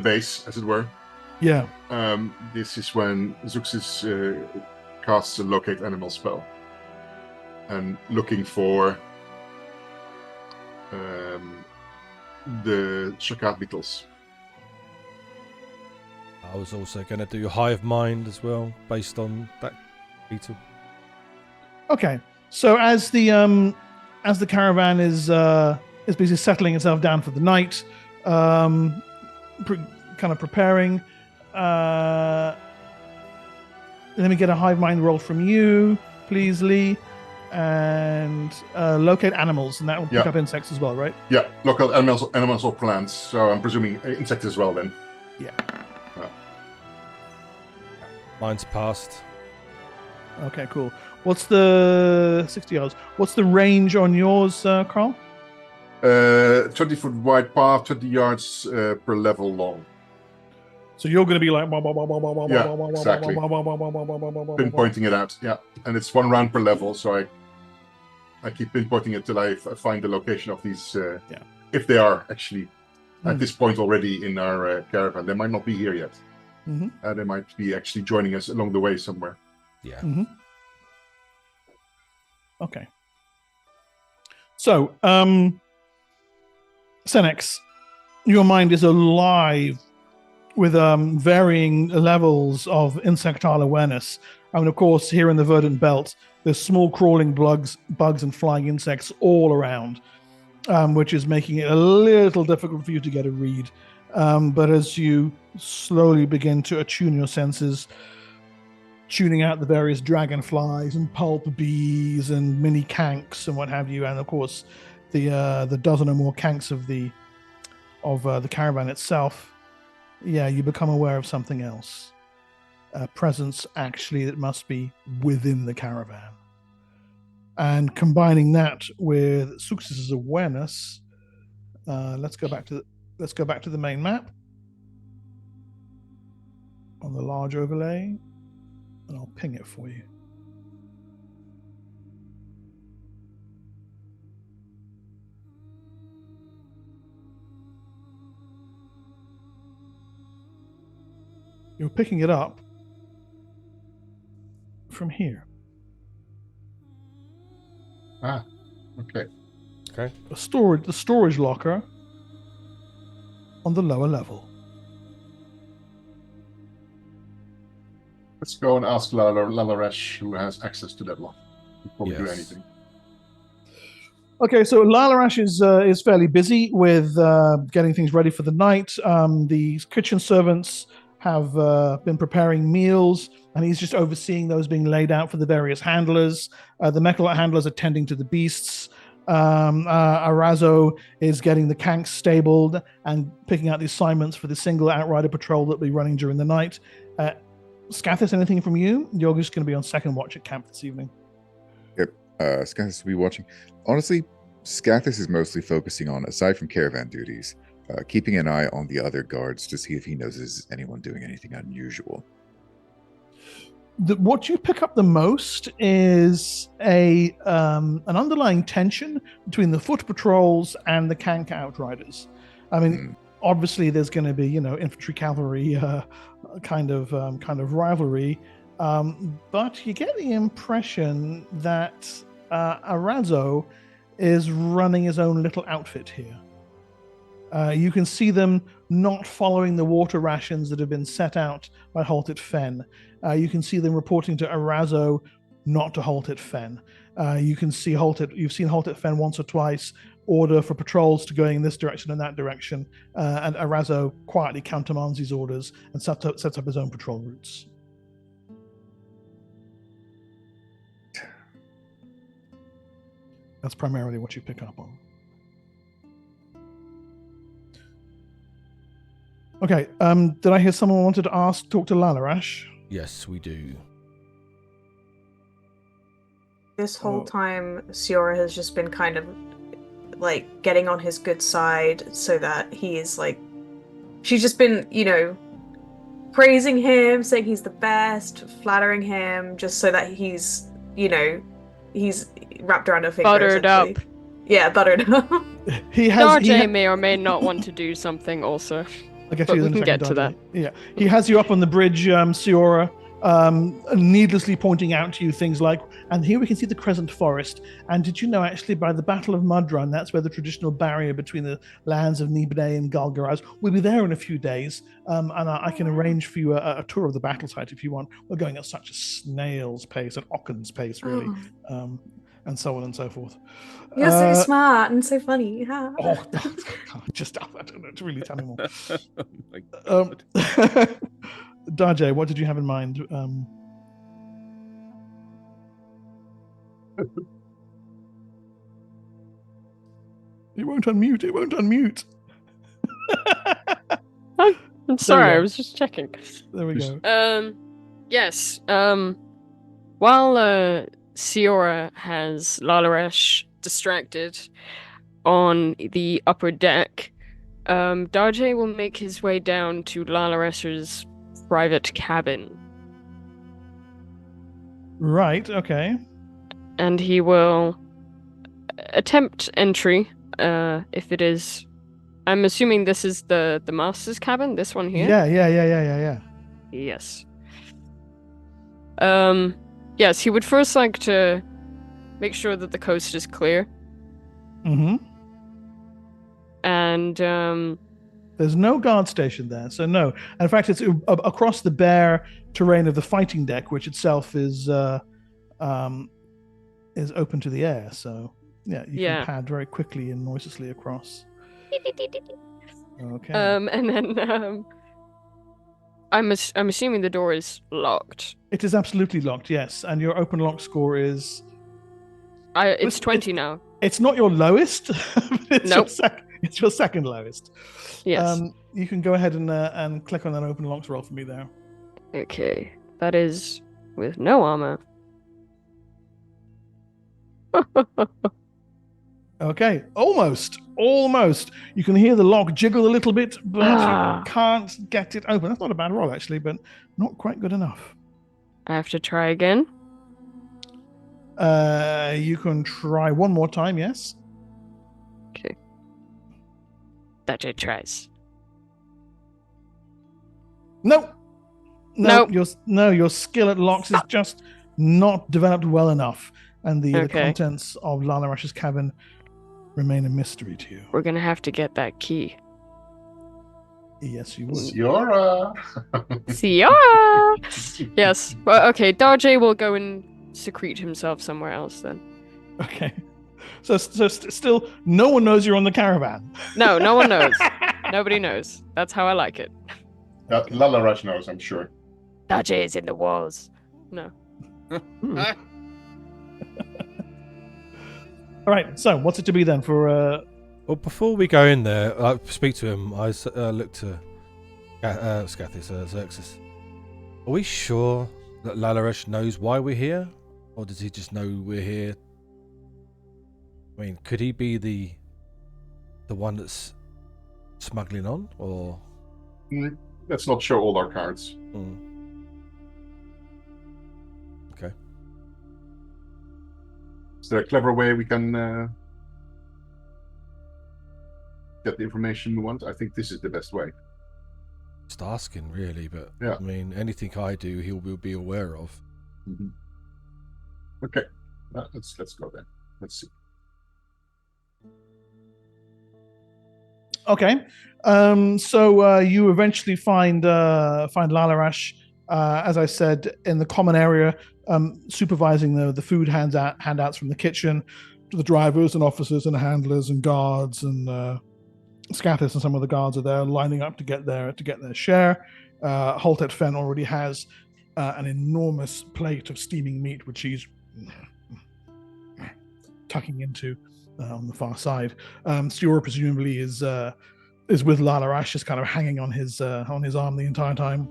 base, as it were. Yeah. This is when Zuxis casts a locate animal spell, and looking for the Shakat beetles. I was also going to do Hive Mind as well, based on that beetle. Okay, so as the caravan is basically settling itself down for the night, kind of preparing. Let me get a hive mind roll from you, please, Lee, and locate animals, and that will pick up insects as well, right? Yeah, local animals or plants. So I'm presuming insects as well, then. Yeah. Mine's passed. Okay, cool. What's the 60 yards? What's the range on yours, Carl? 20-foot wide path, 20 yards per level long. So you're going to be like... exactly. Pinpointing it out, yeah. And it's 1 round per level, so I keep pinpointing it till I find the location of these... If they are actually at this point already in our caravan. They might not be here yet. Mm-hmm. They might be actually joining us along the way somewhere. Yeah. Mm-hmm. Okay. So, Senex, your mind is alive with varying levels of insectile awareness. I mean, of course, here in the Verdant Belt, there's small crawling bugs and flying insects all around, which is making it a little difficult for you to get a read. But as you slowly begin to attune your senses, tuning out the various dragonflies and pulp bees and mini kanks and what have you, and of course the dozen or more kanks of the caravan itself, you become aware of something else. A presence actually that must be within the caravan. And combining that with Suxis' awareness, let's go back to the main map on the large overlay, and I'll ping it for you. You're picking it up from here. Ah, okay. Okay. The storage locker on the lower level. Let's go and ask Lalaresh, who has access to that lock, before we do Yes. anything. Okay, so Lalaresh is fairly busy with getting things ready for the night. The kitchen servants have been preparing meals, and he's just overseeing those being laid out for the various handlers. The Mechalite handlers are tending to the beasts. Arazo is getting the kanks stabled and picking out the assignments for the single outrider patrol that will be running during the night. Scathis, anything from you? You're just going to be on second watch at camp this evening. Scathis will be watching. Honestly, Scathis is mostly focusing on, aside from caravan duties, keeping an eye on the other guards to see if he notices anyone doing anything unusual. What you pick up the most is an underlying tension between the foot patrols and the Kank outriders. I mean, obviously there's going to be infantry cavalry kind of rivalry, but you get the impression that Arazo is running his own little outfit here. You can see them not following the water rations that have been set out by Halt at Fen. You can see them reporting to Arazo not to halt at Fen. You've seen Halt at Fen once or twice order for patrols to going in this direction and that direction, and Arazo quietly countermands these orders and sets up his own patrol routes. That's primarily what you pick up on. Okay, did I hear someone wanted to talk to Lalaresh? Yes, we do. This whole time, Siora has just been kind of like getting on his good side so that he is like, she's just been, praising him, saying he's the best, flattering him, just so that he's wrapped around her finger. Buttered up. Yeah, buttered up. Darjay may or may not want to do something also. I'll get But to you we in a can second, get to Darjay. that. Yeah, he has you up on the bridge, Siora, needlessly pointing out to you things like, and here we can see the Crescent Forest. And did you know, actually, by the Battle of Mudrun, that's where the traditional barrier between the lands of Nibenay and Galgaraz. We'll be there in a few days, and I can arrange for you a tour of the battle site if you want. We're going at such a snail's pace, an Ocken's pace, really, and so on and so forth. You're so smart and so funny. Yeah. Oh, just I don't know to really tell me more. Oh my God. Darjay, what did you have in mind? It won't unmute. I'm sorry, I was just checking. There we go. Yes. While Siora has Lalaresh distracted on the upper deck, Darjay will make his way down to Lalaresh's private cabin. Right, okay. And he will attempt entry, if it is... I'm assuming this is the master's cabin, this one here? Yeah. Yes. Yes, he would first like to make sure that the coast is clear. Mm-hmm. And, there's no guard station there, so no. In fact, it's across the bare terrain of the fighting deck, which itself is open to the air. So yeah, you can pad very quickly and noiselessly across. Okay. And then I'm assuming the door is locked. It is absolutely locked, yes. And your open lock score is... It's 20 now. It's not your lowest. It's Nope. It's your second lowest. Yes. You can go ahead and click on that open locks roll for me there. Okay. That is with no armor. Okay, almost. You can hear the lock jiggle a little bit, but you can't get it open. That's not a bad roll, actually, but not quite good enough. I have to try again. You can try one more time, yes? Okay. That it tries. Nope. Nope. Your skill at locks is just not developed well enough, and the Okay. contents of Lalarash's cabin remain a mystery to you. We're gonna have to get that key. Yes, you would. Ciara. Ciara! Yes. Well, okay. Darjay will go and secrete himself somewhere else then. Okay. So still, no one knows you're on the caravan. No, no one knows. Nobody knows. That's how I like it. Lalarash knows, I'm sure. Darjay is in the walls. No. All right. So, what's it to be then for? Well, before we go in there, I speak to him. I look to Scathis, Xerxes. Are we sure that Lalarash knows why we're here, or does he just know we're here? I mean, could he be the one that's smuggling on, or? Let's not show all our cards. Okay. Is there a clever way we can get the information we want? I think this is the best way. Just asking, really, but yeah. I mean, anything I do, he will be aware of. Mm-hmm. Okay, let's go then. Let's see. Okay. So you eventually find Lalarash, as I said, in the common area, supervising the food handouts from the kitchen to the drivers and officers and handlers and guards, and Scathis and some of the guards are there lining up to get their share. Haltet Fen already has an enormous plate of steaming meat, which he's tucking into on the far side. Stiora presumably is with Lalarash, just kind of hanging on his arm the entire time.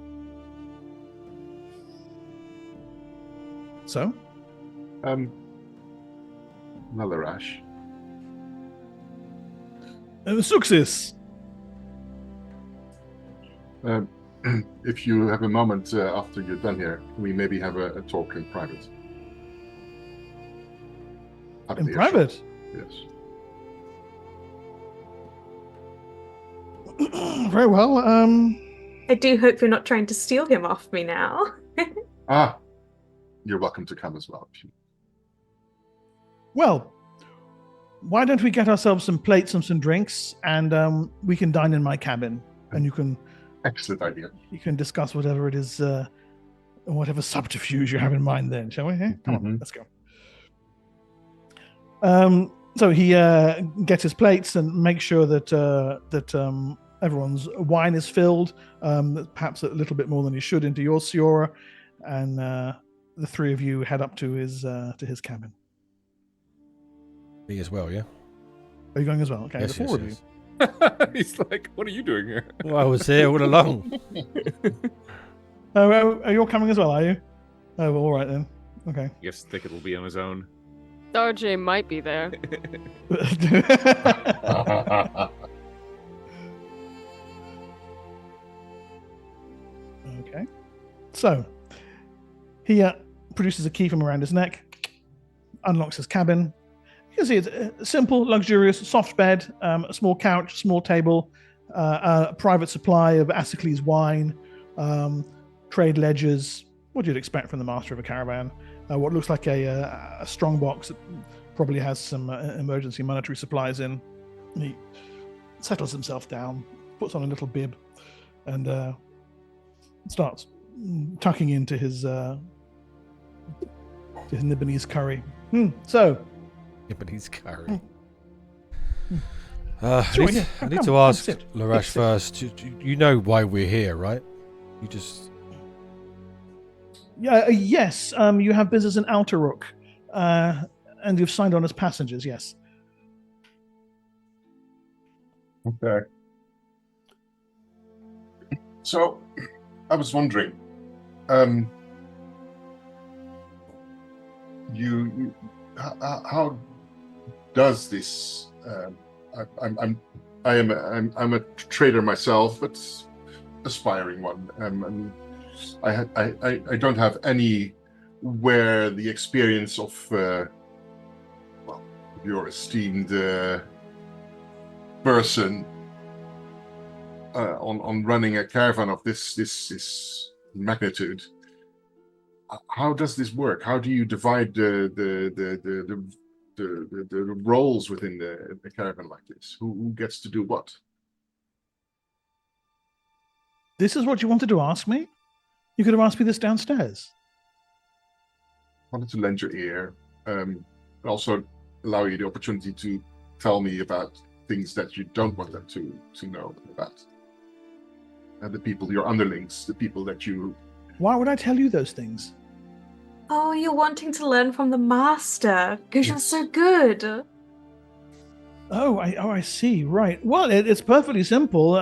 So, Lalarash. Success. If you have a moment after you're done here, we maybe have a talk in private. In private? Yes. Very well. I do hope you're not trying to steal him off me now. You're welcome to come as well. Well, why don't we get ourselves some plates and some drinks, and we can dine in my cabin, and you can. Excellent idea. You can discuss whatever it is, whatever subterfuge you have in mind. Then, shall we? Come on, let's go. So he gets his plates and makes sure that everyone's wine is filled, perhaps a little bit more than he should, into your Ciora, and the three of you head up to his cabin. Me as well, yeah. Are you going as well? Okay, yes, the four of you. He's like, what are you doing here? Well, I was here all along. Are you all coming as well, are you? Oh, well, all right then. Okay. I guess Thicket will be on his own. Darjay might be there. Okay. So, he produces a key from around his neck, unlocks his cabin. You can see it's a simple, luxurious, soft bed, a small couch, small table, a private supply of Asicles wine, trade ledgers, what you'd expect from the master of a caravan. What looks like a strong box that probably has some emergency monetary supplies in. He settles himself down, puts on a little bib, and starts tucking into his Nibenay's curry. So. Nibenay's curry. I need to ask Larash first. You know why we're here, right? You just. Yeah. Yes. You have business in Alterrook, and you've signed on as passengers. Yes. Okay. So, I was wondering, how does this? I'm a trader myself, but aspiring one. And I don't have anywhere the experience of your esteemed person on running a caravan of this magnitude. How does this work? How do you divide the roles within the caravan like this? Who gets to do what? This is what you wanted to ask me? You could have asked me this downstairs. I wanted to lend your ear, and also allow you the opportunity to tell me about things that you don't want them to know about. And the people, your underlings, the people that you... Why would I tell you those things? Oh, you're wanting to learn from the master because you're Yes. so good. Oh, I see. Right. Well, it's perfectly simple.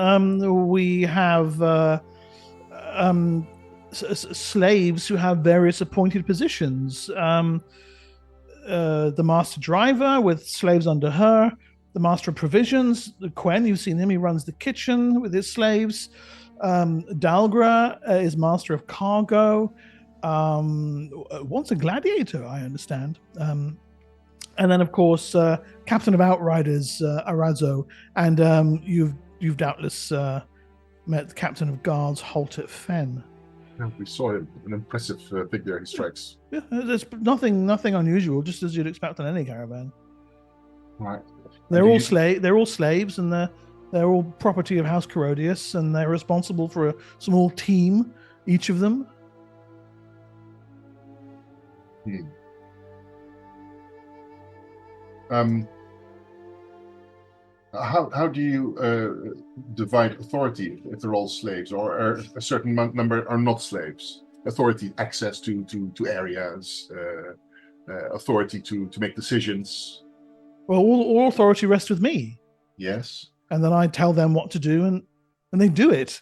We have slaves who have various appointed positions. The master driver with slaves under her. The master of provisions, Quen, you've seen him. He runs the kitchen with his slaves. Dalgra is master of cargo. Once a gladiator, I understand. And then, of course, captain of outriders, Arazo, and you've doubtless met the captain of guards, Haltet Fen. Yeah, we saw him, an impressive figure he strikes. Yeah, there's nothing unusual, just as you'd expect on any caravan. Right. They're all slaves, and they're all property of House Carodius, and they're responsible for a small team, each of them. How do you divide authority if they're all slaves, or are a certain number are not slaves? Authority, access to areas, authority to make decisions. Well, all authority rests with me. Yes. And then I tell them what to do, and they do it.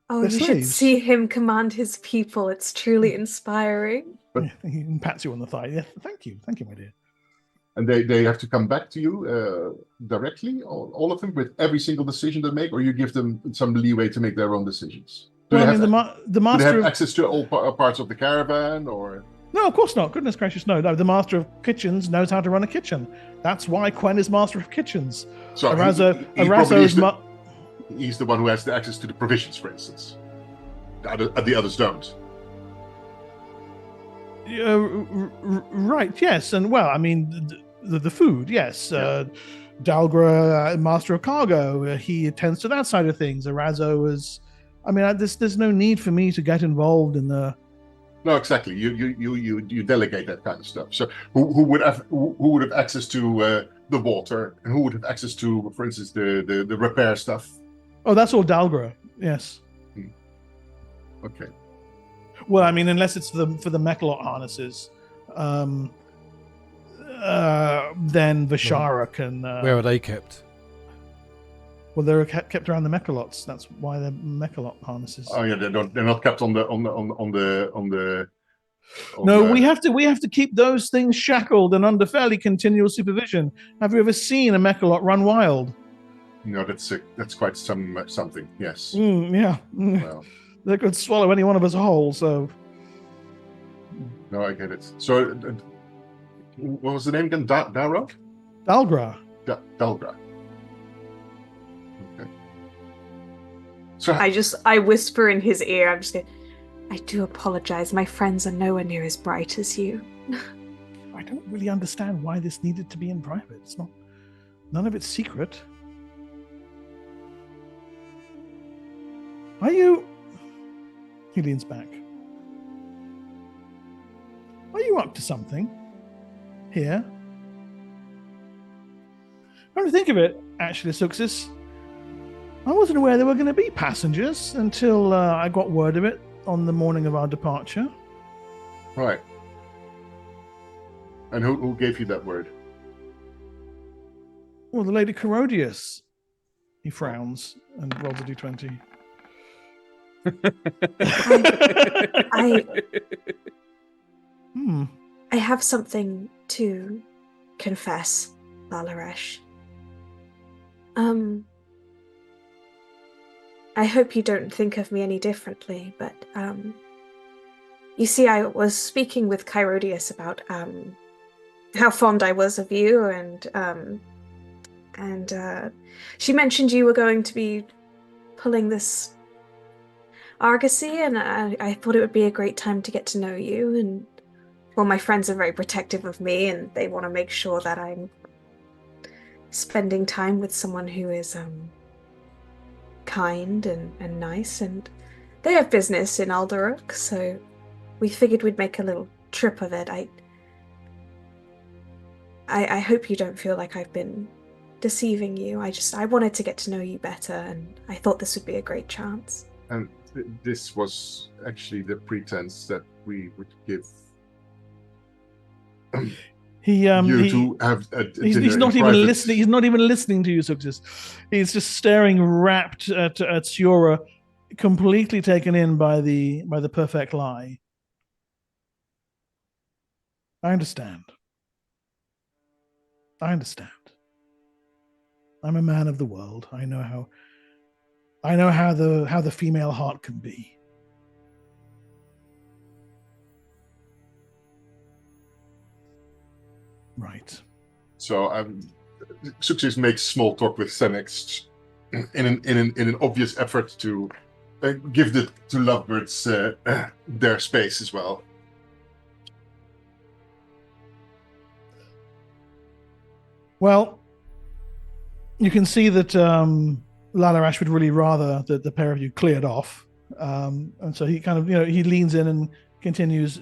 Oh, They're you should slaves. see him command his people. It's truly inspiring. But- He pats you on the thigh. Yeah, thank you, my dear. And they have to come back to you directly, all of them, with every single decision they make, or you give them some leeway to make their own decisions? Do Well, they I mean, have, the do they master have of access to all parts of the caravan, or? no, of course not. Goodness gracious, no. The master of kitchens knows how to run a kitchen. That's why Quen is master of kitchens. So Arazo probably is he's the one who has the access to the provisions, for instance. The others don't. Right, yes. And, well, I mean, the food, yes. Yeah. Dalgra, master of cargo, he attends to that side of things. Arazo is... I mean, there's no need for me to get involved in the... No, exactly. You delegate that kind of stuff. So who would have access to the water, and who would have access to, for instance, the repair stuff? Oh, that's all Dalgra, yes. Okay. Well, I mean, unless it's for the Mechalot harnesses, then Vishara can. Where are they kept? Well, they're kept around the Mechalots. That's why they're Mechalot harnesses. Oh yeah, they're not kept on the. No, we have to keep those things shackled and under fairly continual supervision. Have you ever seen a Mechalot run wild? No, that's quite something. Yes. Yeah. Well, They could swallow any one of us whole. So. no, I get it. So, what was the name again? Dalgra. Dalgra. Okay. So I whisper in his ear. I'm just going, I do apologize. My friends are nowhere near as bright as you. I don't really understand why this needed to be in private. It's not. None of it's secret. Are you... He leans back. Are you up to something? Here? Come to think of it, actually, Suxis, I wasn't aware there were going to be passengers until I got word of it on the morning of our departure. right. And who gave you that word? Well, the Lady Carodius. He frowns and rolls a d20. I have something to confess, Valaresh. I hope you don't think of me any differently, but you see, I was speaking with Chirodius about how fond I was of you, and she mentioned you were going to be pulling this argosy, and I thought it would be a great time to get to know you. And well, my friends are very protective of me, and they want to make sure that I'm spending time with someone who is kind and nice. And they have business in Alderuk, so we figured we'd make a little trip of it. I hope you don't feel like I've been deceiving you. I wanted to get to know you better, and I thought this would be a great chance. And this was actually the pretense that we would give He's not even listening. He's not even listening to you, Suxis. He's just staring rapt at Siora, completely taken in by the perfect lie. I understand. I'm a man of the world. I know how the female heart can be. Right. So Suxis makes small talk with Senex in an obvious effort to give the two lovebirds their space as well. Well, you can see that Lalarash would really rather that the pair of you cleared off, and so he kind of, he leans in and continues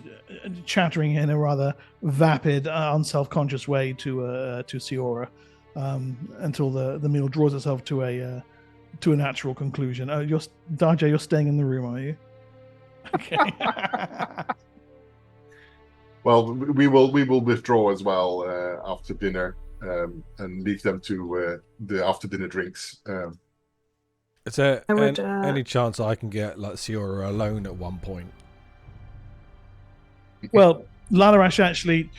chattering in a rather vapid, unself-conscious way to Siora, until the meal draws itself to a natural conclusion. Darjay, you're staying in the room, are you? Okay. Well, we will withdraw as well after dinner. And leave them to the after dinner drinks. Is there any chance I can get like Siora alone at one point? Well, Lalarash actually,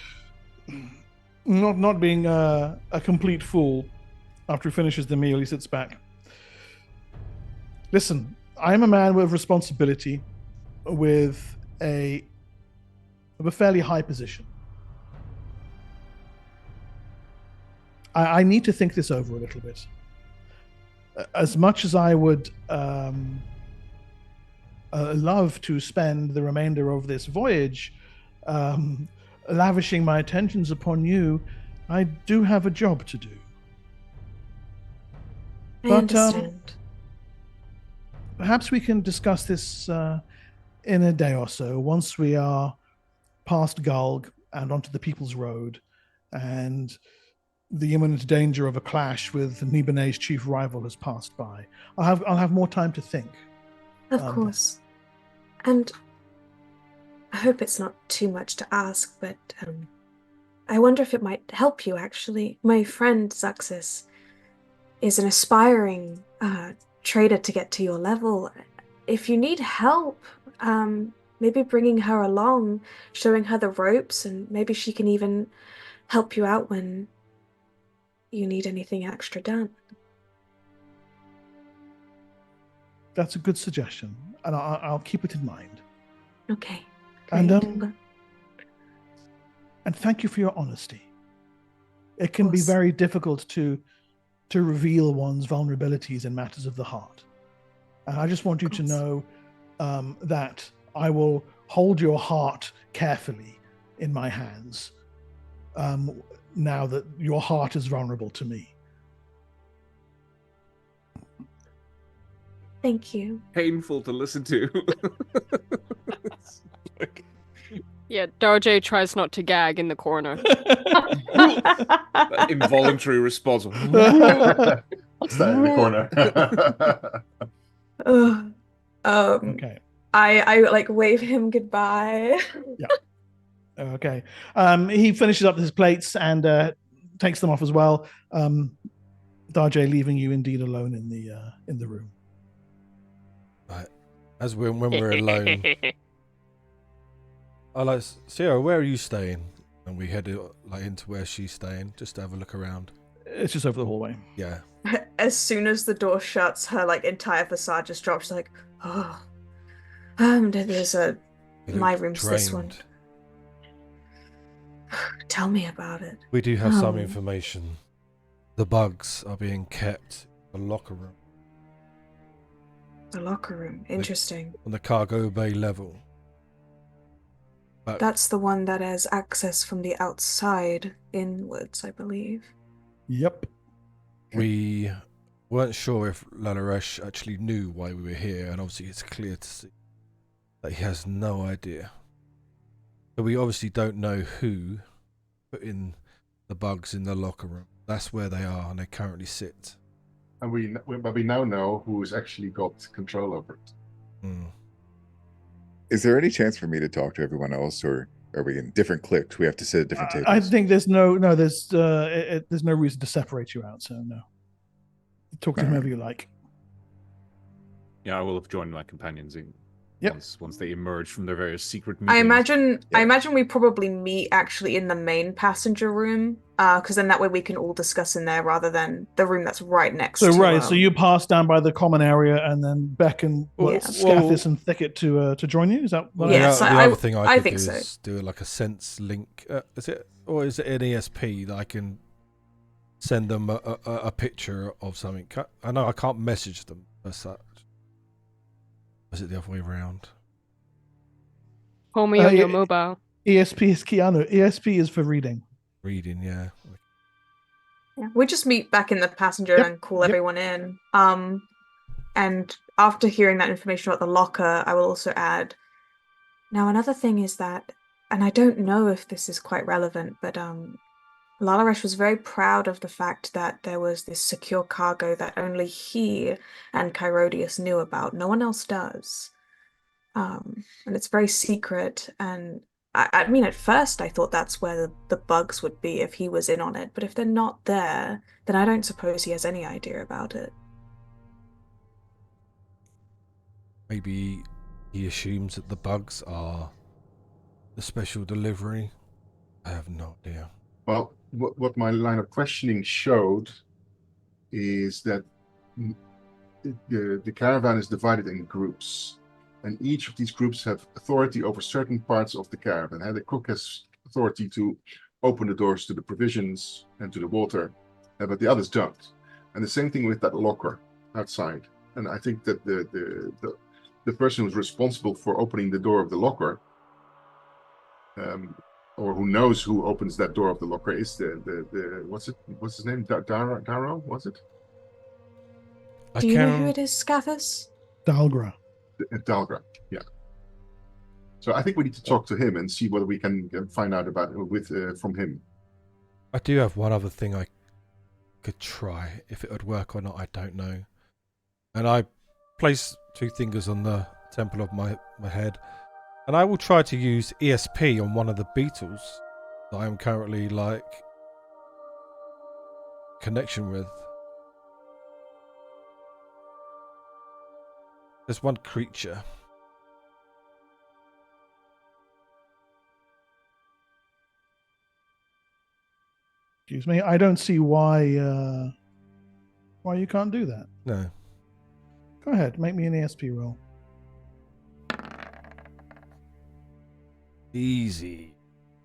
not being a complete fool, after he finishes the meal, he sits back. Listen, I'm a man with responsibility, with a fairly high position. I need to think this over a little bit. As much as I would love to spend the remainder of this voyage lavishing my attentions upon you, I do have a job to do. I understand. Perhaps we can discuss this in a day or so, once we are past Gulg and onto the People's Road, and the imminent danger of a clash with Nibenay's chief rival has passed by. I'll have more time to think. Of course. And I hope it's not too much to ask, but I wonder if it might help you, actually. My friend Suxis is an aspiring trader to get to your level. If you need help, maybe bringing her along, showing her the ropes, and maybe she can even help you out when you need anything extra done. That's a good suggestion, and I'll keep it in mind. Okay. Great. And thank you for your honesty. It can be very difficult to reveal one's vulnerabilities in matters of the heart. And I just want you to know that I will hold your heart carefully in my hands. Now that your heart is vulnerable to me. Thank you. Painful to listen to. Yeah, Darjay tries not to gag in the corner. Involuntary response. What's that in the corner? Okay. I like wave him goodbye. Yeah. Okay. He finishes up his plates and takes them off as well. Darjay leaving you indeed alone in the room. Right. As when we're alone, I like, Sarah, where are you staying? And we head into where she's staying, just to have a look around. It's just over the hallway. Yeah. As soon as the door shuts, her entire facade just drops. There's my room's drained. This one. Tell me about it. We do have some information. The bugs are being kept in the locker room. The locker room. Interesting. On the cargo bay level. That's the one that has access from the outside inwards, I believe. Yep. We weren't sure if Lalaresh actually knew why we were here, and obviously it's clear to see that he has no idea. But we obviously don't know who put in the bugs in the locker room. That's where they are, and they currently sit. And we now know who's actually got control over it. Mm. Is there any chance for me to talk to everyone else, or are we in different cliques? We have to sit at different tables. I think there's no reason to separate you out. So no, talk to whomever you like. Yeah, I will have joined my companions in once they emerge from their various secret meetings. I imagine we probably meet actually in the main passenger room, because then that way we can all discuss in there rather than the room that's right next to. So you pass down by the common area and then beckon Scathis and Thicket to join you. Is that? The other thing I could do is do like a sense link. Is it an ESP that I can send them a picture of something? I know I can't message them as such. Is it the other way around? Call me on your mobile. ESP is Keanu. ESP is for reading. Reading, yeah. Yeah, we just meet back in the passenger and call everyone in. And after hearing that information about the locker, I will also add. Now, another thing is that, and I don't know if this is quite relevant, but Lalaresh was very proud of the fact that there was this secure cargo that only he and Chirodius knew about. No one else does. And it's very secret. And I mean, at first I thought that's where the bugs would be if he was in on it. But if they're not there, then I don't suppose he has any idea about it. Maybe he assumes that the bugs are the special delivery. I have no idea. Well, what my line of questioning showed is that the caravan is divided in groups, and each of these groups have authority over certain parts of the caravan. And the cook has authority to open the doors to the provisions and to the water, but the others don't. And the same thing with that locker outside. And I think that the person who's responsible for opening the door of the locker, or who knows who opens that door of the locker, is the what's his name? Daro, was it? Do you know who it is, Scathis? Dalgra. Dalgra, yeah. So I think we need to talk to him and see whether we can find out about from him. I do have one other thing I could try. If it would work or not, I don't know. And I place 2 fingers on the temple of my head. And I will try to use ESP on one of the beetles that I am currently connection with. There's one creature. Excuse me, I don't see why you can't do that. No. Go ahead, make me an ESP roll. Easy.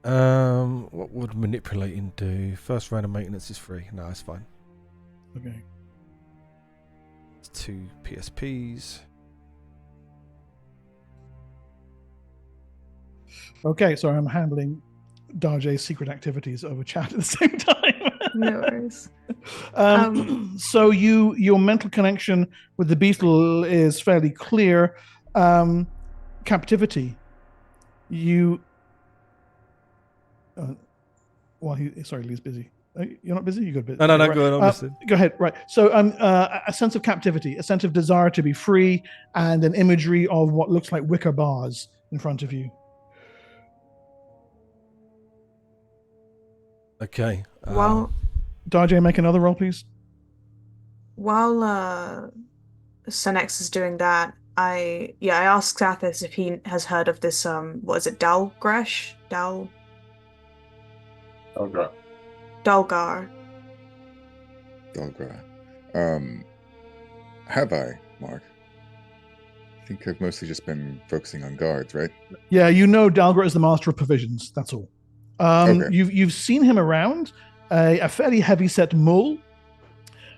What would manipulating do? First round of maintenance is free. No, it's fine. Okay. It's 2 PSPs. Okay, sorry, I'm handling Darjay's secret activities over chat at the same time. No worries. So your mental connection with the beetle is fairly clear. Captivity. You. Lee's busy. You're not busy. You got busy. No, right. go on. Listen. Go ahead. Right. So, a sense of captivity, a sense of desire to be free, and an imagery of what looks like wicker bars in front of you. Okay. While Darjay, make another roll, please. While Senex is doing that, I asked Scathis if he has heard of this what is it, Dalgar. Dalgar. Have I, Mark? I think I've mostly just been focusing on guards, right? Yeah, you know Dalgar is the master of provisions. That's all. Okay. You've seen him around, a fairly heavy-set mull,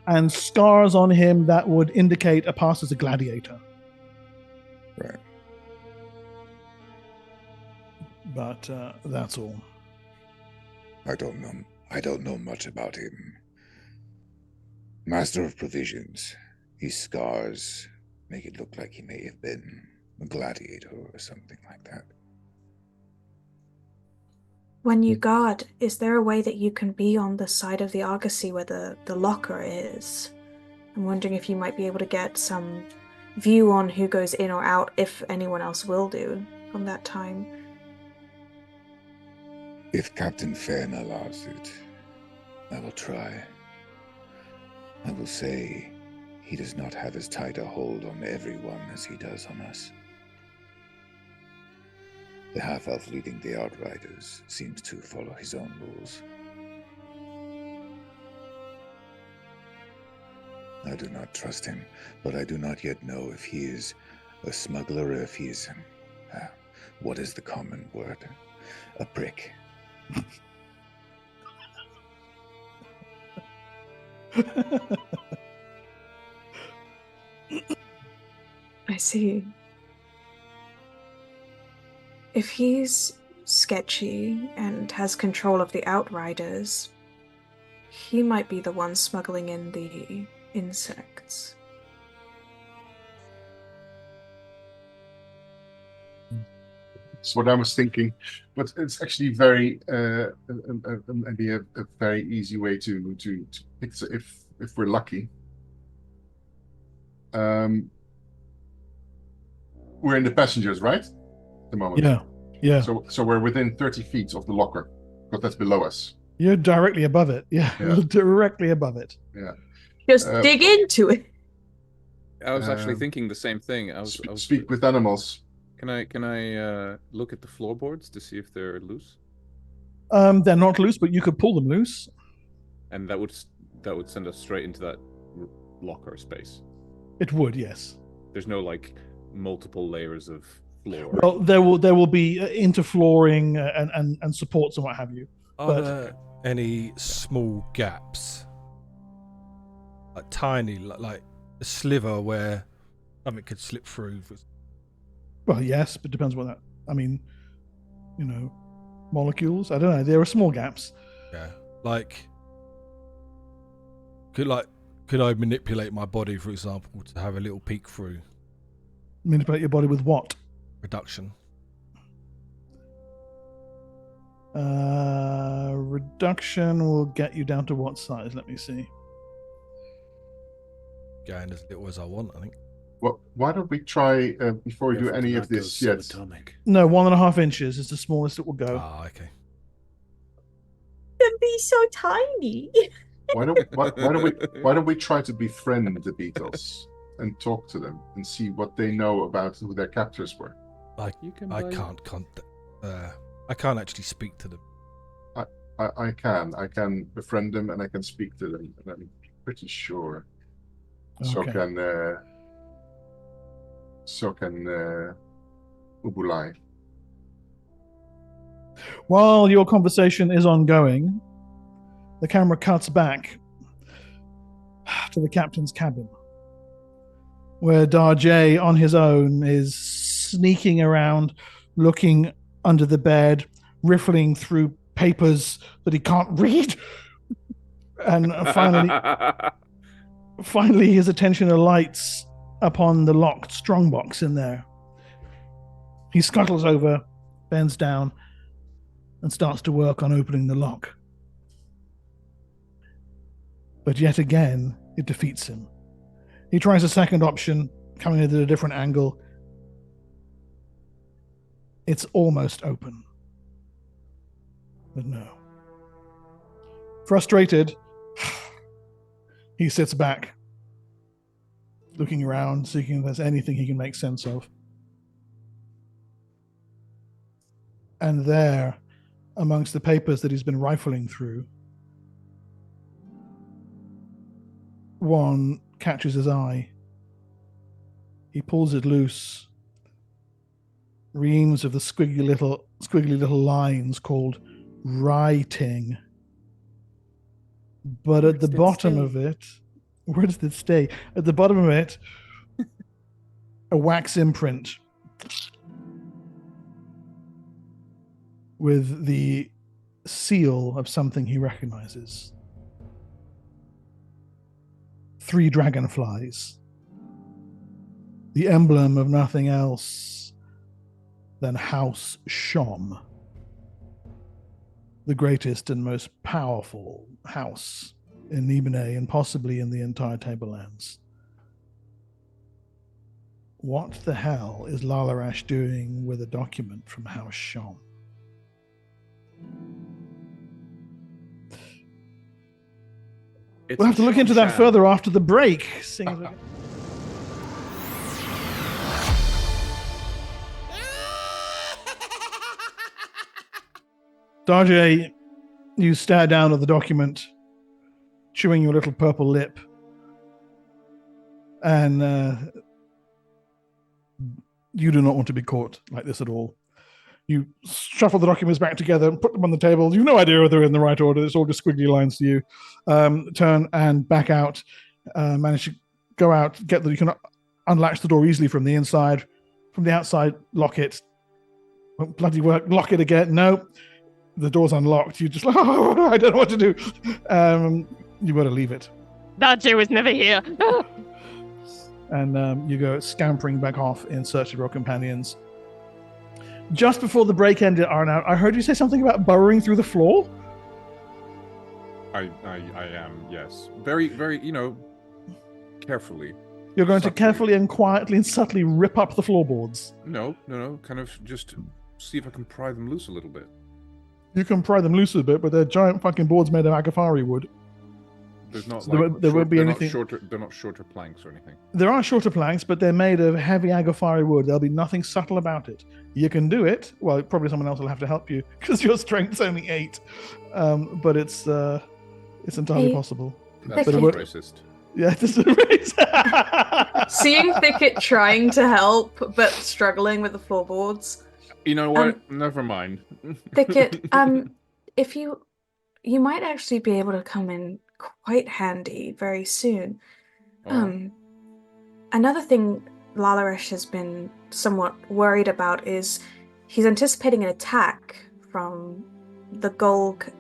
and scars on him that would indicate a past as a gladiator. Right. But that's all. I don't know. I don't know much about him. Master of provisions. His scars make it look like he may have been a gladiator or something like that. When you guard, is there a way that you can be on the side of the argosy where the locker is? I'm wondering if you might be able to get some view on who goes in or out, if anyone else will do, from that time. If Captain Fenn allows it, I will try. I will say he does not have as tight a hold on everyone as he does on us. The half-elf leading the Outriders seems to follow his own rules. I do not trust him, but I do not yet know if he is a smuggler or if he is, what is the common word? A prick. I see. If he's sketchy and has control of the Outriders, he might be the one smuggling in the insects. That's what I was thinking, but it's actually very maybe a very easy way to pick if we're lucky. We're in the passengers, right? At the moment. Yeah. So we're within 30 feet of the locker, but that's below us. You're directly above it. Yeah. Directly above it. Yeah. Just dig into it. I was actually thinking the same thing. I was speak with animals. Can I look at the floorboards to see if they're loose? They're not loose, but you could pull them loose. And that would send us straight into that locker space. It would, yes. There's no like multiple layers of floor. Well, there will be interflooring and supports and what have you. Are there any small gaps, like tiny, like a sliver where something could slip through? Well, yes, but depends what that. I mean, molecules. I don't know. There are small gaps. Yeah, could I manipulate my body, for example, to have a little peek through? Manipulate your body with what? Reduction. Reduction will get you down to what size? Let me see. Going as little as I want, I think. Well, why don't we try before we do any of this yet? No, 1.5 inches is the smallest it will go. Ah, okay. It'd be so tiny. Why don't we try to befriend the beetles and talk to them and see what they know about who their captors were? I can't actually speak to them. I can befriend them and I can speak to them, and I'm pretty sure. Okay. So can Ubulai. While your conversation is ongoing, the camera cuts back to the captain's cabin, where Darjay on his own is sneaking around, looking under the bed, riffling through papers that he can't read, and finally his attention alights upon the locked strongbox in there. He scuttles over, bends down, and starts to work on opening the lock. But yet again, it defeats him. He tries a second option, coming at a different angle. It's almost open. But no. Frustrated, he sits back, looking around, seeking if there's anything he can make sense of. And there, amongst the papers that he's been rifling through, one catches his eye. He pulls it loose. Reams of the squiggly little lines called writing. But at the bottom of it, where does it stay? At the bottom of it, a wax imprint with the seal of something he recognizes. 3 dragonflies. The emblem of nothing else than House Shom, the greatest and most powerful house in Nibenay and possibly in the entire Tablelands. What the hell is Lalarash doing with a document from House Shom? We'll have to look into that further after the break. Darjay, you stare down at the document, chewing your little purple lip, and you do not want to be caught like this at all. You shuffle the documents back together and put them on the table. You've no idea whether they're in the right order. It's all just squiggly lines to you. Turn and back out. Manage to go out, get that you can unlatch the door easily from the inside. From the outside, lock it. Won't bloody work. Lock it again. No. The door's unlocked. You just like, oh, I don't know what to do. You got to leave it. Darjay was never here. And you go scampering back off in search of your companions. Just before the break ended, Arnaud, I heard you say something about burrowing through the floor. I am, yes. Very, very, carefully. You're going to carefully and quietly and subtly rip up the floorboards. No. Kind of just see if I can pry them loose a little bit. You can pry them loose a bit, but they're giant fucking boards made of agafari wood. There's not so there won't be anything. They're not shorter planks or anything. There are shorter planks, but they're made of heavy agafari wood. There'll be nothing subtle about it. You can do it. Well, probably someone else will have to help you because your strength's only 8. But it's entirely possible. That's racist. Yeah, this is racist. Seeing Thicket trying to help but struggling with the floorboards. You know what? Never mind. Thicket, if you might actually be able to come in quite handy very soon. Another thing Lalarash has been somewhat worried about is he's anticipating an attack from the Golg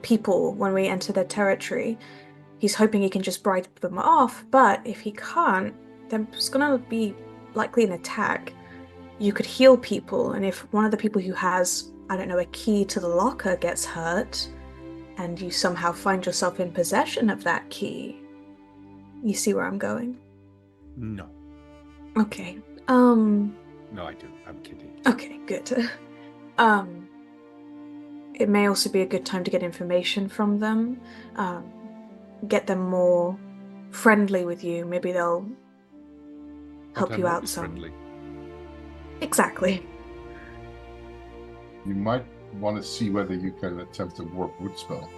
people when we enter their territory. He's hoping he can just bribe them off, but if he can't, there's going to be likely an attack. You could heal people, and if one of the people who has, I don't know, a key to the locker gets hurt, and you somehow find yourself in possession of that key, you see where I'm going? No. Okay. No, I do. I'm kidding. Okay, good. It may also be a good time to get information from them. Get them more friendly with you. Maybe they'll help you out some. Friendly. Exactly. You might want to see whether you can attempt a warp wood spell.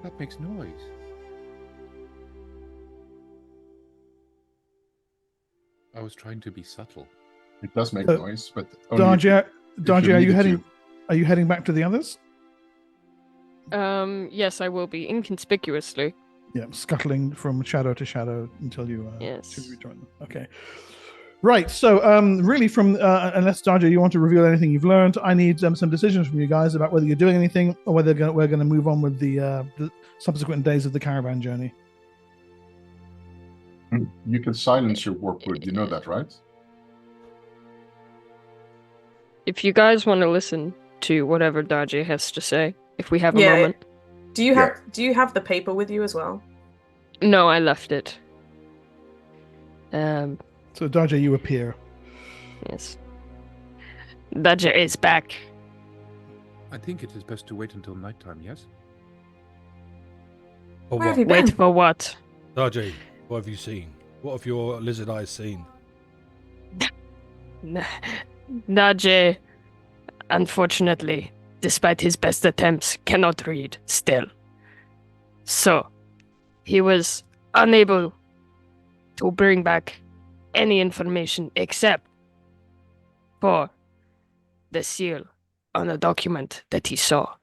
That makes noise. I was trying to be subtle. It does make noise, but only Darjay, are you heading back to the others? Yes, I will be inconspicuously. Yeah, scuttling from shadow to shadow until you yes. rejoin them. Okay. Right, so really from, unless Darjay, you want to reveal anything you've learned, I need some decisions from you guys about whether you're doing anything or whether we're going to move on with the subsequent days of the caravan journey. You can silence your warp wood, you know that, right? If you guys want to listen to whatever Darjay has to say, if we have a moment. Do you have the paper with you as well? No, I left it. So Darjay, you appear. Yes. Darjay is back. I think it is best to wait until nighttime, yes? For Where what? have you been? Wait for what? Darjay, what have you seen? What have your lizard eyes seen? Darjay, unfortunately, despite his best attempts, cannot read still. So, he was unable to bring back any information except for the seal on a document that he saw.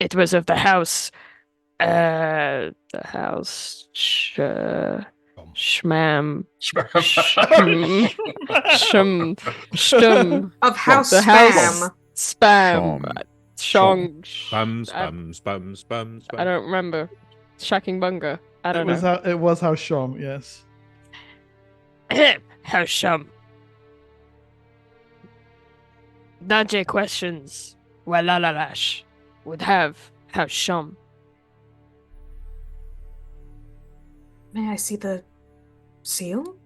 It was of the house, Schmam. Stum. Of house The spam. Spam. Shong. Spam. I don't remember. Shacking Bunga. I don't know. It was House Shom, yes. House Shum. Dodgy questions. Walalalash would have House Shum. May I see the seal?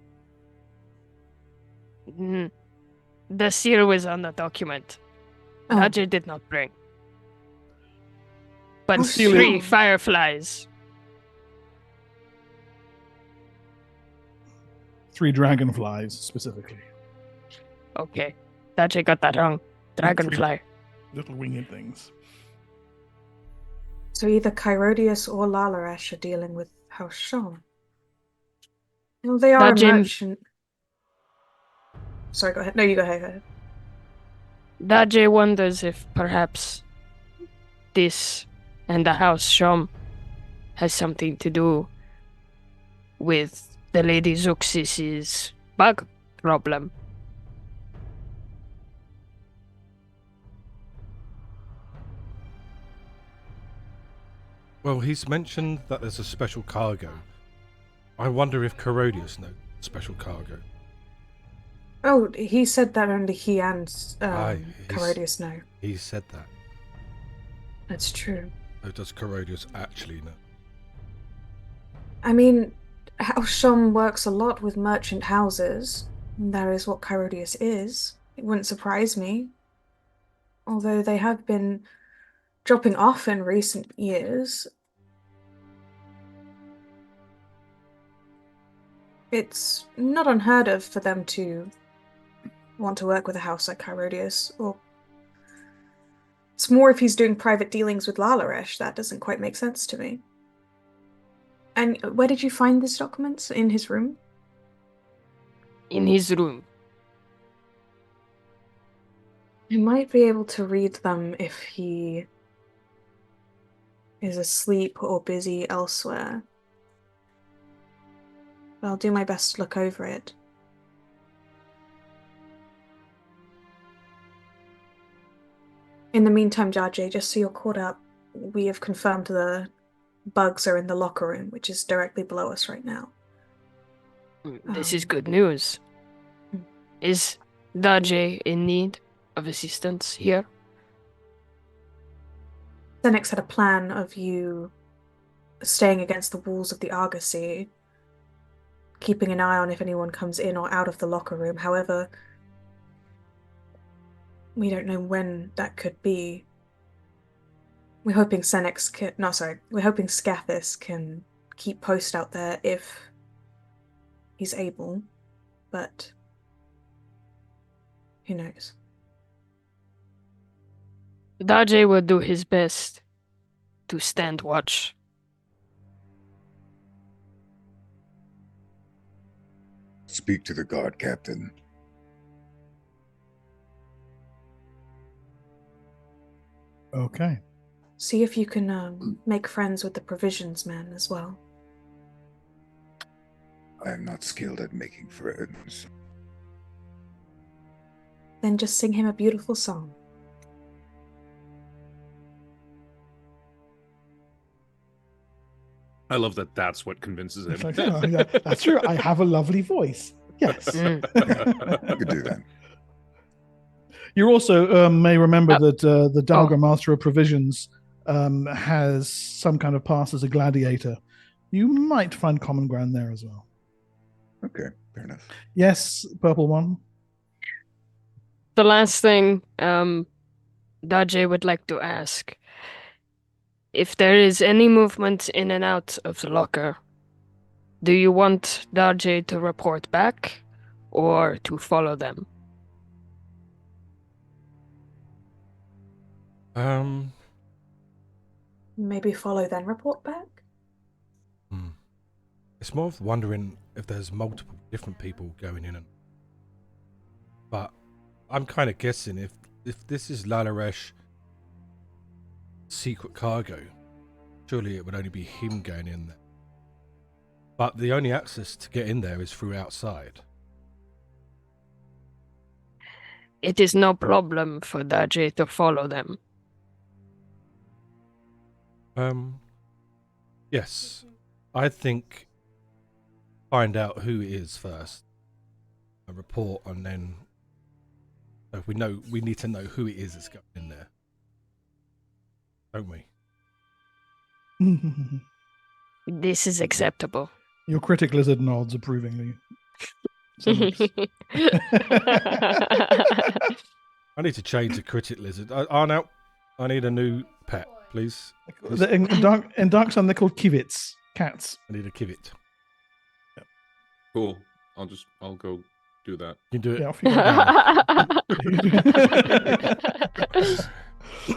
The seal was on the document. Oh. Dodgy did not bring. But Oh, 3 Shum. fireflies. 3 dragonflies, specifically. Okay. Dodgy got that wrong. Dragonfly. Little winged things. So either Chirodius or Lalaresh are dealing with House Shom. Well, they are a merchant. Sorry, go ahead. No, you go ahead. Dodgy wonders if perhaps this and the House Shom has something to do with the Lady Zuxis's bug problem. Well, he's mentioned that there's a special cargo. I wonder if Chirodius knows special cargo. Oh, he said that only he and Chirodius know. He said that. That's true. So does Chirodius actually know? I mean, House Shom works a lot with merchant houses. That is what Chirodius is. It wouldn't surprise me. Although they have been dropping off in recent years. It's not unheard of for them to want to work with a house like Chirodius, or it's more if he's doing private dealings with Lalaresh. That doesn't quite make sense to me. And where did you find these documents? In his room? In his room. I might be able to read them if he is asleep or busy elsewhere. But I'll do my best to look over it. In the meantime, Jarjay, just so you're caught up, we have confirmed the bugs are in the locker room, which is directly below us right now. This is good news. Is Dodgy in need of assistance here? Senex had a plan of you staying against the walls of the argosy, keeping an eye on if anyone comes in or out of the locker room. However, we don't know when that could be. We're hoping we're hoping Scathis can keep post out there if he's able, but who knows? Dodgy will do his best to stand watch. Speak to the guard captain. Okay. See if you can make friends with the provisions man as well. I am not skilled at making friends. Then just sing him a beautiful song. I love that that's what convinces him. It's like, oh, yeah, that's true. I have a lovely voice. Yes. I could do that. You also may remember that the Dalga Master of Provisions has some kind of past as a gladiator. You might find common ground there as well. Okay, fair enough. Yes, Purple One. The last thing Dodgy would like to ask. If there is any movement in and out of the locker, do you want Dodgy to report back or to follow them? Maybe follow then report back? It's more of wondering if there's multiple different people going in and... But I'm kind of guessing if this is Lalaresh secret cargo, surely it would only be him going in there. But the only access to get in there is through outside. It is no problem for Daji to follow them. Yes. I think find out who it is first. A report, and then if we need to know who it is that's going in there. Don't we? This is acceptable. Your critic lizard nods approvingly. I need to change the critic lizard. Arnout, I need a new pet, please. In Darksun, they're called kivits, cats. I need a kivit. Cool. I'll go do that. You do it. Yeah, off you go.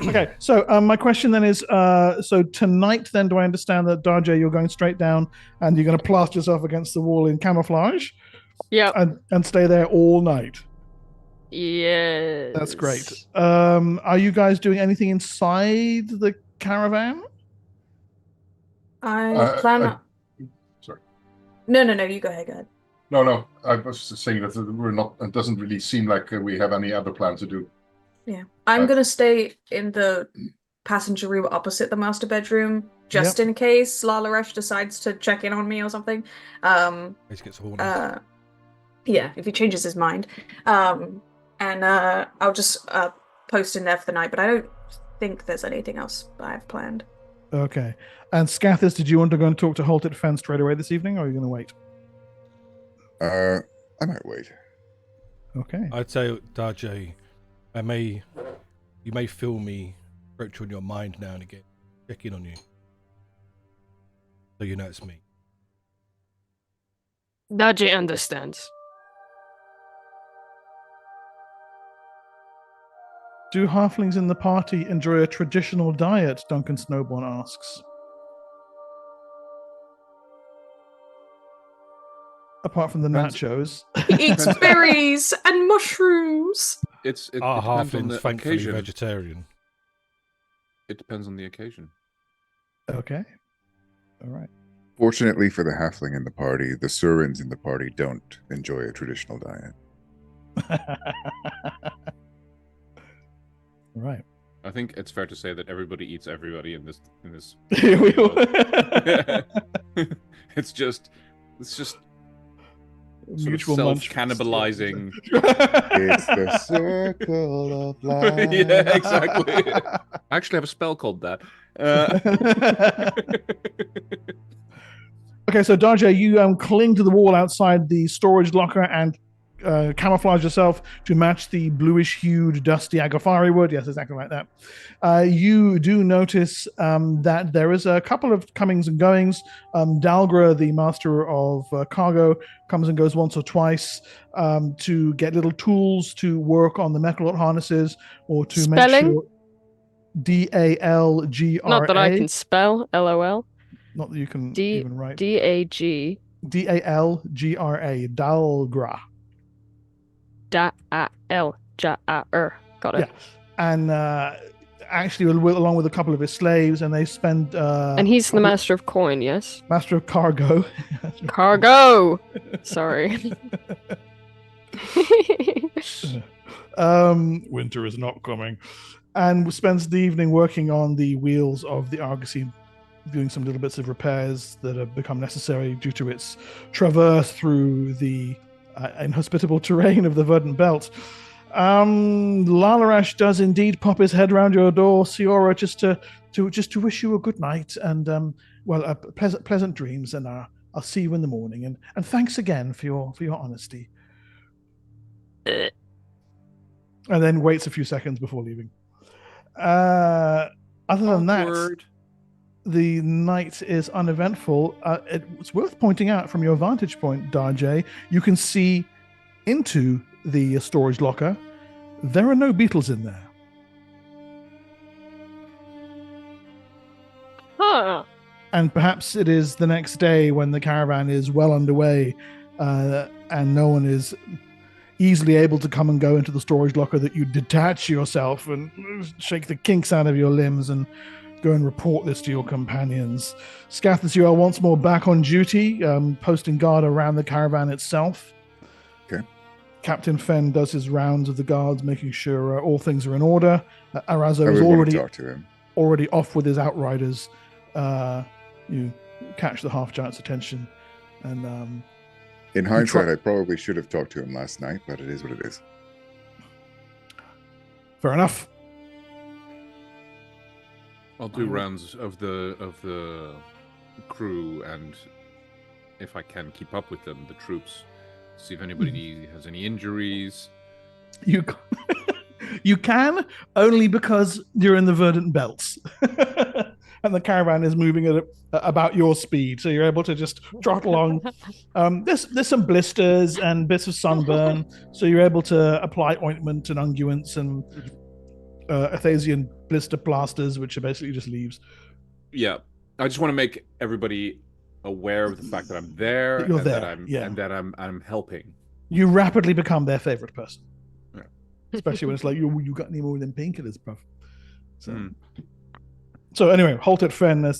Okay, so my question then is, so tonight then, do I understand that, Darjay, you're going straight down and you're going to plaster yourself against the wall in camouflage? Yeah. And stay there all night? Yes. That's great. Are you guys doing anything inside the caravan? I plan. Sorry. No. You go ahead. No. I was just saying that we're not. It doesn't really seem like we have any other plan to do. Yeah, I'm gonna stay in the passenger room opposite the master bedroom, just in case Lalaresh decides to check in on me or something. He gets horny. Yeah, if he changes his mind. And I'll just post in there for the night, but I don't think there's anything else I've planned. Okay. And Scathis, did you want to go and talk to Halted Fence straight away this evening, or are you going to wait? I might wait. Okay. I'd say, Darjay, you may feel me approach on your mind now and again, check in on you, so you know it's me. Daji understands. Do halflings in the party enjoy a traditional diet? Duncan Snowborn asks. Apart from the nachos. He eats berries and mushrooms. It Our depends on halflings the thankfully occasion. vegetarian. It depends on the occasion. Okay. All right. Fortunately for the halfling in the party, the Surins in the party don't enjoy a traditional diet. Right. I think it's fair to say that everybody eats everybody in this. It's just Mutual self cannibalizing. It's the circle of life. Yeah, exactly. I actually have a spell called that. Okay, so Darjay, you cling to the wall outside the storage locker and camouflage yourself to match the bluish-hued, dusty agafari wood. Yes, exactly like that. You do notice that there is a couple of comings and goings. Dalgra, the master of cargo, comes and goes once or twice to get little tools to work on the metal harnesses or to make sure. Dalgra. Not that I can spell. LOL. Not that you can even write. DAG. Dalgra. Dalgra. D-A-L-J-A-R. Got it. Yeah. And actually, along with a couple of his slaves, and they spend. And he's the master of coin, yes? Master of cargo. Cargo! Sorry. Winter is not coming. And spends the evening working on the wheels of the argosy, doing some little bits of repairs that have become necessary due to its traverse through the inhospitable terrain of the Verdant Belt. Lalaresh does indeed pop his head round your door, Siora, just to wish you a good night and pleasant dreams, and I'll see you in the morning. And thanks again for your honesty. And then waits a few seconds before leaving. Other than that, the night is uneventful. It's worth pointing out from your vantage point, Darjay, you can see into the storage locker. There are no beetles in there. Huh. And perhaps it is the next day when the caravan is well underway and no one is easily able to come and go into the storage locker that you detach yourself and shake the kinks out of your limbs and go and report this to your companions. Scathus, you are once more back on duty, posting guard around the caravan itself. Okay. Captain Fenn does his rounds of the guards, making sure all things are in order. Arazo I is would want to talk to him. already off with his outriders. You catch the half-giant's attention. And in hindsight, I probably should have talked to him last night, but it is what it is. Fair enough. I'll do rounds of the crew, and if I can keep up with them, the troops. See if anybody has any injuries. You can, only because you're in the verdant belts. And the caravan is moving at about your speed, so you're able to just trot along. There's some blisters and bits of sunburn, so you're able to apply ointment and unguents and Athasian blister plasters, which are basically just leaves. Yeah, I just want to make everybody aware of the fact that I'm there, That you're and there, that I'm yeah. and that I'm helping. You rapidly become their favorite person. Yeah. Especially when it's like, you got any more than painkillers, bruv. So anyway, halted Fenn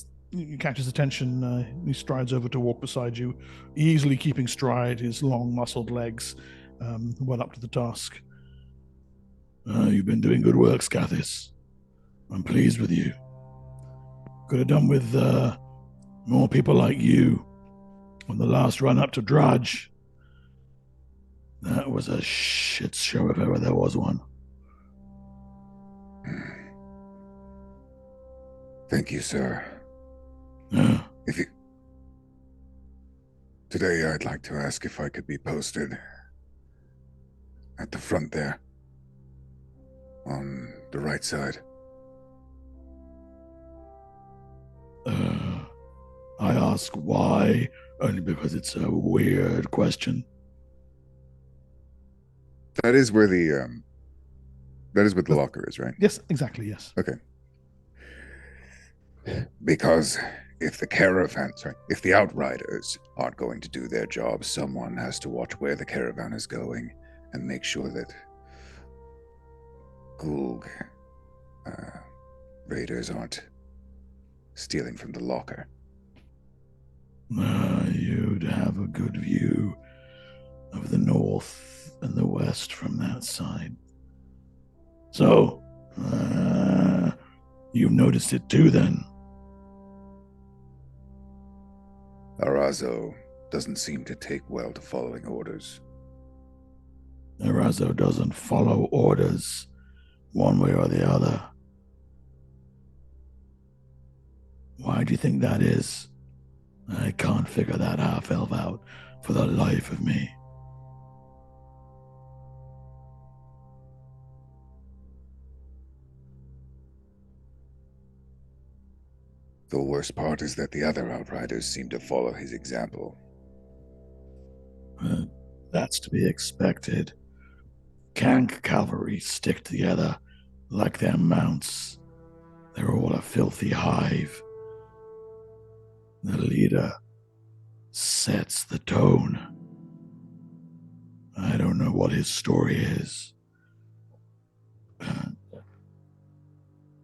catches attention. He strides over to walk beside you, easily keeping stride, his long muscled legs well up to the task. You've been doing good work, Scathis. I'm pleased with you. Could have done with more people like you on the last run up to Drudge. That was a shit show if ever there was one. Thank you, sir. Yeah. Today, I'd like to ask if I could be posted at the front there, on the right side. I ask why, only because it's a weird question. That is where the locker is, right? Yes, exactly, yes. Okay. Because if the outriders aren't going to do their job, someone has to watch where the caravan is going and make sure that Gulg raiders aren't stealing from the locker. You'd have a good view of the north and the west from that side. So, you've noticed it too, then? Arazo doesn't seem to take well to following orders. Arazo doesn't follow orders one way or the other. Why do you think that is? I can't figure that half-elf out for the life of me. The worst part is that the other outriders seem to follow his example. That's to be expected. Kank cavalry stick together like their mounts. They're all a filthy hive. The leader sets the tone. I don't know what his story is.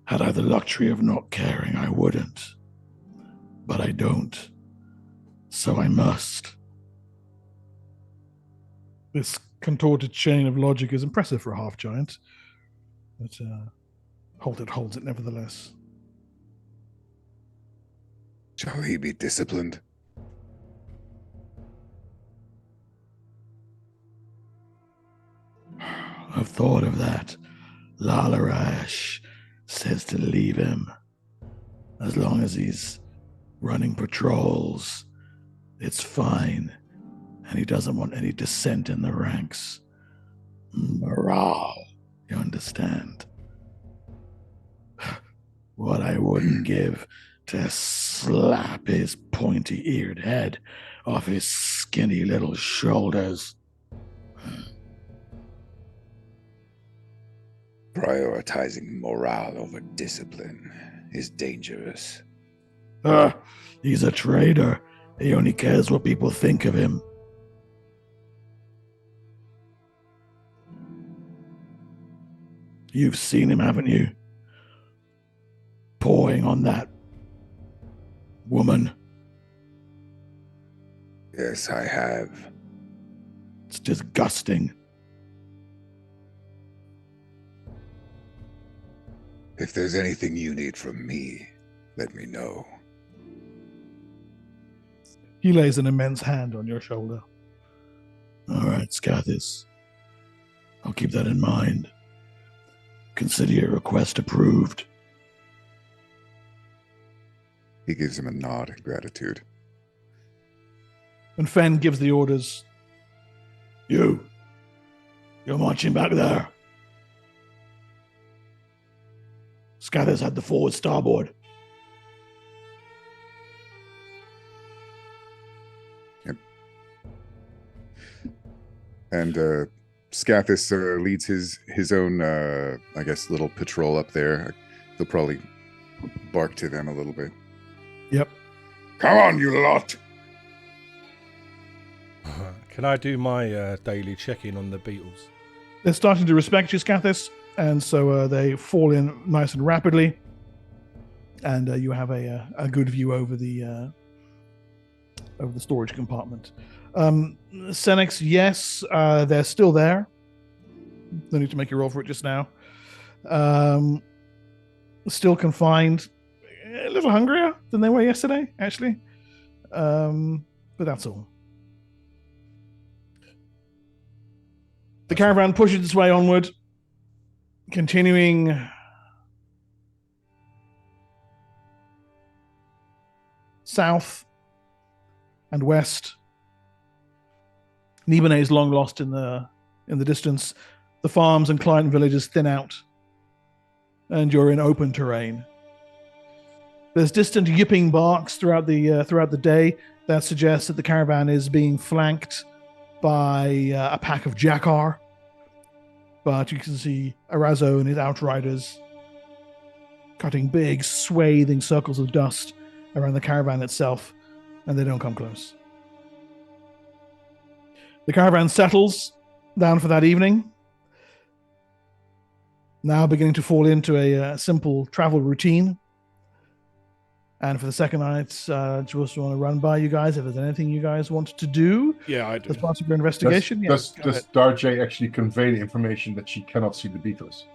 Had I the luxury of not caring, I wouldn't. But I don't. So I must. This contorted chain of logic is impressive for a half-giant. But holds it nevertheless. Shall he be disciplined? I've thought of that. Lalarash says to leave him. As long as he's running patrols, it's fine. And he doesn't want any dissent in the ranks. Morale, you understand? What I wouldn't give to slap his pointy-eared head off his skinny little shoulders. Prioritizing morale over discipline is dangerous. He's a traitor. He only cares what people think of him. You've seen him, haven't you? pawing on that woman? Yes, I have. It's disgusting. If there's anything you need from me, let me know. He lays an immense hand on your shoulder. All right, Scathis. I'll keep that in mind. Consider your request approved. He gives him a nod in gratitude. And Fen gives the orders. You're marching back there. Scathis had the forward starboard. Yep. And Scathis leads his own, I guess, little patrol up there. They'll probably bark to them a little bit. Yep. Come on, you lot! Can I do my daily check-in on the beetles? They're starting to respect you, Scathis, and so they fall in nice and rapidly. And you have a good view over the storage compartment. Senex, yes, they're still there. No need to make a roll for it just now. Still confined. A little hungrier than they were yesterday, actually. But that's all. The caravan pushes its way onward, continuing south and west. Nibenay is long lost in the distance. The farms and client villages thin out, and you're in open terrain. There's distant yipping barks throughout the day that suggests that the caravan is being flanked by a pack of Jakar. But you can see Arazo and his outriders cutting big, swathing circles of dust around the caravan itself, and they don't come close. The caravan settles down for that evening, now beginning to fall into a simple travel routine. And for the second night, just want to run by you guys if there's anything you guys want to do. Yeah, I do. As part of your investigation. Does Darjay actually convey the information that she cannot see the beetles?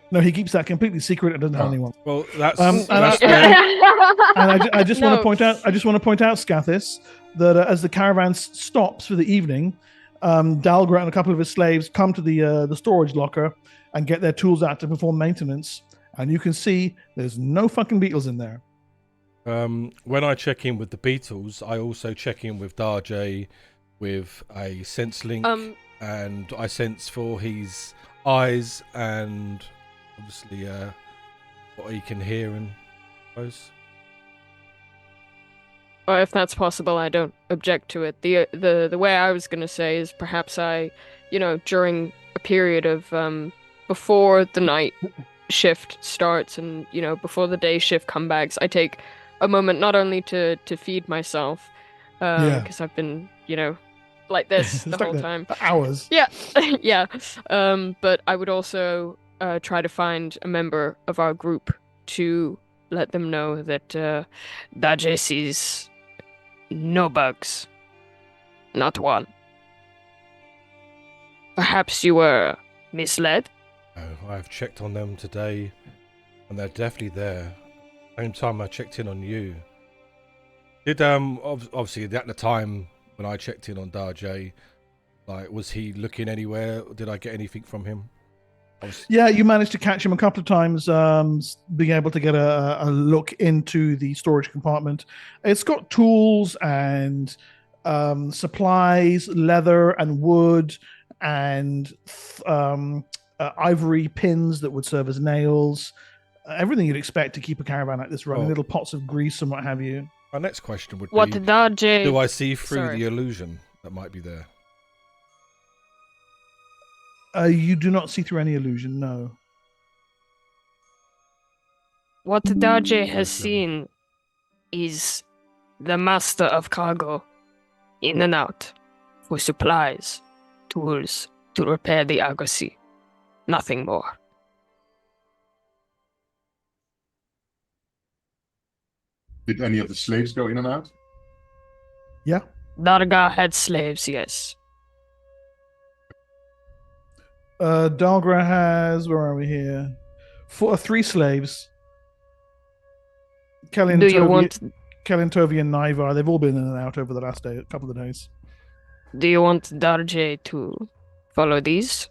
No, he keeps that completely secret and doesn't tell anyone. Well, that's. And I just want to point out. I just want to point out, Scathis, that as the caravan stops for the evening, Dalgra and a couple of his slaves come to the storage locker and get their tools out to perform maintenance. And you can see there's no fucking beetles in there. When I check in with the beetles, I also check in with Darjay with a sense link, and I sense for his eyes and obviously what he can hear and suppose. Well, if that's possible, I don't object to it. The way I was going to say is perhaps I, during a period of before the night shift starts and before the day shift comebacks, I take a moment not only to feed myself, because I've been like this the whole time for hours. Yeah. Yeah. But I would also try to find a member of our group to let them know that Darjay sees no bugs, not one. Perhaps you were misled? Oh, I've checked on them today, and they're definitely there. Same time I checked in on you. Did obviously at the time when I checked in on Darjay, like, was he looking anywhere? Did I get anything from him? Yeah, you managed to catch him a couple of times, being able to get a look into the storage compartment. It's got tools and supplies, leather and wood, and ivory pins that would serve as nails. Everything you'd expect to keep a caravan like this running, little pots of grease and what have you. My next question would what be, did Darjay... do I see through the illusion that might be there? You do not see through any illusion, no. What Darjay has seen is the master of cargo, in and out, for supplies, tools, to repair the argosy. Nothing more. Did any of the slaves go in and out? Yeah. Darga had slaves, yes. Dalgra has, where are we here? 3 slaves. Do you want Tovi, and Naivar, they've all been in and out over the last couple of days. Do you want Darje to follow these?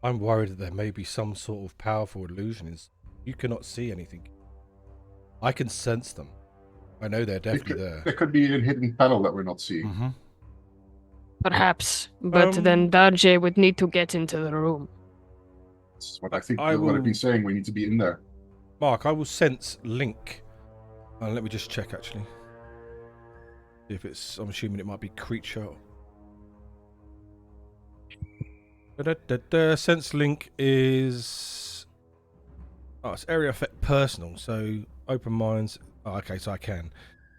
I'm worried that there may be some sort of powerful illusions. You cannot see anything. I can sense them. I know they're definitely there. There could be a hidden panel that we're not seeing. Mm-hmm. Perhaps, but then Darje would need to get into the room. That's what I think. What I've been saying. We need to be in there. Mark, I will sense link. Let me just check actually. If it's, I'm assuming it might be creature. Sense link is. Oh, it's area effect personal. So open minds. Oh, okay, so I can.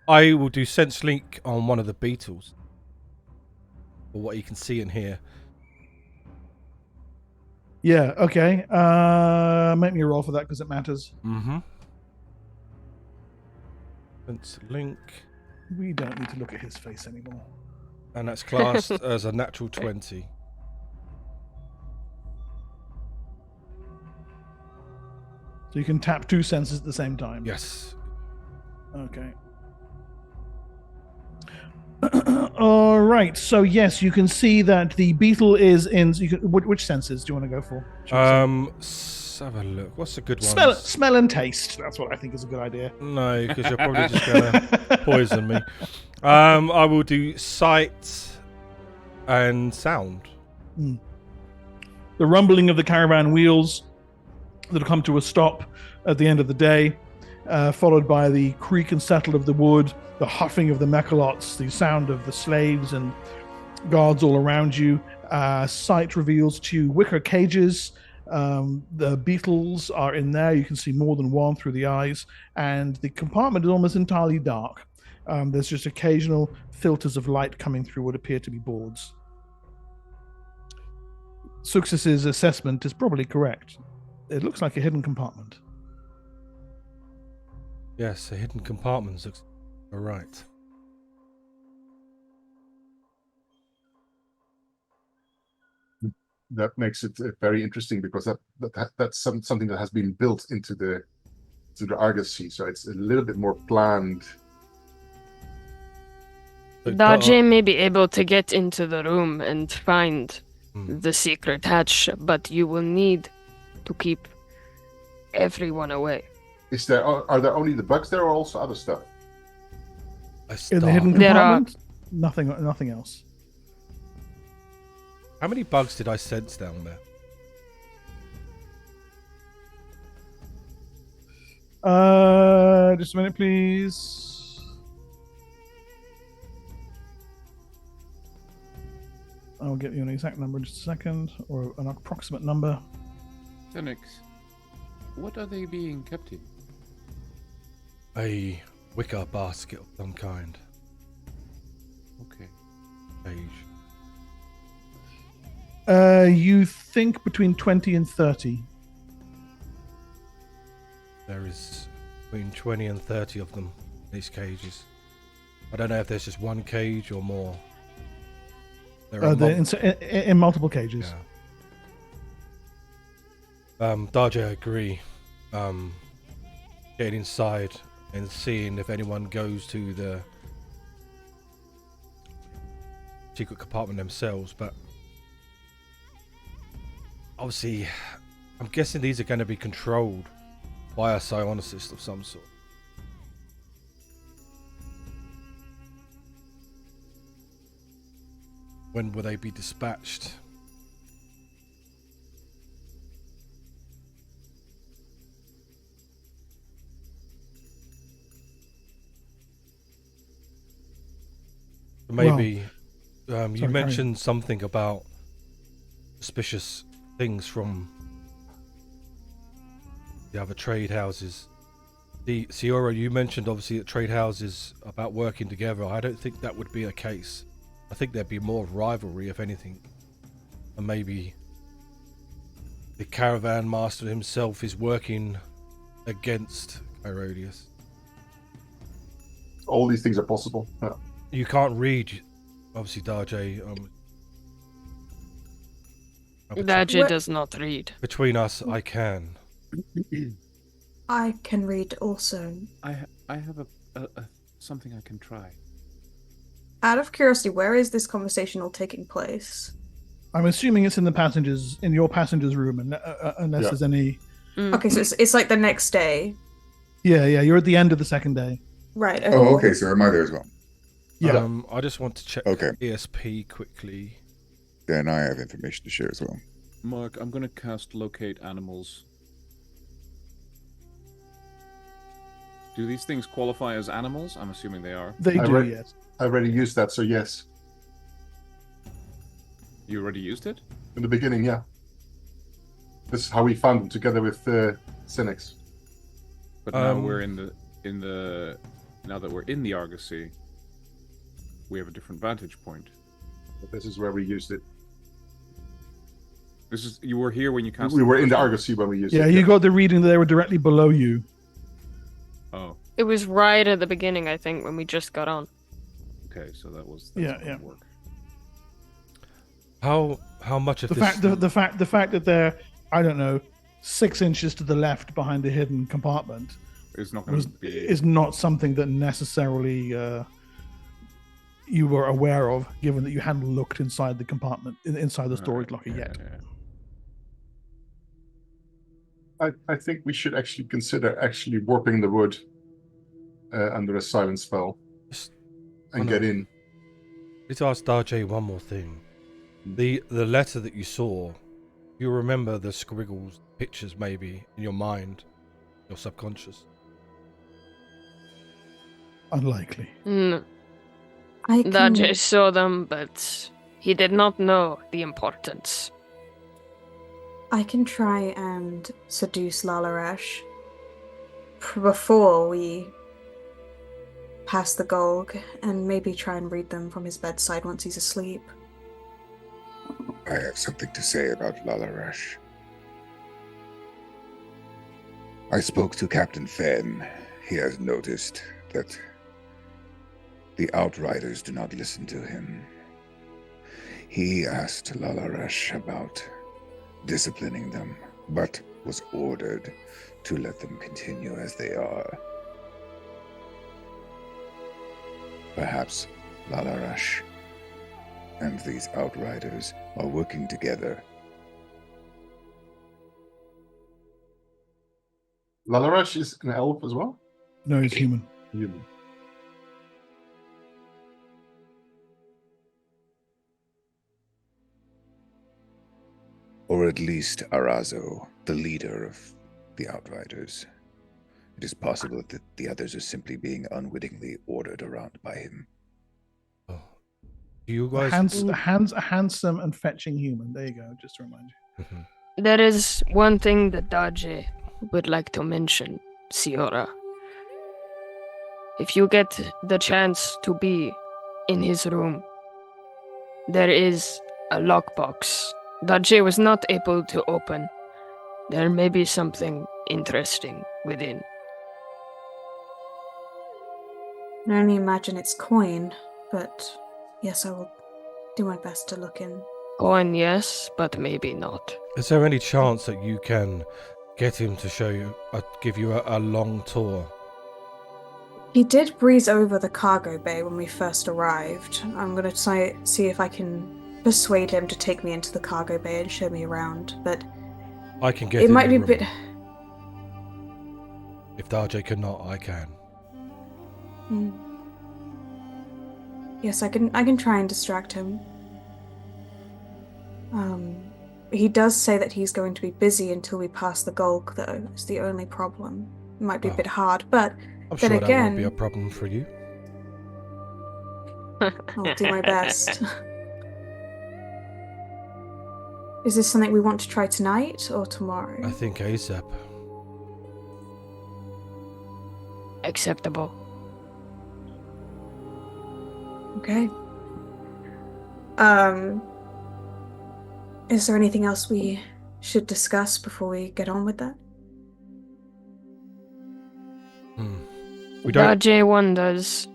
I will do sense link on one of the beetles. For what you can see and hear. Yeah, okay. Make me a roll for that because it matters. Mm-hmm. Sense link. We don't need to look at his face anymore. And that's classed as a natural 20. So you can tap 2 senses at the same time? Yes. Okay. All right. So yes, you can see that the beetle is in. Which senses do you want to go for? Let's have a look. What's a good one? Smell and taste. That's what I think is a good idea. No, because you're probably just gonna poison me. I will do sight and sound. The rumbling of the caravan wheels that'll come to a stop at the end of the day, followed by the creak and settle of the wood, the huffing of the mechalots, the sound of the slaves and guards all around you. Sight reveals to you wicker cages. The beetles are in there. You can see more than one through the eyes, and the compartment is almost entirely dark. There's just occasional filters of light coming through what appear to be boards. Suxus's assessment is probably correct. It looks like a hidden compartment. Yes, a hidden compartment looks right. That makes it very interesting because that's something that has been built into the argosy, so it's a little bit more planned. Darje may be able to get into the room and find the secret hatch, but you will need to keep everyone away. Are there only the bugs there, or also other stuff? In the hidden compartment? Nothing else. How many bugs did I sense down there? Just a minute, please. I'll get you an exact number in just a second, or an approximate number. Phoenix, what are they being kept in? A wicker basket of some kind. Okay. Cage. You think between 20 and 30. There is between 20 and 30 of them in these cages. I don't know if there's just one cage or more. There are in multiple cages. Yeah. Darje, I agree. Getting inside and seeing if anyone goes to the secret compartment themselves, but obviously I'm guessing these are going to be controlled by a psionicist of some sort. When will they be dispatched? Maybe you mentioned something about suspicious things from the other trade houses. The Ciora, you mentioned obviously that trade houses about working together. I don't think that would be a case. I think there'd be more rivalry, if anything. And maybe the caravan master himself is working against Herodias. All these things are possible. Yeah. You can't read, obviously, Darjay. Darjay does not read. Between us, I can. I can read also. I have a something I can try. Out of curiosity, where is this conversation all taking place? I'm assuming it's in your passenger's room, unless there's any. Okay, so it's like the next day. Yeah, you're at the end of the second day. Right. Oh, okay. So am I there as well? Yeah. I just want to check ESP quickly. Then I have information to share as well. Mark, I'm going to cast Locate Animals. Do these things qualify as animals? I'm assuming they are. They do, yes. I already used that, so yes. You already used it? In the beginning, yeah. This is how we found them, together with Cynics. But now we're in the now that we're in the argosy, we have a different vantage point. But this is where we used it. You were here when you cast. We were in the argosy when we used it. Yeah, you got the reading that they were directly below you. Oh. It was right at the beginning, I think, when we just got on. Okay, so that was work. How much of the this? fact that they're, I don't know, 6 inches to the left behind a hidden compartment is not something that necessarily you were aware of, given that you hadn't looked inside the compartment, inside the storage locker yet. I think we should actually consider warping the wood under a silence spell and get in. Let's ask Darjay one more thing. The letter that you saw, you remember the squiggles, pictures maybe in your mind, your subconscious? Unlikely. No. I Darjay saw them, but he did not know the importance. I can try and seduce Lalarash before we pass the Golg, and maybe try and read them from his bedside once he's asleep. I have something to say about Lalarash. I spoke to Captain Fenn. He has noticed that the Outriders do not listen to him. He asked Lalarash about disciplining them, but was ordered to let them continue as they are. Perhaps Lalarash and these Outriders are working together. Lalarash is an elf as well? No, he's human. Human. Or at least Arazo, the leader of the Outriders. It is possible that the others are simply being unwittingly ordered around by him. Oh. You guys... a handsome and fetching human. There you go, just to remind you. There is one thing that Darjay would like to mention, Siora. If you get the chance to be in his room, there is a lockbox Darjay was not able to open. There may be something interesting within. I can only imagine it's coin, but yes, I will do my best to look in. Coin, yes, but maybe not. Is there any chance that you can get him to show you, give you a long tour? He did breeze over the cargo bay when we first arrived. I'm going to see if I can persuade him to take me into the cargo bay and show me around, but I can get it might be a bit... If Darjay cannot, I can. Yes, I can try and distract him. He does say that he's going to be busy until we pass the Golg, though. It's the only problem. It might be a bit hard, but I'm then sure again, that won't be a problem for you. I'll do my best. Is this something we want to try tonight or tomorrow? I think ASAP. Acceptable. Okay. Is there anything else we should discuss before we get on with that? don't. Dajé wonders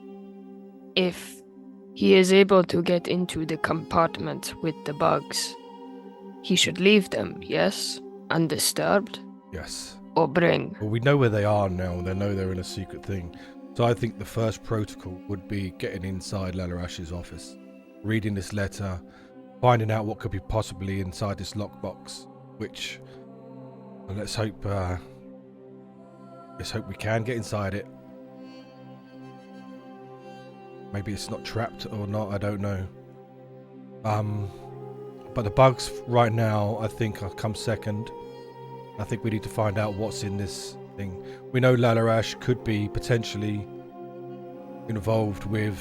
if he is able to get into the compartment with the bugs. He should leave them, yes? Undisturbed? Yes. Or bring? Well, we know where they are now. They know they're in a secret thing. So I think the first protocol would be getting inside Lalarash's office, reading this letter, finding out what could be possibly inside this lockbox, which let's hope we can get inside it. Maybe it's not trapped or not, I don't know. But the bugs right now, I think, come second. I think we need to find out what's in this thing. We know Lalarash could be potentially involved with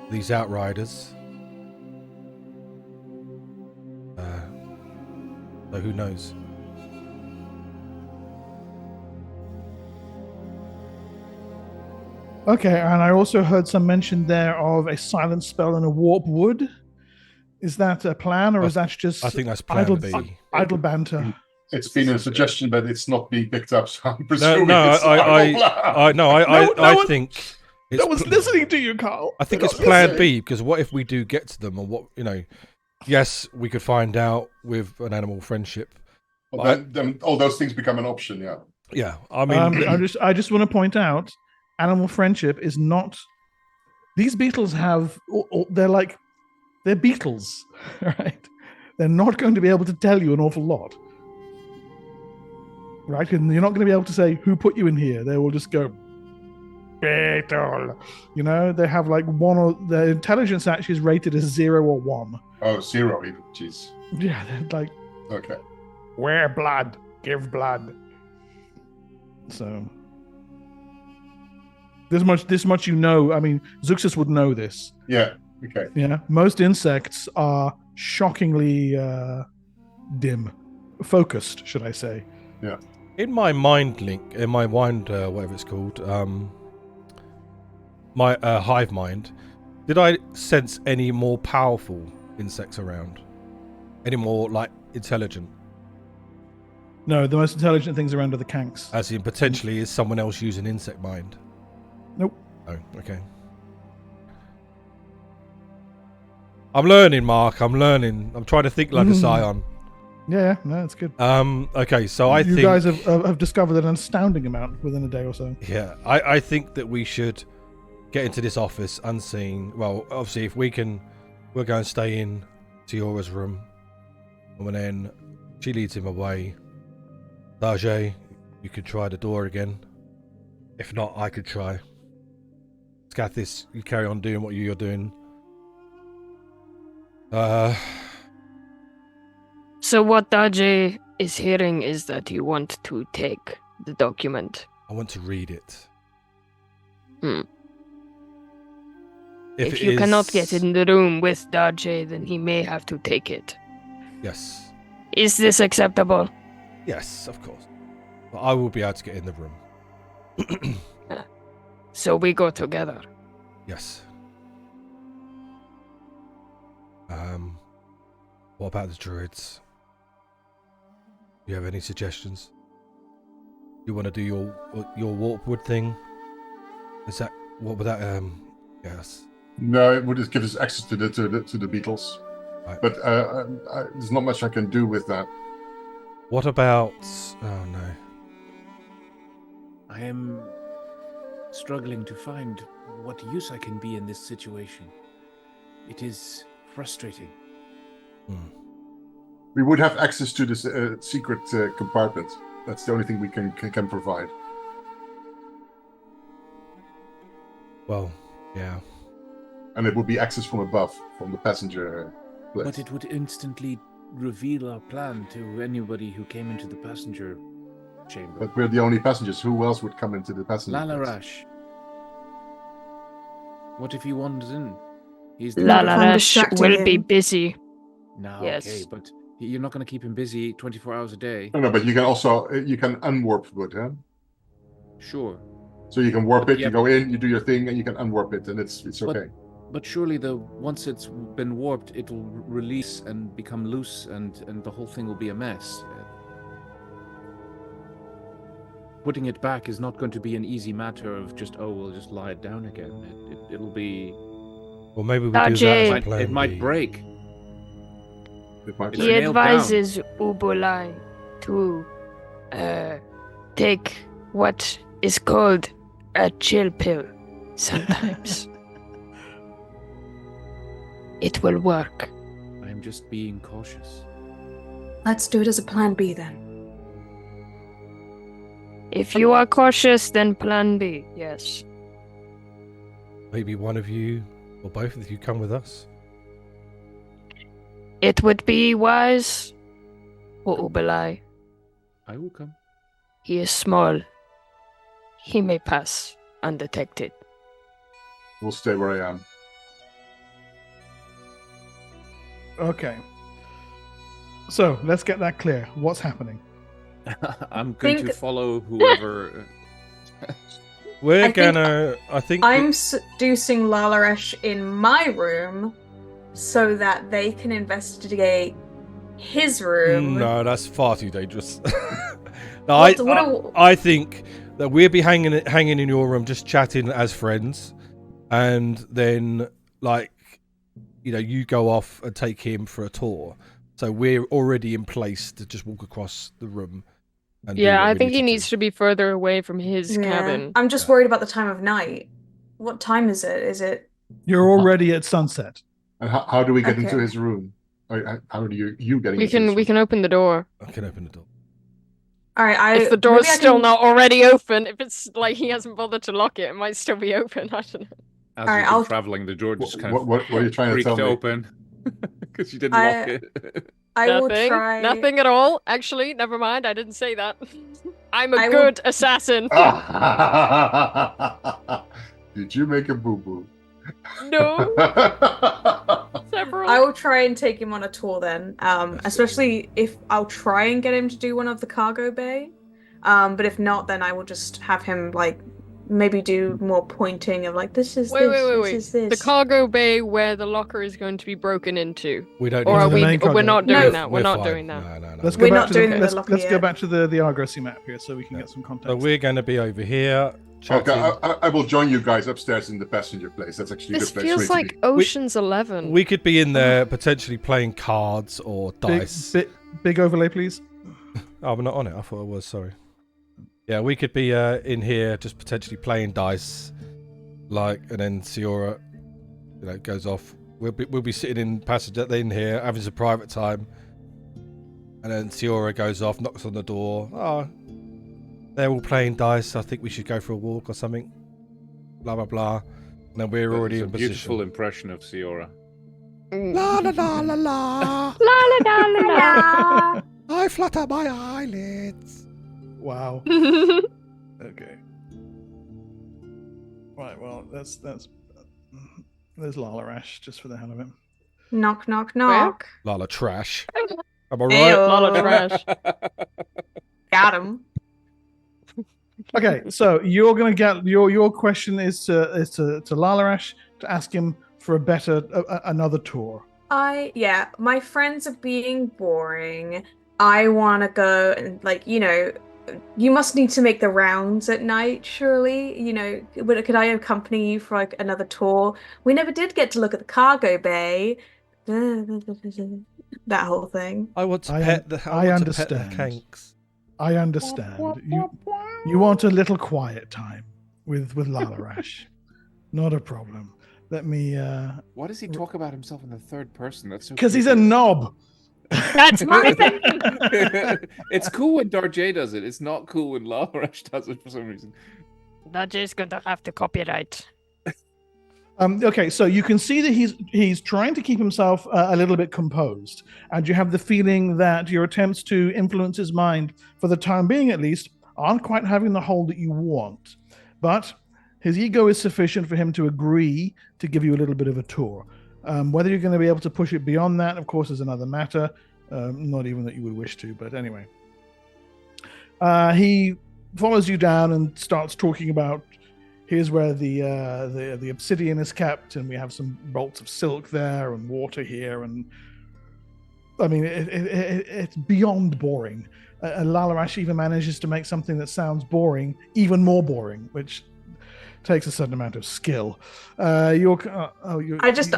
these outriders. So who knows? Okay, and I also heard some mention there of a silent spell and a warp wood. Is that a plan, or is that just I think that's plan B. Idle banter? It's been a suggestion, but it's not being picked up. So I'm No, presuming no, it's I think I was listening to you, Carl. I think it's plan B, because what if we do get to them, or what, yes, we could find out with an animal friendship. Well, then all those things become an option, yeah. Yeah, I mean, I just want to point out, animal friendship is not. These beetles have, they're beetles, right? They're not going to be able to tell you an awful lot, right? And you're not going to be able to say who put you in here. They will just go, beetle. They have like one, or their intelligence actually is rated as 0 or 1. Oh, 0 even. Jeez. Yeah, they're like, okay. Wear blood, give blood. So this much I mean, Zuxus would know this. Yeah. Okay. Yeah. Most insects are shockingly focused, should I say? Yeah. In my mind link, in my mind, whatever it's called, my hive mind, did I sense any more powerful insects around? Any more intelligent? No, the most intelligent things around are the kanks. As in, potentially, is someone else using insect mind? Nope. Oh, okay. I'm learning, Mark. I'm learning. I'm trying to think like a scion. Yeah, no, it's good. Okay, so I think you guys have discovered an astounding amount within a day or so. Yeah, I think that we should get into this office unseen. Well, obviously, if we can, we'll go and stay in Tiora's room, and then she leads him away. Dajé, you could try the door again. If not, I could try. Scathis, you carry on doing what you're doing. So what Dajé is hearing is that you want to take the document. I want to read it. If you cannot get in the room with Dajé, then he may have to take it. Yes. Is this acceptable? Yes, of course. But I will be able to get in the room. So we go together. Yes. What about the druids? Do you have any suggestions? You want to do your warpwood thing? Is that what would that yes? No, it would just give us access to the beetles. Right. But there's not much I can do with that. What about? Oh no. I am struggling to find what use I can be in this situation. It is frustrating. We would have access to this secret compartment. That's the only thing we can provide. Well, yeah. And it would be access from above, from the passenger place. But it would instantly reveal our plan to anybody who came into the passenger chamber. But we're the only passengers. Who else would come into the passenger place? Lalarash. What if he wanders in? He's Lalarash will be busy. No, yes. Okay, but you're not going to keep him busy 24 hours a day. No, but you can also unwarp wood, huh? Sure. So you can warp it. You go in, you do your thing, and you can unwarp it, and it's okay. But surely once it's been warped, it will release and become loose, and the whole thing will be a mess. putting it back is not going to be an easy matter of just, we'll just lie it down again. It'll be... Or maybe we do that as a plan It might B. break. He advises Ubulai to take what is called a chill pill sometimes. It will work. I'm just being cautious. Let's do it as a plan B then. If you are cautious, then plan B, yes. Maybe one of you or both of you come with us. It would be wise for Ubelai. I will come. He is small. He may pass undetected. We'll stay where I am. Okay. So let's get that clear. What's happening? I'm going to follow whoever. I'm seducing Lalaresh in my room so that they can investigate his room. No, that's far too dangerous. No, I think that we'll be hanging in your room, just chatting as friends, and then you go off and take him for a tour. So we're already in place to just walk across the room. And I think he needs to be further away from his cabin. I'm just worried about the time of night. What time is it? Is it? You're already at sunset. And how do we get into his room? How do you get into his room? We can open the door. I can open the door. All right. If the door's still not already open, if it's like he hasn't bothered to lock it, it might still be open. I don't know. As you've been traveling, the door just kind of what are you trying to tell me? Open because you didn't lock it. I will try. Nothing at all. Actually, never mind. I didn't say that. I'm a good assassin. Did you make a boo-boo? No. Several. I will try and take him on a tour then. Especially if I'll try and get him to do one of the cargo bay. But if not, then I will just have him maybe do more pointing of this is wait. this is this. The cargo bay where the locker is going to be broken into. We don't. Or need we're not doing that. We're not fine. doing that. No. Let's go back to the argosy map here so we can get some context. So we're going to be over here. Okay, I will join you guys upstairs in the passenger place. That's actually a good place. This feels like Ocean's 11. We could be in there potentially playing cards or dice. Big overlay, please. Oh, we're not on it. I thought I was. Sorry. Yeah, we could be in here just potentially playing dice, and then Siora, goes off. We'll be sitting in here having some private time, and then Siora goes off, knocks on the door. Oh, they're all playing dice. I think we should go for a walk or something. Blah blah blah. And then we're already in position. Beautiful impression of Siora. La la la la la. La la la la la. I flutter my eyelids. Wow. Okay. Right. Well, there's Lalaresh just for the hell of it. Knock knock knock. Lala trash. Am I right? Lala trash. Got him. Okay, so you're gonna get your question is to Lalaresh to ask him for another tour. My friends are being boring. I want to go and you must need to make the rounds at night, surely. Could I accompany you for another tour? We never did get to look at the cargo bay. That whole thing. I want to pet the kanks. I understand. You want a little quiet time with Lalaresh. Not a problem. Let me. Why does he talk about himself in the third person? That's so. Because he's a knob. That's my thing. It's cool when Darjay does it. It's not cool when Lalaresh does it for some reason. Darjay's going to have to copyright. Okay, so you can see that he's trying to keep himself a little bit composed, and you have the feeling that your attempts to influence his mind, for the time being at least, aren't quite having the hold that you want. But his ego is sufficient for him to agree to give you a little bit of a tour. Whether you're going to be able to push it beyond that, of course, is another matter. Not even that you would wish to, but anyway. He follows you down and starts talking about, here's where the obsidian is kept, and we have some bolts of silk there, and water here, and I mean, it's beyond boring. Lalarash even manages to make something that sounds boring even more boring, which takes a certain amount of skill. I just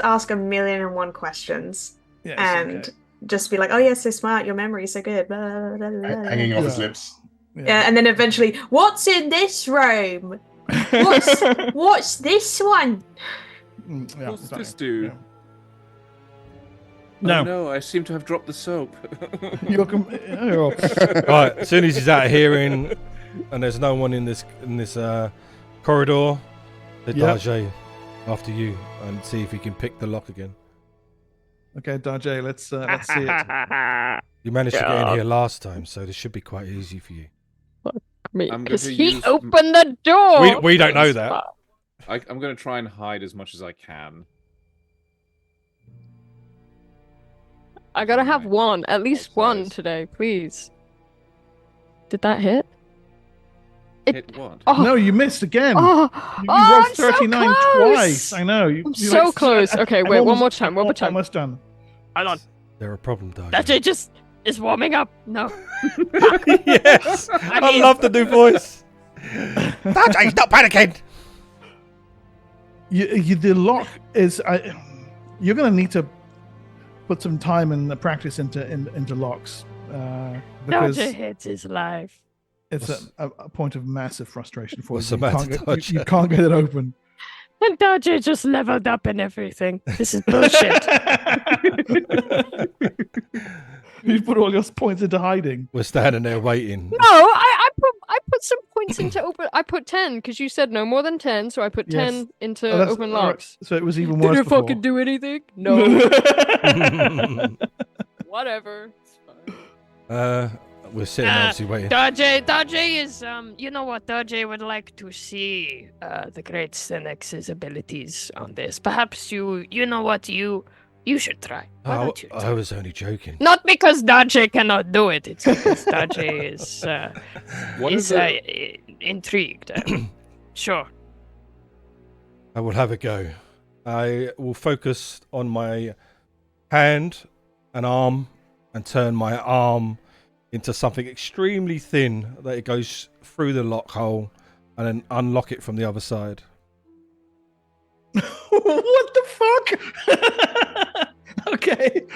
ask 1,000,001 questions, yes, and just be like, "Oh, you're so smart. Your memory's so good." Blah, blah, blah, blah. Hanging off his lips. Yeah, and then eventually, what's in this room? What's this one? What's this do? Yeah. No. Oh, no, I seem to have dropped the soap. Right, as soon as he's out of hearing and there's no one in this corridor, Darjay, after you, and see if he can pick the lock again. Okay, Darjay, let's see it. You managed to get in here last time, so this should be quite easy for you. Because he opened the door. We don't know that. I'm going to try and hide as much as I can. I gotta have one, at least one today, please. Did that hit? Hit what? Oh. No, you missed again. Oh, you rolled 39 so twice. I know. I'm so close. Okay, wait, one more time. Almost done. Hold on. They're a problem, Darjay. That just is warming up. No. Yes. I love the new voice. Darjay, stop panicking. The lock is. You're going to need to put some time and practice into locks. Because Darjay hates his life. It's a point of massive frustration for What's you. the matter, You can't get it open. And Darjay just leveled up and everything. This is bullshit. You put all your points into hiding. We're standing there waiting. No, I put some points into open. I put 10 because you said no more than 10, so I put 10 into open locks. Right. So it was even worse. Did you fucking do anything? No. Whatever. It's fine. We're sitting obviously waiting. Darjay is you know what, Darjay would like to see the great Senex's abilities on this. Perhaps you know what, you should try. Why don't you try? I was only joking. Not because Darjay cannot do it, it's because Darjay is intrigued. Sure. I will have a go. I will focus on my hand and arm and turn my arm into something extremely thin that it goes through the lock hole and then unlock it from the other side. What the fuck? Okay.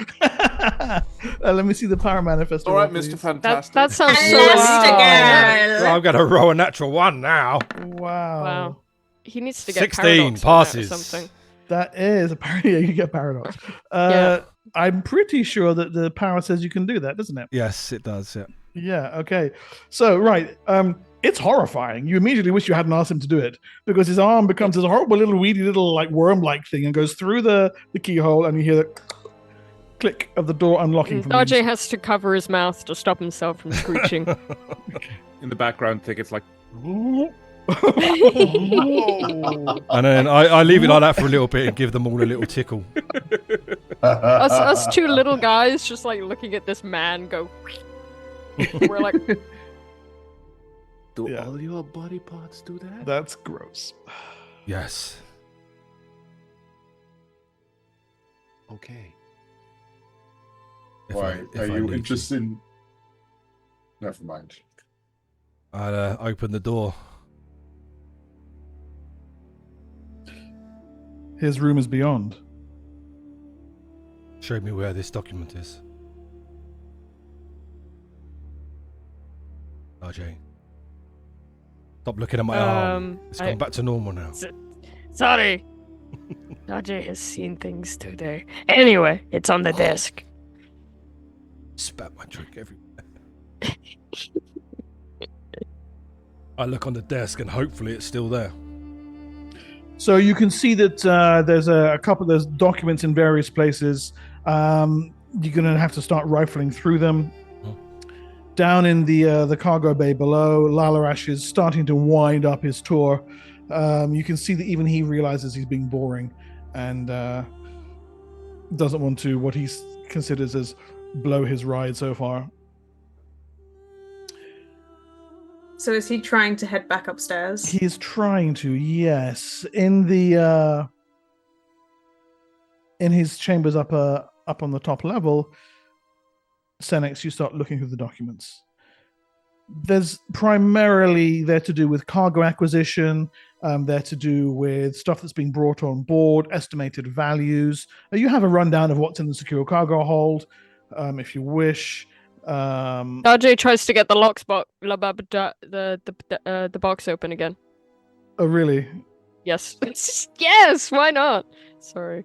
Let me see the power manifesto. All right, Mr. Fantastic. That sounds so Well, I'm going to roll a natural 1 now. Wow. He needs to get 16 passes. Or something. That is apparently you get paradox. I'm pretty sure that the power says you can do that, doesn't it? Yes, it does. Yeah. Yeah. Okay. So right, it's horrifying. You immediately wish you hadn't asked him to do it because his arm becomes this horrible little weedy little like worm-like thing and goes through the keyhole, and you hear the click of the door unlocking. Darjay has to cover his mouth to stop himself from screeching. In the background, I think it's like. And then I leave it like that for a little bit and give them all a little tickle. us two little guys just like looking at this man go. We're like, do all your body parts do that? That's gross. Yes. Okay. Why are you interested in? Never mind. I'll open the door. His room is beyond. Show me where this document is. RJ. Stop looking at my arm. It's gone back to normal now. Sorry. Darjay has seen things today. Anyway, it's on the desk. Spat my drink everywhere. I look on the desk and hopefully it's still there. So you can see that there's a couple. There's documents in various places. You're gonna have to start rifling through them. Down in the cargo bay below, Lalarash is starting to wind up his tour. You can see that even he realizes he's being boring and doesn't want to what he considers as blow his ride so far. So is he trying to head back upstairs? He is trying to, yes. In his chambers up up on the top level, Senex, you start looking through the documents. There's primarily they're to do with cargo acquisition. They're to do with stuff that's being brought on board, estimated values. You have a rundown of what's in the secure cargo hold, if you wish. RJ tries to get the the box open again. Oh, really? Yes. Yes, why not? Sorry.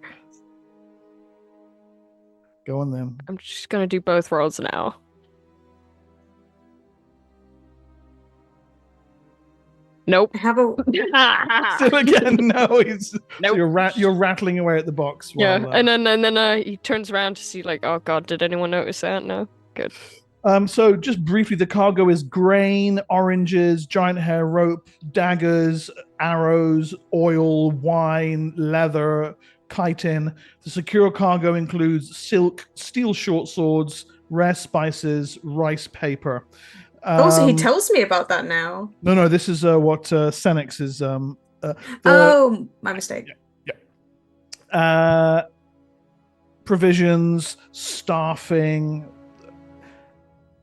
Go on then. I'm just gonna do both rolls now. Nope. Have a Still again, no. Nope. So you're rattling away at the box. Yeah, While, and then he turns around to see, like, oh god, did anyone notice that? No. Good. So just briefly, the cargo is grain, oranges, giant hair rope, daggers, arrows, oil, wine, leather, chitin. The secure cargo includes silk, steel short swords, rare spices, rice paper. so he tells me about that now. No, this is what Senex is. My mistake. Yeah. Provisions, staffing,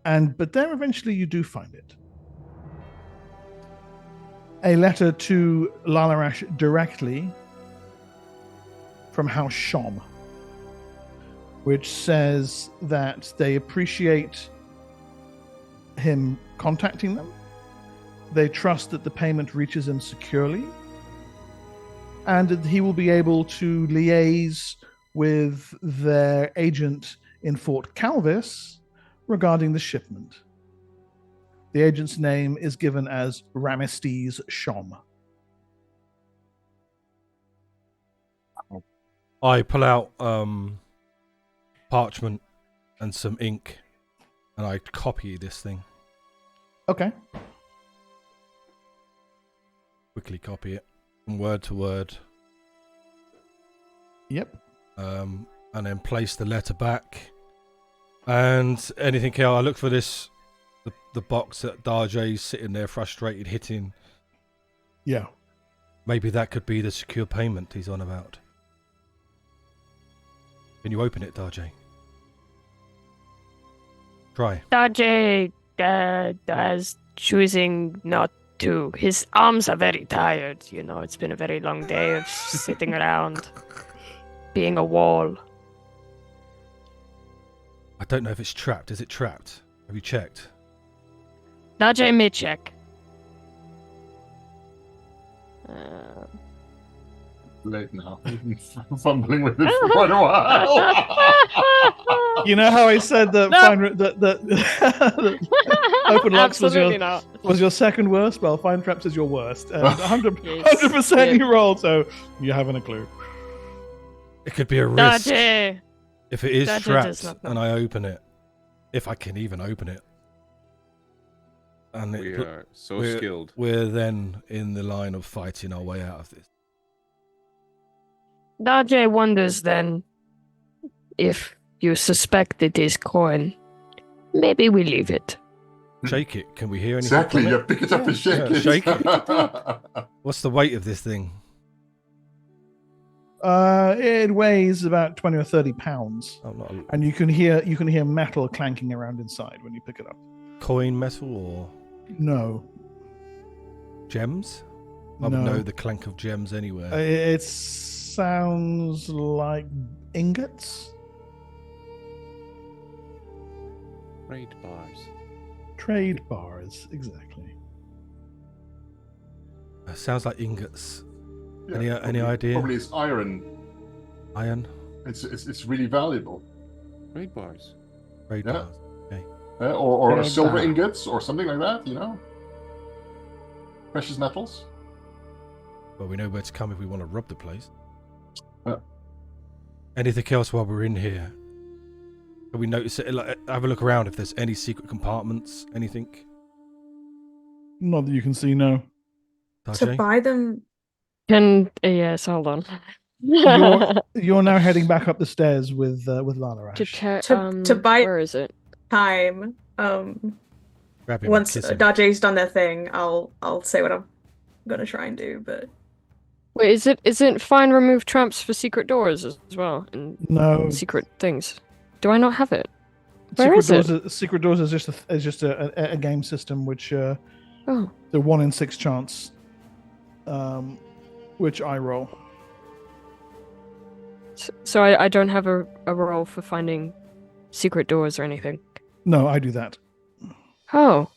but then eventually you do find it. A letter to Lalarash directly from House Shom, which says that they appreciate him contacting them. They trust that the payment reaches him securely, and that he will be able to liaise with their agent in Fort Calvis regarding the shipment. The agent's name is given as Ramestes Shom. I pull out parchment and some ink, and I copy this thing. Okay. Quickly copy it from word to word. Yep. And then place the letter back. And anything else, I look for this, the box that Darjay's sitting there frustrated hitting. Yeah. Maybe that could be the secure payment he's on about. Can you open it, Darjay? Try. Darjay is choosing not to. His arms are very tired, you know. It's been a very long day of sitting around, being a wall. I don't know if it's trapped. Is it trapped? Have you checked? Darjay may check. Late now. I've been fumbling with it for quite a while. You know how I said that open locks was your second worst? Well, find traps is your worst. And 100% you rolled, so you haven't a clue. It could be a risk. Darjay! If it is Darjay trapped and I open it, if I can even open it. And We are so we're- skilled. We're then in the line of fighting our way out of this. Darjay wonders then if you suspect it is coin. Maybe we leave it. Shake it. Can we hear anything? Exactly, from yeah, it? pick it up and shake Yeah, it. shake it. What's the weight of this thing? It weighs about 20 or 30 pounds, Oh, not a and you can hear metal clanking around inside when you pick it up. coin metal or No, gems? I would No. know the clank of gems anywhere. it sounds like ingots. Trade bars. Trade bars, exactly. Sounds like ingots. Yeah, Any idea? Probably it's iron. Iron? It's really valuable. Trade bars. Trade Yeah. bars. Okay. Or Trade silver bar. ingots or something like that, you know? Precious metals. Well, we know where to come if we want to rob the place. Yeah. Anything else while we're in here? Can we notice it? Like, have a look around if there's any secret compartments, anything. Not that you can see, no. To Darjay? buy them. Yes, hold on. You're now heading back up the stairs with Lana to Rash. To buy where is it? time. Grab him and Once kiss him. Darjay's done their thing, I'll say what I'm gonna try and do. But Wait, isn't fine remove traps for secret doors as well and No. secret things? Do I not have it? Where is it? Secret Doors is just a game system which Oh. the 1 in 6 chance, which I roll. So I don't have a roll for finding secret doors or anything. No, I do that. Oh.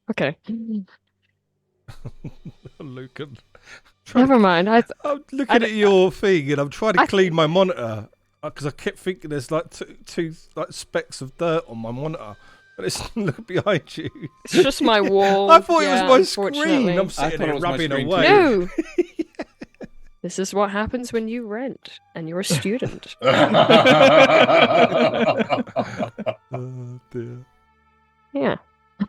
Okay. Luke, Never mind. I'm looking at your thing and I'm trying to clean my monitor because I kept thinking there's like two like specks of dirt on my monitor. But it's look behind you. It's just my wall. I thought it was my screen. I'm sitting there rubbing away. No. This is what happens when you rent and you're a student. Oh dear. Yeah.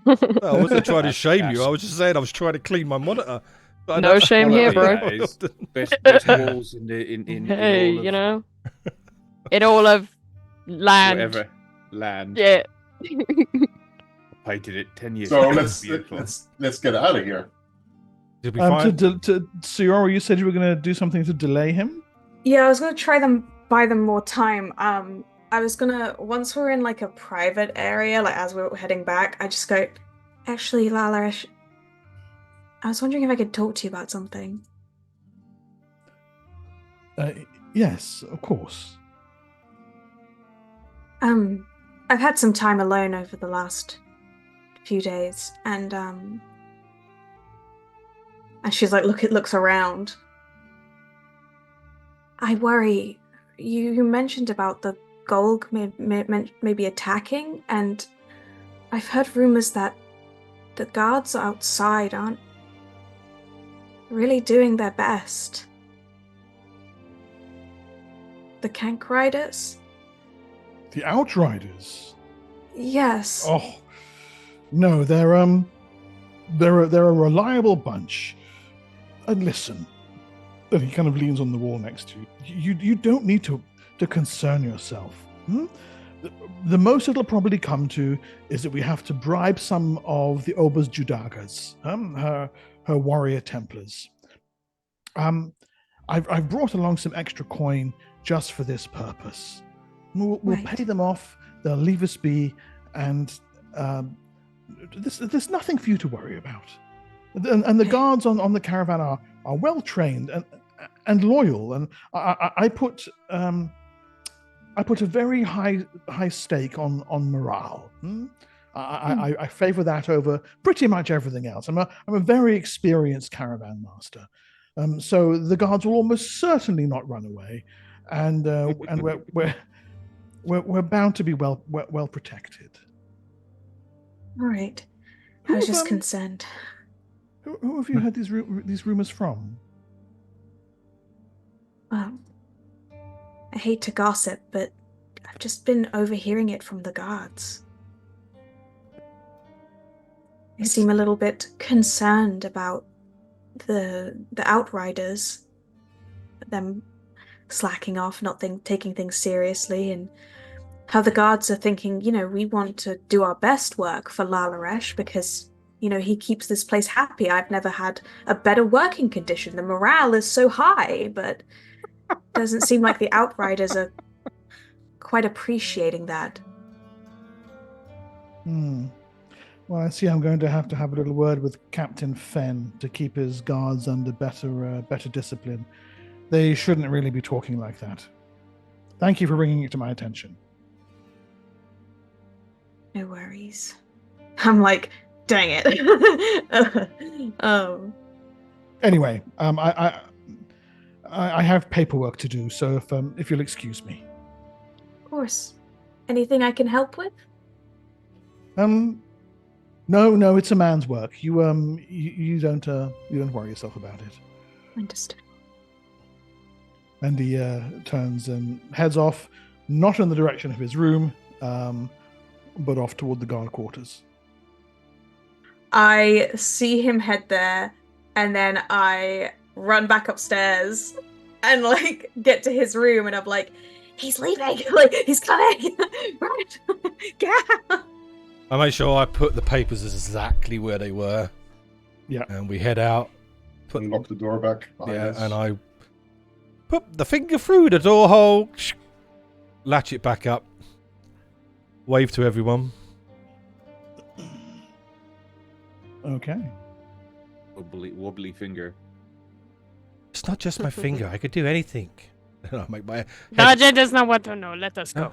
No, I wasn't trying to shame you. I was just saying I was trying to clean my monitor. No shame here, bro. Best walls in Hey, all of, you know, in all of land. whatever land. Yeah. Painted it 10 years So ago. let's get out of here. Did we find? Siora, you said you were going to do something to delay him? Yeah, I was gonna buy them more time. I was gonna, once we're in like a private area, like as we were heading back, I just go, actually, Lalaresh, I was wondering if I could talk to you about something. Yes, of course. I've had some time alone over the last few days, and she's like, looks around. I worry. You mentioned about the Golg maybe attacking, and I've heard rumors that the guards outside aren't really doing their best. The Kank Riders? The Outriders? Yes. Oh, no, they're a reliable bunch. And listen, and he kind of leans on the wall next to you. You don't need to concern yourself. The most it'll probably come to is that we have to bribe some of the Ober's Judagas, her warrior Templars. I've brought along some extra coin just for this purpose. We'll pay them off. They'll leave us be, and there's nothing for you to worry about. And the guards on the caravan are well trained and loyal. And I put a very high stake on morale. I favor that over pretty much everything else. I'm a very experienced caravan master, so the guards will almost certainly not run away, and we're bound to be well protected. All right. I was just concerned. Who have you heard these rumors from? Well, I hate to gossip, but I've just been overhearing it from the guards. They seem a little bit concerned about the Outriders, them slacking off, not taking things seriously, and how the guards are thinking, we want to do our best work for Lalaresh because, he keeps this place happy. I've never had a better working condition. The morale is so high, but it doesn't seem like the Outriders are quite appreciating that. Well, I see I'm going to have a little word with Captain Fenn to keep his guards under better discipline. They shouldn't really be talking like that. Thank you for bringing it to my attention. No worries. I'm like, dang it. Anyway, I have paperwork to do, so if you'll excuse me. Of course. Anything I can help with? No, it's a man's work. You don't worry yourself about it. Understood. And he turns and heads off, not in the direction of his room, but off toward the guard quarters. I see him head there, and then I run back upstairs and get to his room, and I'm like, he's leaving, he's coming, right? Yeah. I make sure I put the papers exactly where they were. Yeah. And we head out. lock the door back. And I put the finger through the door hole, latch it back up, wave to everyone. Okay. Wobbly finger. It's not just my finger. I could do anything. I make my head. Dodger does not want to know. Let us go.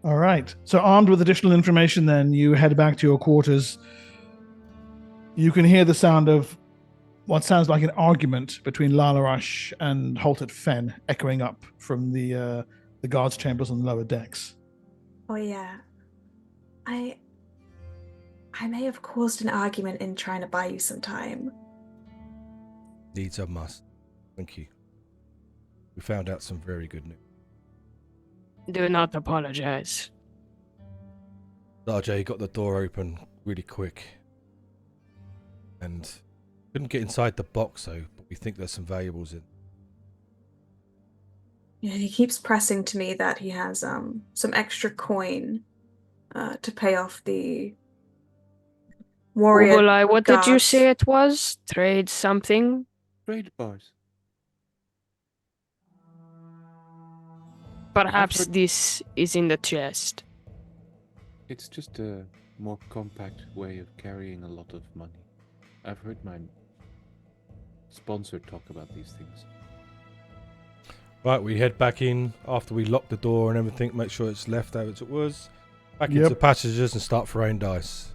All right. So armed with additional information, then you head back to your quarters. You can hear the sound of what sounds like an argument between Lalarash and Halted Fen echoing up from the guards' chambers on the lower decks. Oh yeah. I may have caused an argument in trying to buy you some time. Needs a must. Thank you. We found out some very good news. Do not apologize. RJ got the door open really quick. And couldn't get inside the box, though, but we think there's some valuables in. Yeah, he keeps pressing to me that he has some extra coin to pay off the warrior. Ubulai, what did you guards. say it was? Trade something? Trade bars. Perhaps this is in the chest. It's just a more compact way of carrying a lot of money. I've heard my sponsor talk about these things. Right, we head back in after we lock the door and everything, make sure it's left as it was. Back into the passages and start throwing dice.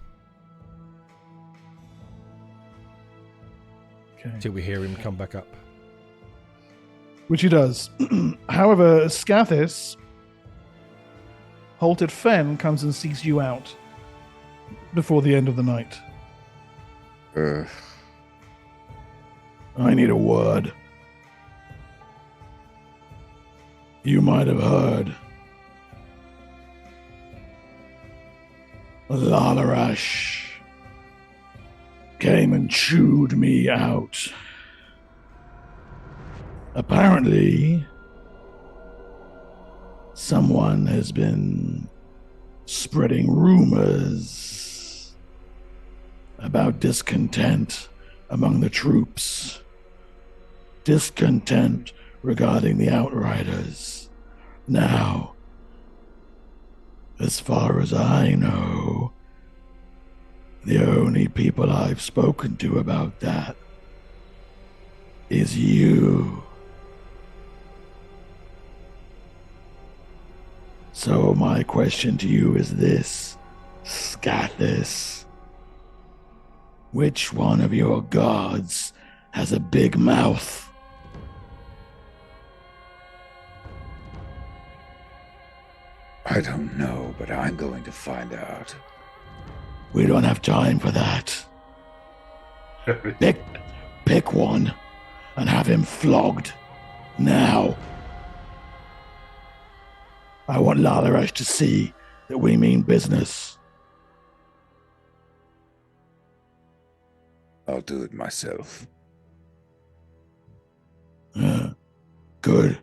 Okay. Till we hear him come back up. Which he does. However, Scathis, Halted Fen comes and seeks you out before the end of the night. I need a word. You might have heard. Lalarash came and chewed me out. Apparently, someone has been spreading rumors about discontent among the troops. Discontent regarding the Outriders. Now, as far as I know, the only people I've spoken to about that is you. So my question to you is this, Scathis. Which one of your gods has a big mouth? I don't know, but I'm going to find out. We don't have time for that. Pick one and have him flogged. Now. I want Lalarash to see that we mean business. I'll do it myself. Good.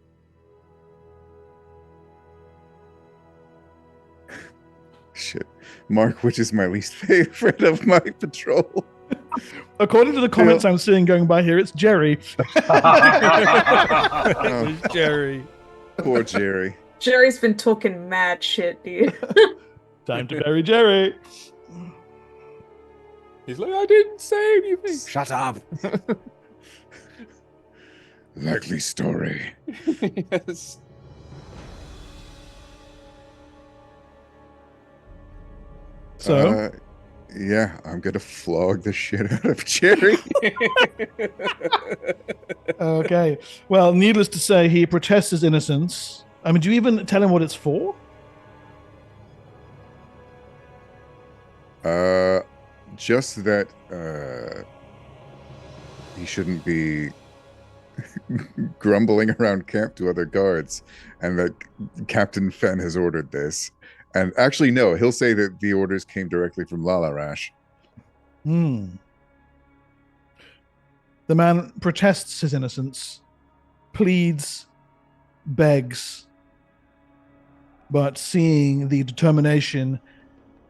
Shit. Mark, which is my least favorite of my patrol? According to the comments I'm seeing going by here, it's Jerry. It was Jerry. Poor Jerry. Jerry's been talking mad shit, dude. Time to bury Jerry. He's like, I didn't say anything. Shut up. Likely story. Yes. So? Yeah, I'm going to flog the shit out of Jerry. Okay. Well, needless to say, he protests his innocence. I mean, do you even tell him what it's for? Just that he shouldn't be grumbling around camp to other guards, and that Captain Fen has ordered this. And actually, no, he'll say that the orders came directly from Lalarash. The man protests his innocence, pleads, begs, but seeing the determination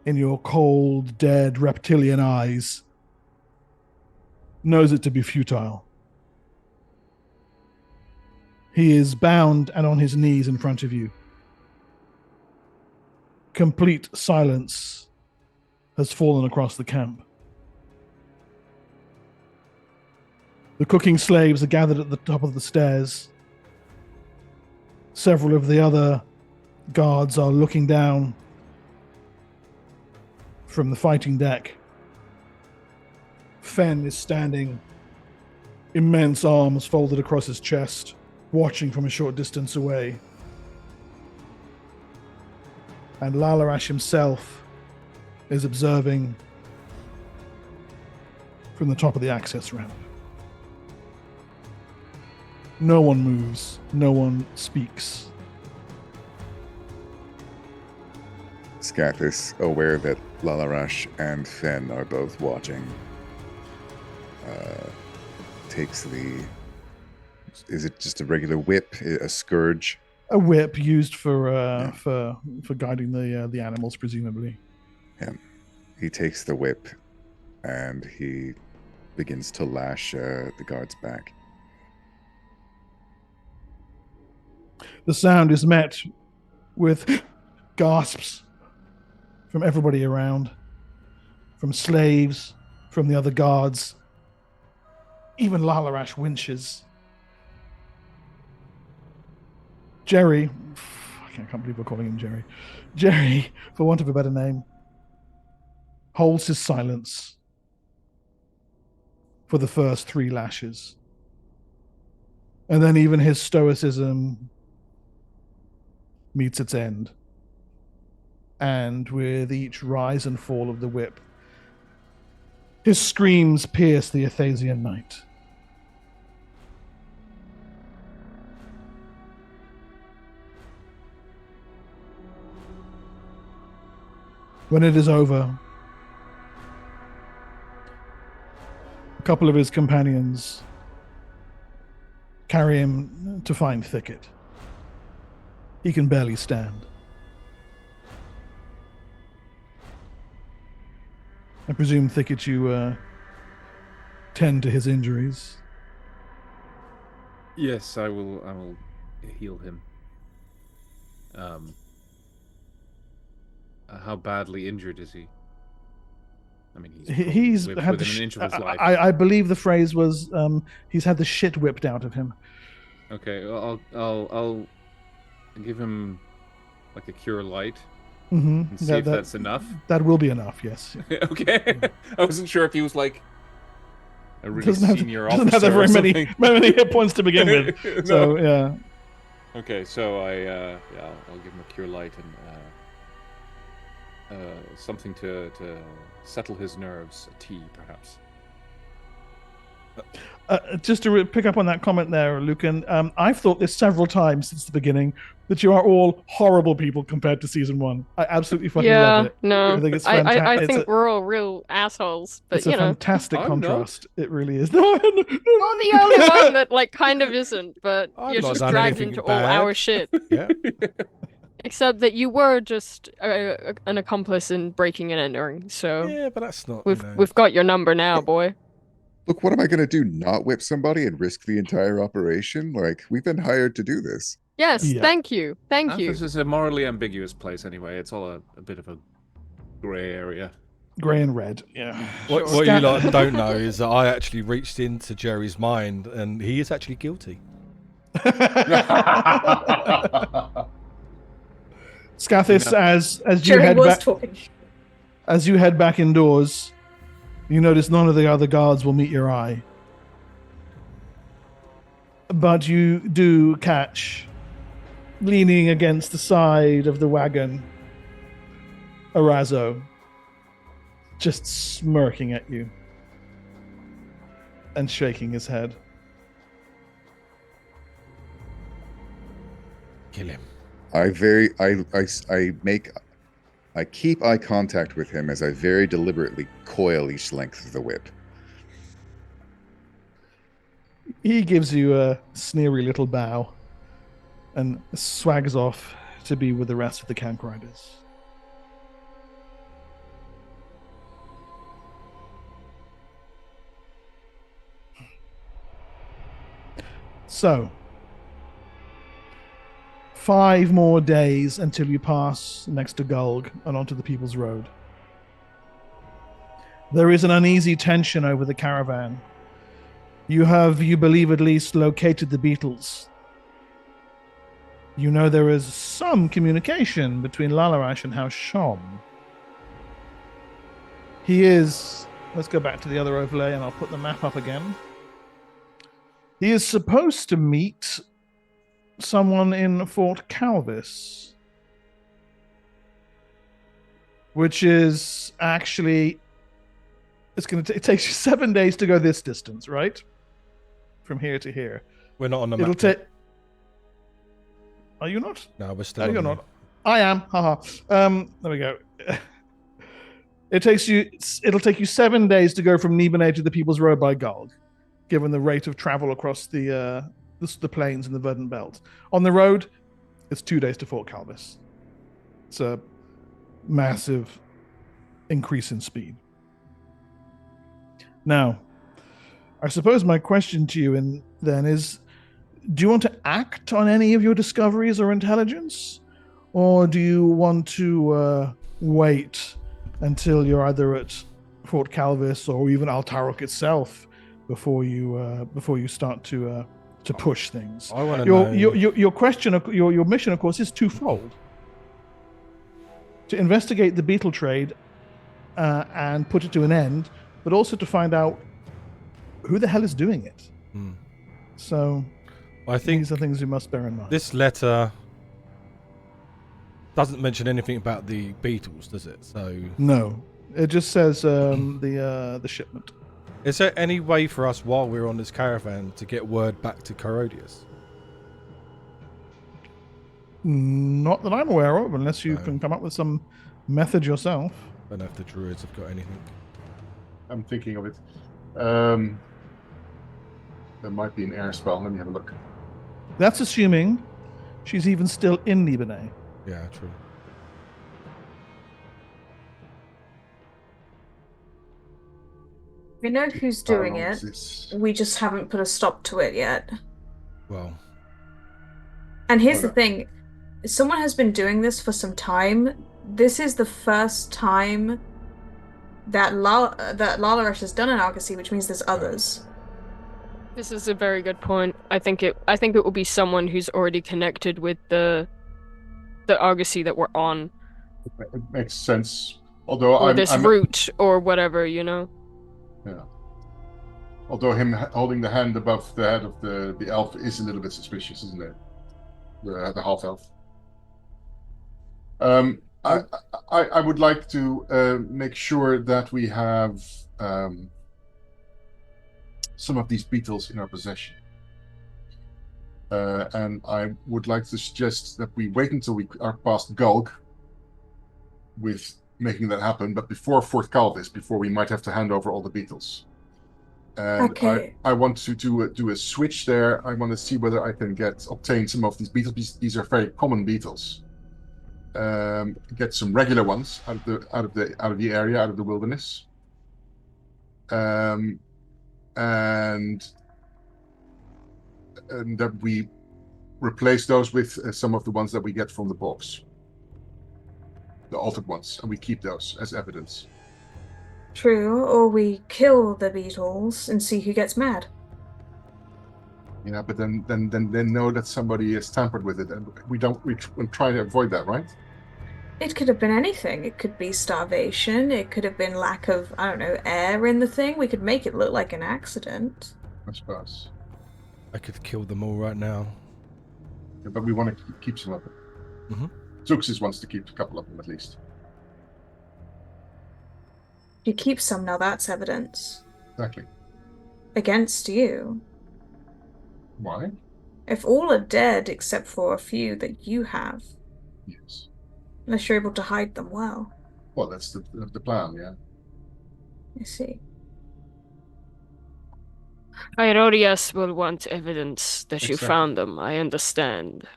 in your cold, dead reptilian eyes, knows it to be futile. He is bound and on his knees in front of you. Complete silence has fallen across the camp. The cooking slaves are gathered at the top of the stairs. Several of the other guards are looking down from the fighting deck. Fen is standing, immense arms folded across his chest, watching from a short distance away. And Lalarash himself is observing from the top of the access ramp. No one moves. No one speaks. Scathis, aware that Lalarash and Fen are both watching, takes the... Is it just a regular whip? A scourge? A whip used for guiding the animals, presumably. Yeah. He takes the whip and he begins to lash the guards back. The sound is met with gasps from everybody around, from slaves, from the other guards. Even Lalarash winches. Jerry, I can't believe we're calling him Jerry. Jerry, for want of a better name, holds his silence for the first 3 lashes. And then even his stoicism meets its end. And with each rise and fall of the whip, his screams pierce the Athasian night. When it is over, a couple of his companions carry him to find Thicket. He can barely stand. I presume, Thicket, you tend to his injuries. Yes, I will heal him. How badly injured is he? I mean, he's had within an inch of his life. I believe the phrase was he's had the shit whipped out of him. Okay, well, I'll give him like a cure light Mm-hmm. and see if that's enough. That will be enough, yes. Okay, I wasn't sure if he was like a really senior officer. Doesn't have very many hit points to begin with. No. So yeah. Okay, so I'll give him a cure light and something to settle his nerves. A tea, perhaps. Just to pick up on that comment there, Lucan, I've thought this several times since the beginning that you are all horrible people compared to season 1. I absolutely fucking love it. No, I think it's I think we're all real assholes, but it's a fantastic contrast. Not. It really is. No, I'm the only one that like kind of isn't, but you're just dragged into bad. all our shit. Yeah. Except that you were just an accomplice in breaking and entering, so Yeah, but that's not. we've got your number now, boy. Look, what am I going to do? Not whip somebody and risk the entire operation? Like, we've been hired to do this. Yes, Yeah. thank you. This is a morally ambiguous place anyway. It's all a bit of a grey area. Grey and red, yeah. What you lot don't know is that I actually reached into Jerry's mind, and he is actually guilty. Scathis, as you Jerry head was back, talking. as you head back indoors, you notice none of the other guards will meet your eye. But you do catch, leaning against the side of the wagon, Arazo, just smirking at you and shaking his head. Kill him. I keep eye contact with him as I very deliberately coil each length of the whip. He gives you a sneery little bow and swags off to be with the rest of the camp riders. So, 5 more days until you pass next to Gulg and onto the People's Road. There is an uneasy tension over the caravan. You have, you believe at least, located the beetles. You know there is some communication between Lalarash and House Shom. He is... Let's go back to the other overlay and I'll put the map up again. He is supposed to meet someone in Fort Calvis, which is actually... It takes you 7 days to go this distance, right? From here to here. We're not on the map. It'll take... Are you not? No, we're still No, on you're the- not. I am. Haha. There we go. It'll take you 7 days to go from Nibenay to the People's Road by Gulg, given the rate of travel across the plains and the Verdant Belt. On the road, it's 2 days to Fort Calvis. It's a massive increase in speed. Now, I suppose my question to you then is, do you want to act on any of your discoveries or intelligence? Or do you want to wait until you're either at Fort Calvis or even Altarok itself before you start to push things? I want to know. Your question, your mission, of course, is twofold: to investigate the beetle trade and put it to an end, but also to find out who the hell is doing it. So, I think these are things you must bear in mind. this letter doesn't mention anything about the beetles, does it? So No, it just says the shipment. is there any way for us while we're on this caravan to get word back to Carodius? Not that I'm aware of, unless you can come up with some method yourself. I don't know if the druids have got anything. I'm thinking of it. There might be an air spell. Let me have a look. That's assuming she's even still in Nibenay. Yeah, true. We know who's doing How long it. is this? We just haven't put a stop to it yet. Well, And here's Hold the on. thing. Someone has been doing this for some time. This is the first time that Lalarash has done an argosy, which means there's others. This is a very good point. I think it will be someone who's already connected with the argosy that we're on, It makes sense. Although or I'm this route, or whatever, you know. Yeah. Although him holding the hand above the head of the elf is a little bit suspicious, isn't it? The half elf. I would like to make sure that we have some of these beetles in our possession. And I would like to suggest that we wait until we are past Gulg with making that happen, but before Fort Calvis, before we might have to hand over all the beetles. And Okay. I want to do a switch there. I want to see whether I can obtain some of these beetles. These are very common beetles. Get some regular ones out of the area, out of the wilderness. And that we replace those with some of the ones that we get from the box, the altered ones, and we keep those as evidence. True, or we kill the beetles and see who gets mad. Yeah, but then know that somebody has tampered with it, and we try to avoid that, right? It could have been anything. It could be starvation. It could have been lack of, I don't know, air in the thing. We could make it look like an accident. I suppose. I could kill them all right now. Yeah, but we want to keep some of them. Mhm. Zuxis wants to keep a couple of them at least. If you keep some, now that's evidence. Exactly. Against you. Why? If all are dead except for a few that you have, Yes. unless you're able to hide them well. Well, that's the plan, yeah. I see. Herodias will want evidence that you Exactly. found them, I understand.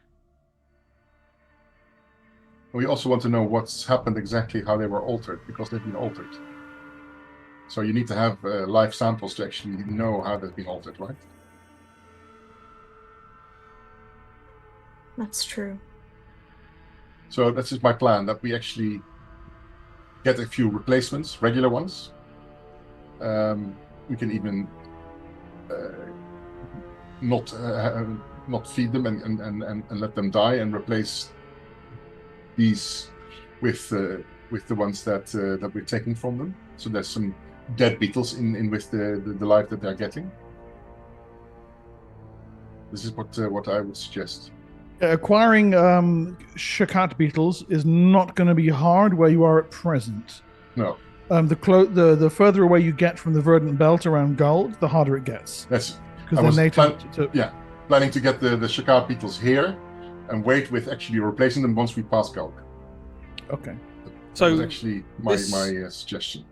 We also want to know what's happened exactly, how they were altered, because they've been altered. So you need to have live samples to actually know how they've been altered, right? That's true. So that's just my plan, that we actually get a few replacements, regular ones. We can even not feed them and let them die, and replace these with the ones that we're taking from them. So there's some dead beetles in with the life that they're getting. This is what I would suggest. Acquiring Shakat beetles is not going to be hard where you are at present. No. The further away you get from the verdant belt around Gold, the harder it gets. Yes. Because they're native planning to get the Shakat beetles here and wait with actually replacing them once we pass Gold. Okay. So that was actually my suggestion.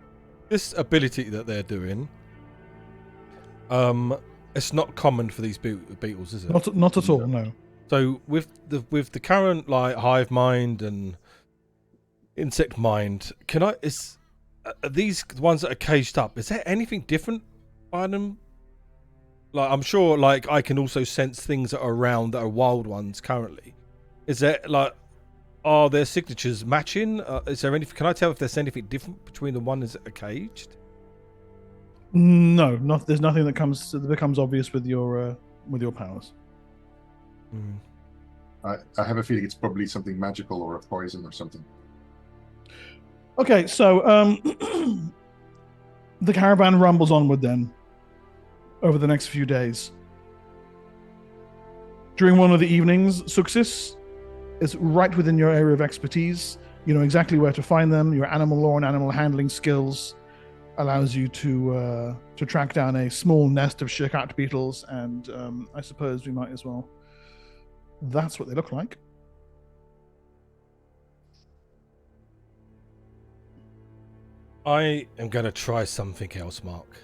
This ability that they're doing, it's not common for these beetles, is it? Not at all, no. So with the current like hive mind and insect mind, are these ones that are caged up? Is there anything different by them? Like I'm sure, like I can also sense things that are around that are wild ones currently. Is there like, are their signatures matching? Is there anything? Can I tell if there's anything different between the ones that are caged? No, there's nothing that becomes obvious with your powers. I have a feeling it's probably something magical or a poison or something. Okay, so the caravan rumbles onward then over the next few days. During one of the evenings, Suxis is right within your area of expertise. You know exactly where to find them. Your animal law and animal handling skills allows you to track down a small nest of Shakat beetles, and I suppose we might as well. That's what they look like. I am going to try something else, Mark.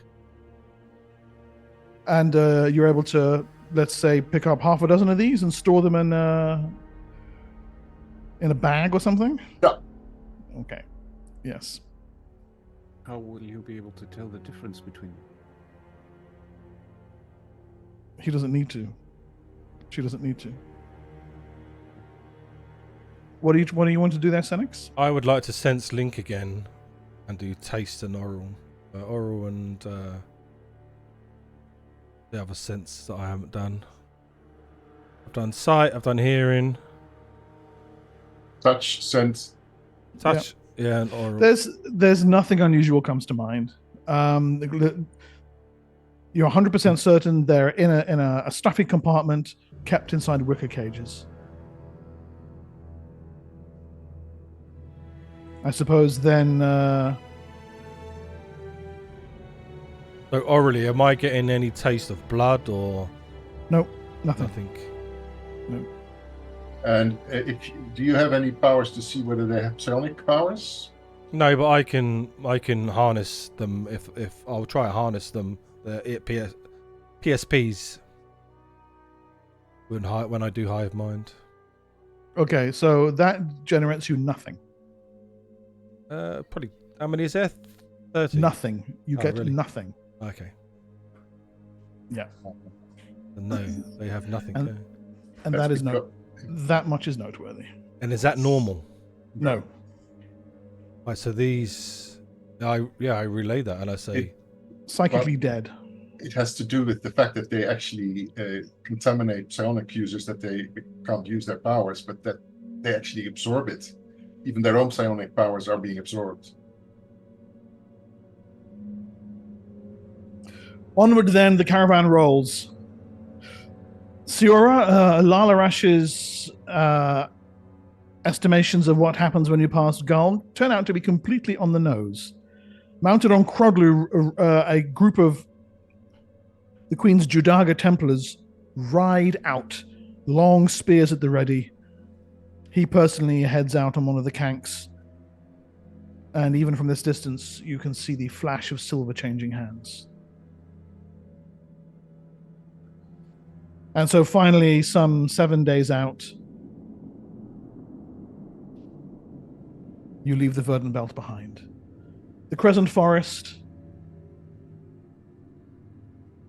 And you're able to, let's say, pick up half a dozen of these and store them in a bag or something? Yeah. Okay. Yes. How will you be able to tell the difference between them? He doesn't need to. She doesn't need to. What do you want to do there, Senix? I would like to sense link again and do taste and oral. Oral and the other sense that I haven't done. I've done sight, I've done hearing. Touch, scent. Touch, yeah, and oral. There's nothing unusual comes to mind. You're 100% certain they're in a stuffy compartment kept inside wicker cages. I suppose then. So orally, am I getting any taste of blood or? Nope, nothing. Nothing. No. And do you have any powers to see whether they have psionic powers? No, but I can harness them if I'll try to harness them. The PSPs when I do hive mind. Okay, so that generates you nothing. Probably. How many is there? 30. Nothing. You get really? nothing. Okay. Yeah. No, they have nothing. And that is that much is noteworthy. And is that normal? No. Right. So these, I relay that and I say psychically dead. It has to do with the fact that they actually contaminate psionic users, that they can't use their powers, but that they actually absorb it. Even their own psionic powers are being absorbed. Onward then, the caravan rolls. Siora, Lalarash's estimations of what happens when you pass Gulm turn out to be completely on the nose. Mounted on Kroglu, a group of the Queen's Judaga Templars ride out, long spears at the ready. He personally heads out on one of the kanks, and even from this distance, you can see the flash of silver changing hands. And so finally, some 7 days out, you leave the verdant belt behind. The Crescent Forest,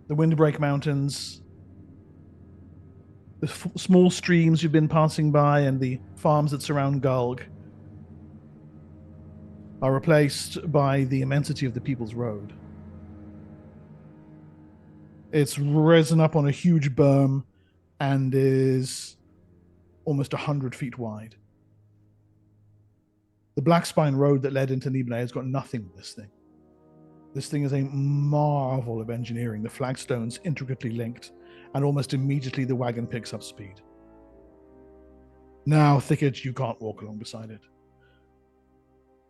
the Windbreak Mountains, the small streams you've been passing by and the farms that surround Gulg are replaced by the immensity of the People's Road. It's risen up on a huge berm and is almost 100 feet wide. The Black Spine Road that led into Nibenay has got nothing with this thing. This thing is a marvel of engineering. The flagstones intricately linked, and almost immediately the wagon picks up speed. Now, Thicket, you can't walk along beside it.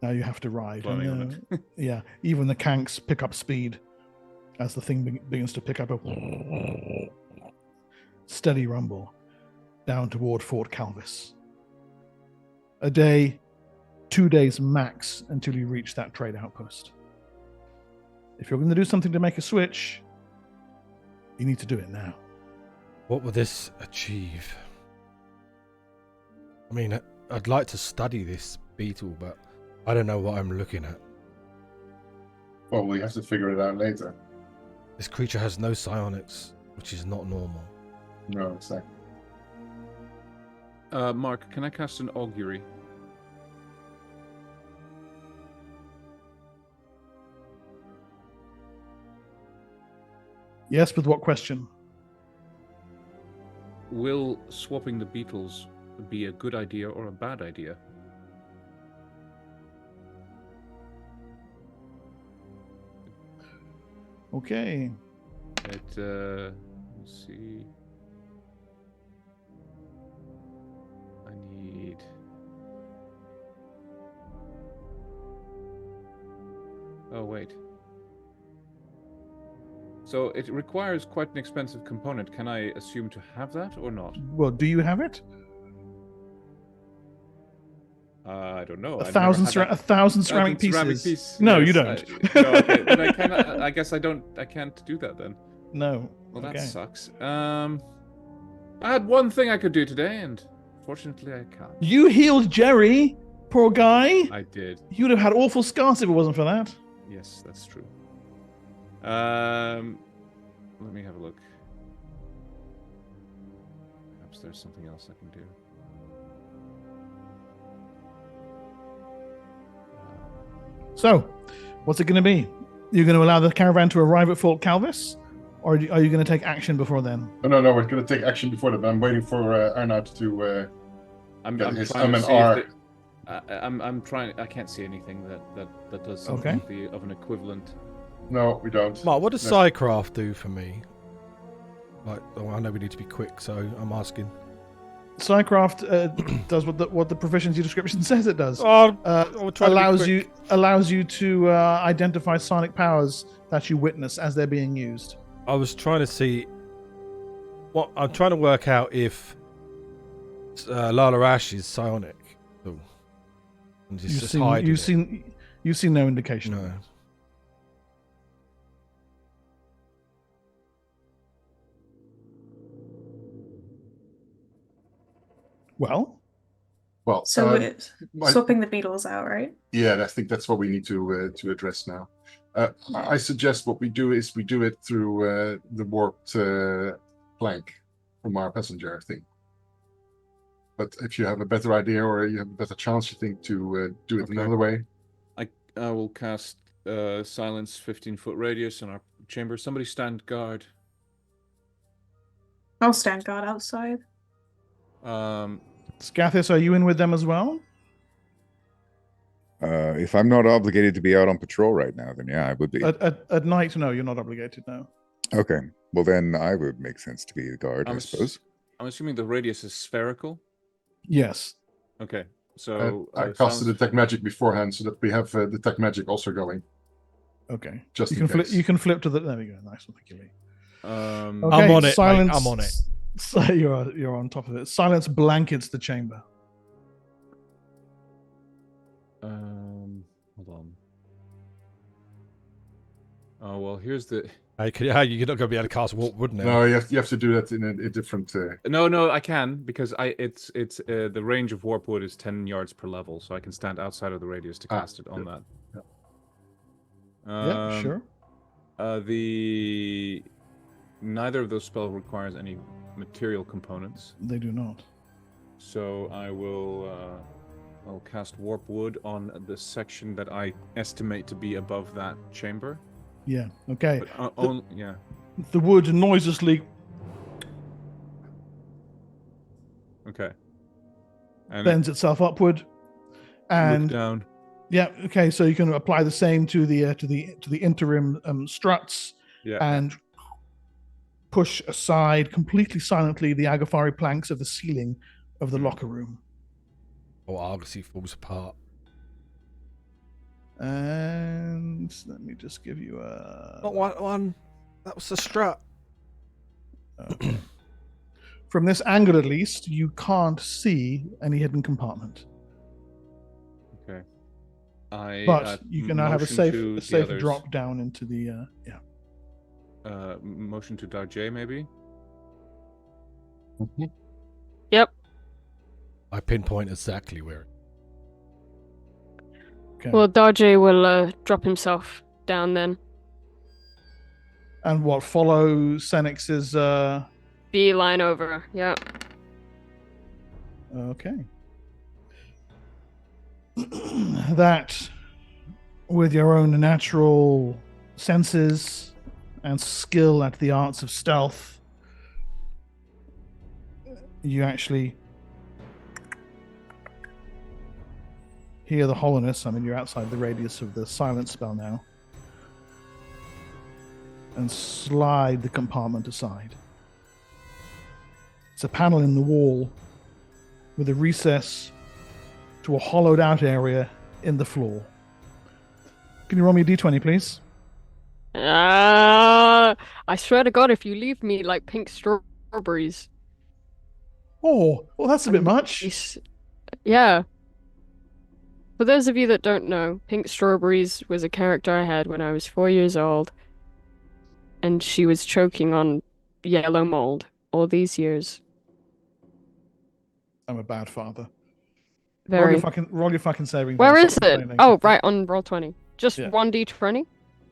Now you have to ride. And, yeah, even the canks pick up speed as the thing begins to pick up a steady rumble down toward Fort Calvis. A day, 2 days max until you reach that trade outpost. If you're going to do something to make a switch, you need to do it now. What will this achieve? I mean, I'd like to study this beetle, but I don't know what I'm looking at. Well, we have to figure it out later. This creature has no psionics, which is not normal. No, exactly. Mark, can I cast an augury? Yes, with what question? Will swapping the beetles be a good idea or a bad idea? Okay. Let's see. I need... Oh, wait. So it requires quite an expensive component. Can I assume to have that or not? Well, do you have it? I don't know. A thousand ceramic pieces. No, yes, you don't. No, okay. Then I cannot. I guess I don't. I can't do that then. No. Well, okay. that sucks. I had one thing I could do today, and fortunately, I can't. You healed Jerry, poor guy. I did. He would have had awful scars if it wasn't for that. Yes, that's true. Let me have a look. Perhaps there's something else I can do. So, what's it going to be? You're going to allow the caravan to arrive at Fort Calvis, or are you going to take action before then? No, we're going to take action before that. I'm waiting for Arnoud to. I'm trying to see I'm trying. I can't see anything that does something of an equivalent. No, we don't. Mark, what does Psycraft do for me? Like, I know we need to be quick, so I'm asking. Psycraft does what the proficiency description says it does. Allows you to identify sonic powers that you witness as they're being used. I was trying to see. I'm trying to work out if Lala Ash is psionic. Oh. You've seen no indication of that. Well. So swapping the beetles out, right? Yeah, I think that's what we need to address now. I suggest what we do is we do it through the warped plank from our passenger thing. But if you have a better idea or you have a better chance, you think to do it another way? I will cast silence 15-foot radius in our chamber. Somebody stand guard. I'll stand guard outside. Scathis, are you in with them as well? If I'm not obligated to be out on patrol right now, then yeah, I would be. At night, no, you're not obligated, no. Okay, well then I would make sense to be the guard, I suppose. I'm assuming the radius is spherical? Yes. Okay, so... I casted detect magic beforehand so that we have detect magic also going. Okay. Just you can flip to the... There we go, nice one, thank you, Lee. Okay, I'm on it, silence, mate. I'm on it. So you're on top of it. Silence blankets the chamber. Hold on. Oh well, here's the. You're not going to be able to cast warp, wouldn't it? No, you have to do that in a different. No, I can because it's the range of warp wood is 10 yards per level, so I can stand outside of the radius to cast it on that. Yeah, sure. Neither of those spells requires any material components. They do not. So I will I'll cast Warp Wood on the section that I estimate to be above that chamber. Yeah. Okay. But, The wood noiselessly. Okay. And bends itself upward, and look down. Yeah. Okay. So you can apply the same to the interim struts, and push aside completely silently the Agafari planks of the ceiling of the locker room. Oh, argosy falls apart. And let me just give you a. Not one. That was the strut. Okay. From this angle, at least, you can't see any hidden compartment. Okay. But you can now have a safe drop down into the motion to Darjay, maybe. Yep. I pinpoint exactly where. Okay. Well, Darjay will drop himself down then. And what follows Senex's beeline over. Yeah. Okay. That, with your own natural senses and skill at the arts of stealth, you actually hear the hollowness. I mean, you're outside the radius of the silence spell now. And slide the compartment aside. It's a panel in the wall with a recess to a hollowed out area in the floor. Can you roll me a d20, please? I swear to God, if you leave me like pink strawberries. Oh, well, that's a bit much. Yeah. For those of you that don't know, Pink Strawberries was a character I had when I was 4 years old. And she was choking on yellow mold all these years. I'm a bad father. Very. Roll your fucking saving. Where is it? Oh, right, on Roll20. Just 1d20?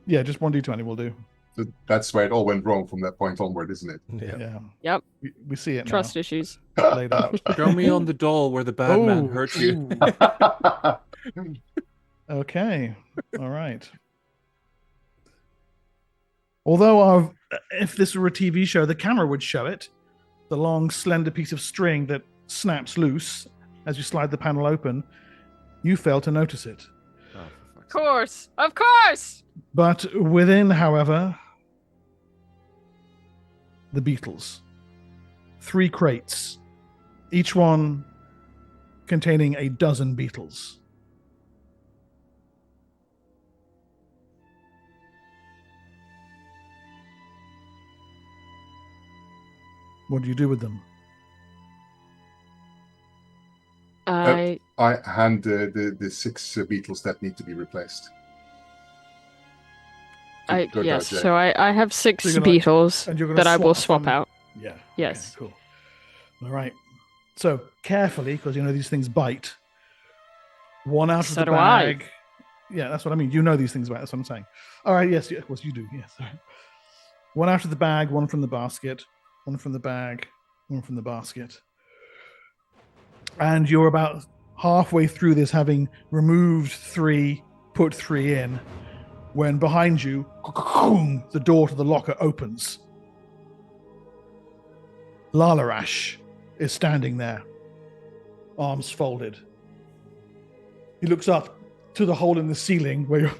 Yeah, just 1d20 will do. So that's where it all went wrong from that point onward, isn't it? Yeah. Yep. We see it now. Trust issues. Laid out. Show me on the doll where the bad man hurt you. Okay. All right. Although if this were a TV show, the camera would show it. The long, slender piece of string that snaps loose as you slide the panel open. You fail to notice it. Of course. Of course! But within, however, the beetles. 3 crates. Each one containing a dozen beetles. What do you do with them? I hand the 6 beetles that need to be replaced. Yes, so I have 6 beetles that I will swap out. Yeah. Yes. Okay, cool. All right. So carefully, because you know these things bite. One out of the bag. Yeah, that's what I mean. You know these things about. That's what I'm saying. All right. Yes. Of course you do. Yes. One out of the bag. One from the basket. One from the bag. One from the basket. And you're about halfway through this, having removed 3, put 3 in, when behind you, the door to the locker opens. Lalarash is standing there, arms folded. He looks up to the hole in the ceiling where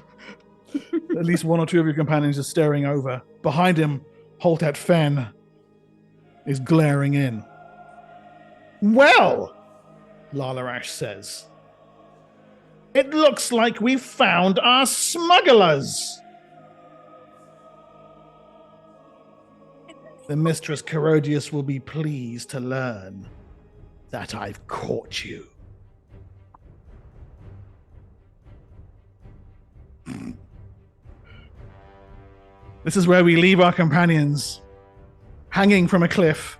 at least 1 or 2 of your companions are staring over. Behind him, Holtat Fen is glaring in. Well, Lalarash says, it looks like we've found our smugglers. The Mistress Carodius will be pleased to learn that I've caught you. This is where we leave our companions hanging from a cliff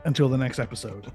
until the next episode.